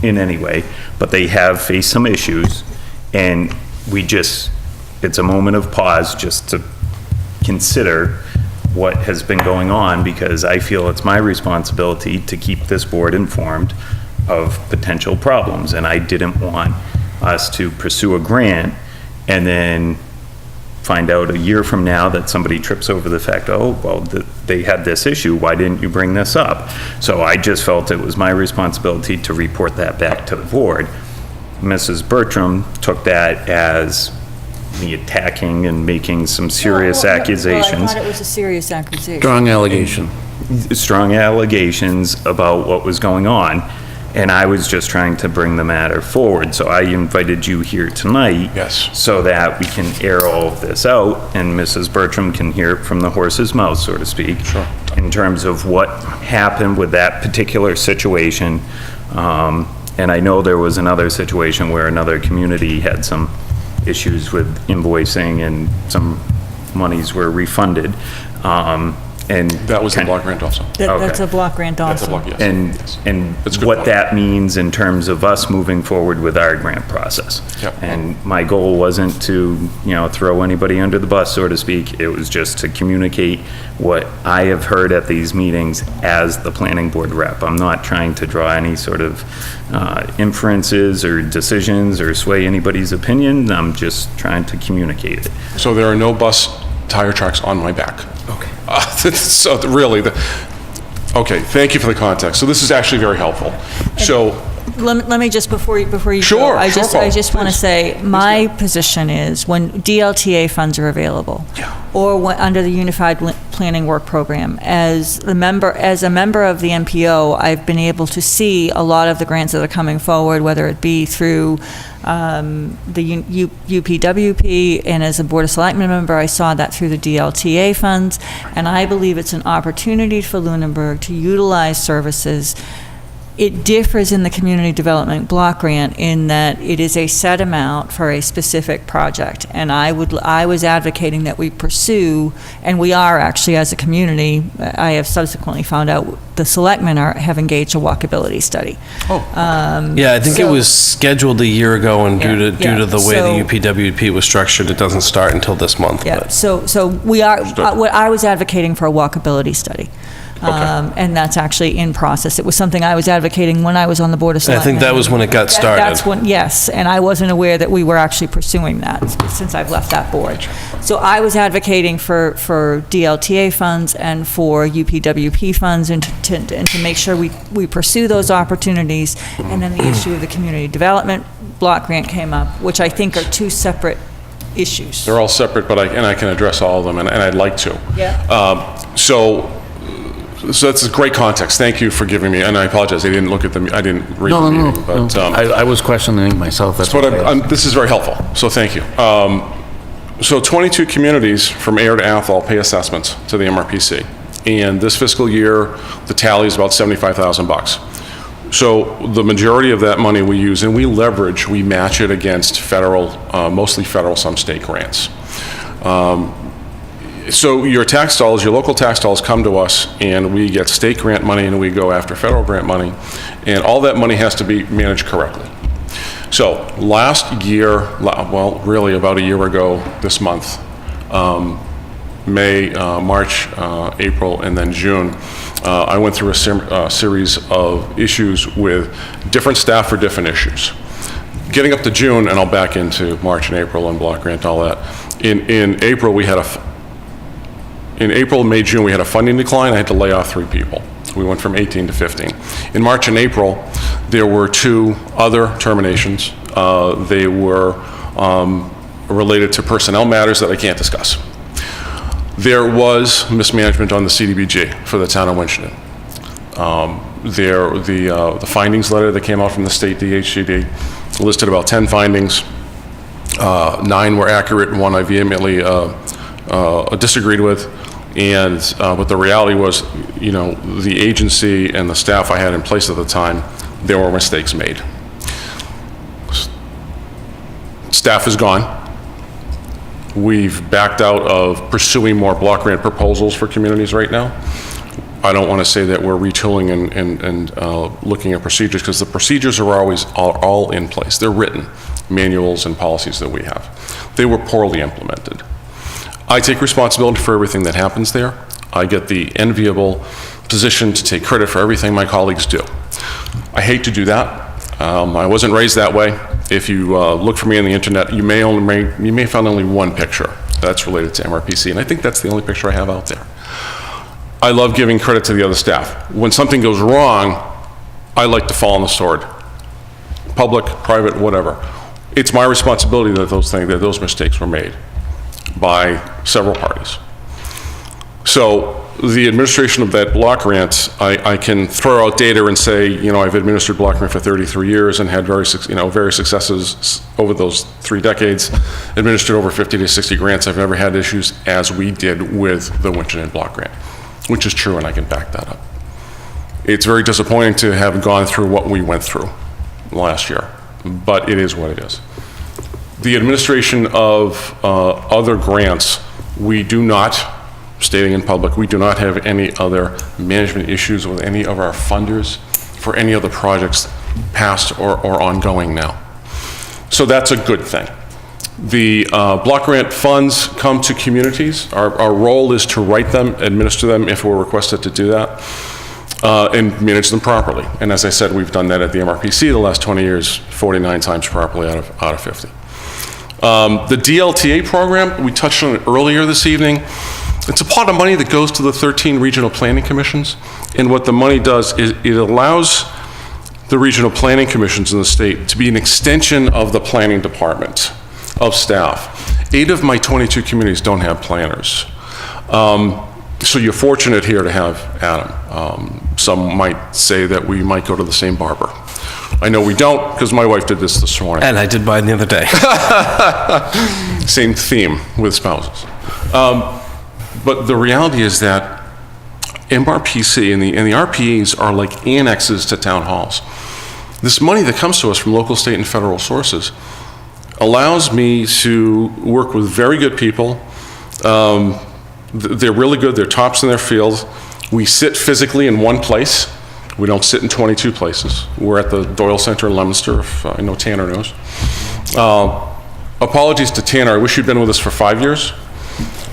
in any way, but they have faced some issues, and it's a moment of pause just to consider what has been going on, because I feel it's my responsibility to keep this board informed of potential problems, and I didn't want us to pursue a grant and then find out a year from now that somebody trips over the fact, oh, well, they had this issue, why didn't you bring this up? So I just felt it was my responsibility to report that back to the board. Mrs. Bertram took that as me attacking and making some serious accusations. Well, I thought it was a serious accusation. Strong allegation. Strong allegations about what was going on, and I was just trying to bring the matter forward. So I invited you here tonight. Yes. So that we can air all of this out, and Mrs. Bertram can hear it from the horse's mouth, so to speak. Sure. In terms of what happened with that particular situation. And I know there was another situation where another community had some issues with invoicing and some monies were refunded. And That was the block grant also. That's a block grant That's a also. block, yes. And That's a good what point. that means in terms of us moving forward with our grant process. Yep. And my goal wasn't to, throw anybody under the bus, so to speak. It was just to communicate what I have heard at these meetings as the planning board rep. I'm not trying to draw any sort of inferences or decisions or sway anybody's opinion. I'm just trying to communicate it. So there are no bus tire tracks on my back. Okay. So really, okay, thank you for the context. So this is actually very helpful. So, Let me just, before you Sure, go, I sure, just Paul, want to please. say, my position is when DLTA funds are available, or under the Unified Planning Work Program, as a member of the MPO, I've been able to see a lot of the grants that are coming forward, whether it be through the UPWP, and as a Board of Selectmen member, I saw that through the DLTA funds, and I believe it's an opportunity for Lunenburg to utilize services. It differs in the community development block grant in that it is a set amount for a specific project. And I was advocating that we pursue, and we are actually as a community, I have subsequently found out the selectmen have engaged a walkability study. Yeah, I think it was scheduled a year ago, and due to the way the UPWP was structured, it doesn't start until this month. Yeah, but- so we are, I was advocating for a walkability study. And that's actually in process. It was something I was advocating when I was on the Board of I Selectmen. think that was when it got started. That's when, yes, and I wasn't aware that we were actually pursuing that since I've left that board. So I was advocating for DLTA funds and for UPWP funds and to make sure we pursue those opportunities. And then the issue of the community development block grant came up, which I think are two separate issues. they're all separate, but I can address all of them, and I'd like to. Yeah. So that's a great context. Thank you for giving me, and I apologize, I didn't look at I didn't read the No, meeting. But, I was questioning myself. That's but what I asked. this is very helpful, so thank you. So 22 communities from Ayer to Athol pay assessments to the MRPC. And this fiscal year, the tally is about $75,000. So the majority of that money we use, and we match it against federal, mostly federal, some state grants. So your tax dollars, your local tax dollars come to us, and we get state grant money, and we go after federal grant money, and all that money has to be managed correctly. So last year, well, really about a year ago this month, May, March, April, and then June, I went through a series of issues with different staff for different issues. Getting up to June, and I'll back into March and April and block grant, all that. In April, May, June, we had a funding decline. I had to lay off 3 people. We went from 18 to 15. In March and April, there were 2 other terminations. They were related to personnel matters that I can't discuss. There was mismanagement on the CDBG for the town of Winchendon. The findings letter that came out from the state DHCD listed about 10 findings. 9 were accurate, and 1 I vehemently disagreed with. And but the reality was, the agency and the staff I had in place at the time, there were mistakes made. Staff is gone. We've backed out of pursuing more block grant proposals for communities right now. I don't want to say that we're retooling and looking at procedures, because the procedures are all in place. They're written, manuals and policies that we have. They were poorly implemented. I take responsibility for everything that happens there. I get the enviable position to take credit for everything my colleagues do. I hate to do that. I wasn't raised that way. If you look for me on the internet, you may find only one picture that's related to MRPC, and I think that's the only picture I have out there. I love giving credit to the other staff. When something goes wrong, I like to fall on the sword. Public, private, whatever. It's my responsibility that those mistakes were made by several parties. So the administration of that block grant, I can throw out data and say, I've administered block grant for 33 years and had various successes over those 3 decades, administered over 50 to 60 grants. I've never had issues as we did with the Winchendon block grant, which is true, and I can back that up. It's very disappointing to have gone through what we went through last year, but it is what it is. The administration of other grants, we do not stating in public, we do not have any other management issues with any of our funders for any of the projects past or ongoing now. So that's a good thing. The block grant funds come to communities. Our role is to write them, administer them if we're requested to do that, and manage them properly. And as I said, we've done that at the MRPC the last 20 years, 49 times properly out of 50. The DLTA program, we touched on it earlier this evening. It's a pot of money that goes to the 13 regional planning commissions. And what the money does is it allows the regional planning commissions in the state to be an extension of the planning department of staff. 8 of my 22 communities don't have planners. So you're fortunate here to have Adam. Some might say that we might go to the same barber. I know we don't, because my wife did this morning. And I did mine the other day. Same theme with spouses. But the reality is that MRPC and the RPAs are like annexes to town halls. This money that comes to us from local, state, and federal sources allows me to work with very good people. They're really good, they're tops in their field. We sit physically in one place. We don't sit in 22 places. We're at the Doyle Center in Leominster, if I know Tanner knows. Apologies to Tanner, I wish you'd been with us for 5 years.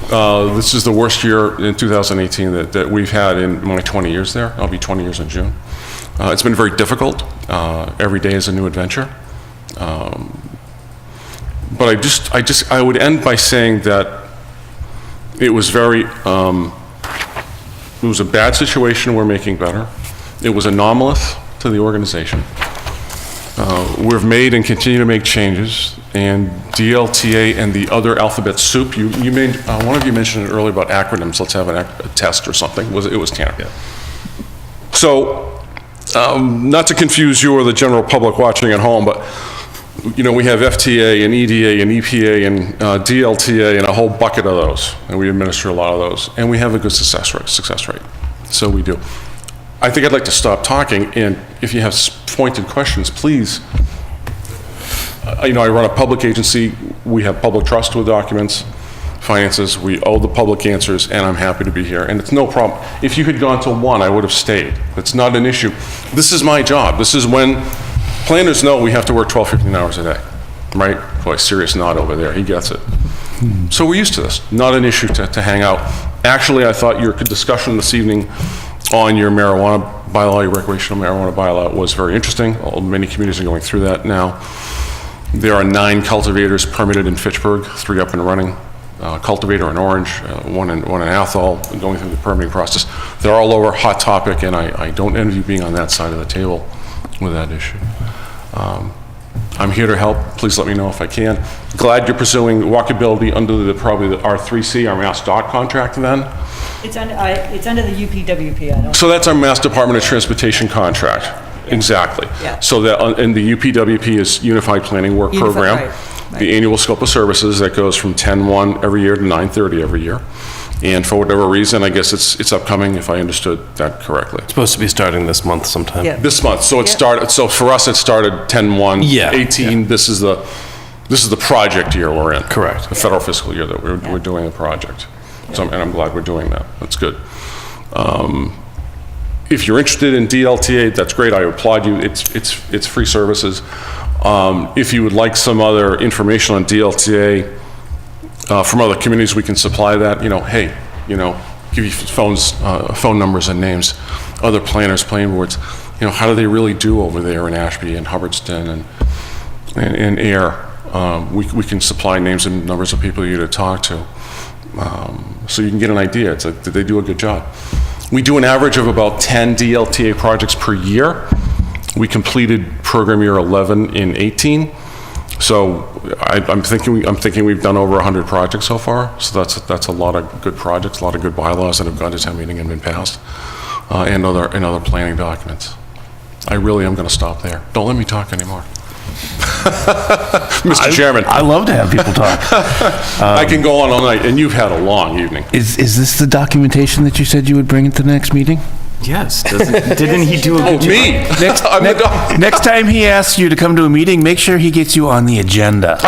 This is the worst year in 2018 that we've had in my 20 years there. I'll be 20 years in June. It's been very difficult. Every day is a new adventure. But I would end by saying that it was it was a bad situation we're making better. It was anomalous to the organization. We've made and continue to make changes, and DLTA and the other alphabet soup, you made, one of you mentioned it earlier about acronyms, let's have a test or something, it was Tanner. Yeah. So, not to confuse you or the general public watching at home, but you know, we have FTA and EDA and EPA and DLTA and a whole bucket of those, and we administer a lot of those, and we have a good success rate. So we do. I think I'd like to stop talking, and if you have pointed questions, please. You know, I run a public agency. We have public trust with documents, finances. We owe the public answers, and I'm happy to be here. And it's no problem. If you had gone to 1, I would have stayed. It's not an issue. This is my job. This is when planners know we have to work 12, 15 hours a day, right? Boy, serious nod over there. He gets it. So we're used to this. Not an issue to hang out. Actually, I thought your discussion this evening on your marijuana bylaw, your recreational marijuana bylaw, was very interesting. Many communities are going through that now. There are 9 cultivators permitted in Fitchburg, 3 up and running. Cultivator in Orange, one in Athol, going through the permitting process. They're all over, hot topic, and I don't envy being on that side of the table with that issue. I'm here to help. Please let me know if I can. Glad you're pursuing walkability under probably the R3C, our Mass DOT contract then. It's under the UPWP, I don't. So that's our Mass Department of Transportation contract. Yeah. Exactly. Yeah. So that, and the UPWP is Unified Planning Work Program. Right. The annual scope of services that goes from 10/1 every year to 9/30 every year. And for whatever reason, I guess it's upcoming, if I understood that correctly. It's supposed to be starting this month sometime. Yeah. This month. So it started. So for us, it started 10/1. Yeah. 18. Yeah. This is the project year we're in. Correct. The federal fiscal year that we're doing the project. So, and I'm glad we're doing that. That's good. If you're interested in DLTA, that's great. I applaud you. It's free services. If you would like some other information on DLTA from other communities, we can supply that. You know, hey, you know, give you phone numbers and names. Other planners, planning boards. You know, how do they really do over there in Ashby and Hubbardston and Air? We can supply names and numbers of people you to talk to. So you can get an idea. It's like, did they do a good job? We do an average of about 10 DLTA projects per year. We completed program year 11 in 18. So I'm thinking we've done over 100 projects so far. So that's a lot of good projects, a lot of good bylaws that have gone to town meeting and been passed, and other planning documents. I really am going to stop there. Don't let me talk anymore. Mr. Chairman. I love to have people talk. I can go on all night, and you've had a long evening. Is this the documentation that you said you would bring at the next meeting? Yes. Didn't he do a good job? Me? Next time he asks you to come to a meeting, make sure he gets you on the agenda.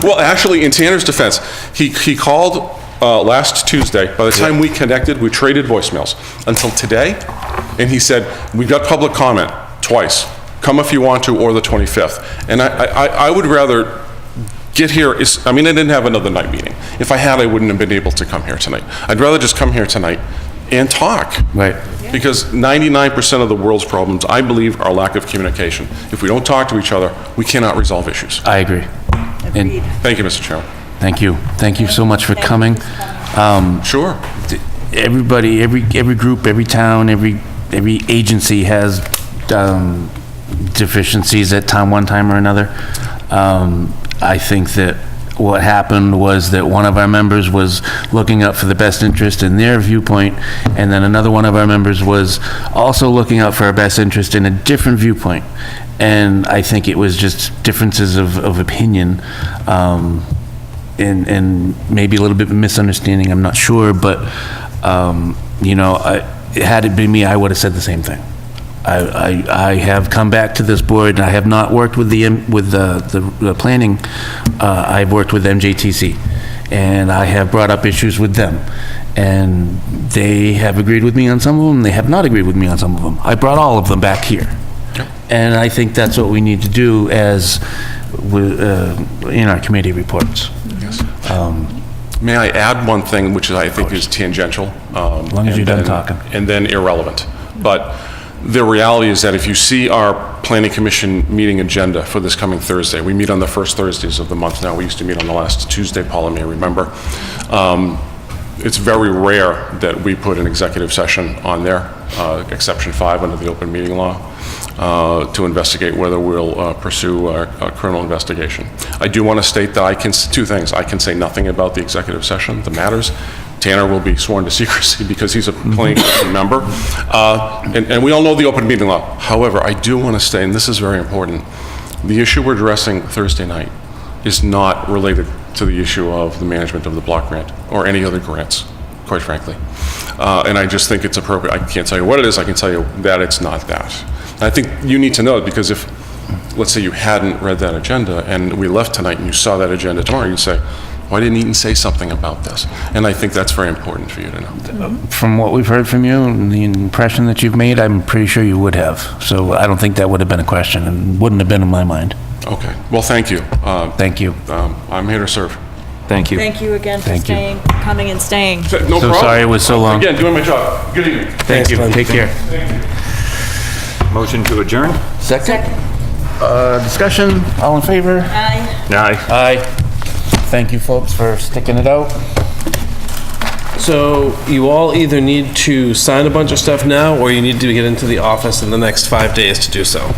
Well, actually, in Tanner's defense, he called last Tuesday. By the time we connected, we traded voicemails until today. And he said, "We've got public comment twice. Come if you want to, or the 25th." And I would rather get here, I mean, I didn't have another night meeting. If I had, I wouldn't have been able to come here tonight. I'd rather just come here tonight and talk. Right. Because 99% of the world's problems, I believe, are lack of communication. If we don't talk to each other, we cannot resolve issues. I agree. And Thank you, Mr. Chairman. thank you. Thank you so much for coming. Sure. Everybody, every group, every town, every agency has deficiencies at one time or another. I think that what happened was that one of our members was looking out for the best interest in their viewpoint, and then another one of our members was also looking out for our best interest in a different viewpoint. And I think it was just differences of opinion, and maybe a little bit of misunderstanding, I'm not sure, but, had it been me, I would have said the same thing. I have come back to this board, and I have not worked with the planning. I've worked with MJTC, and I have brought up issues with them. And they have agreed with me on some of them, they have not agreed with me on some of them. I brought all of them back here. And I think that's what we need to do in our committee reports. Yes. May I add one thing, which I think is tangential? As long as you're done talking. And then irrelevant. But the reality is that if you see our Planning Commission meeting agenda for this coming Thursday, we meet on the first Thursdays of the month now. We used to meet on the last Tuesday, Paula may remember. It's very rare that we put an executive session on there, exception 5 under the open meeting law, to investigate whether we'll pursue a criminal investigation. I do want to state that two things. I can say nothing about the executive session, the matters. Tanner will be sworn to secrecy because he's a planning commission member. And we all know the open meeting law. However, I do want to state, and this is very important, the issue we're addressing Thursday night is not related to the issue of the management of the block grant or any other grants, quite frankly. And I just think it's appropriate. I can't tell you what it is. I can tell you that it's not that. And I think you need to know it because if, let's say you hadn't read that agenda and we left tonight and you saw that agenda tomorrow, you'd say, why didn't Eaton say something about this? And I think that's very important for you to know. From what we've heard from you and the impression that you've made, I'm pretty sure you would have. So I don't think that would have been a question and wouldn't have been in my mind. Okay. Well, thank you. Thank you. I'm here to serve. Thank you. Thank you again for Thank you. staying, coming and staying. No So problem. sorry it was so long. Again, doing my job. Good evening. Thank you. Take care. Motion to adjourn? Second. Discussion, all in favor? Aye. Aye. Aye. Thank you, folks, for sticking it out. So you all either need to sign a bunch of stuff now, or you need to get into the office in the next 5 days to do so.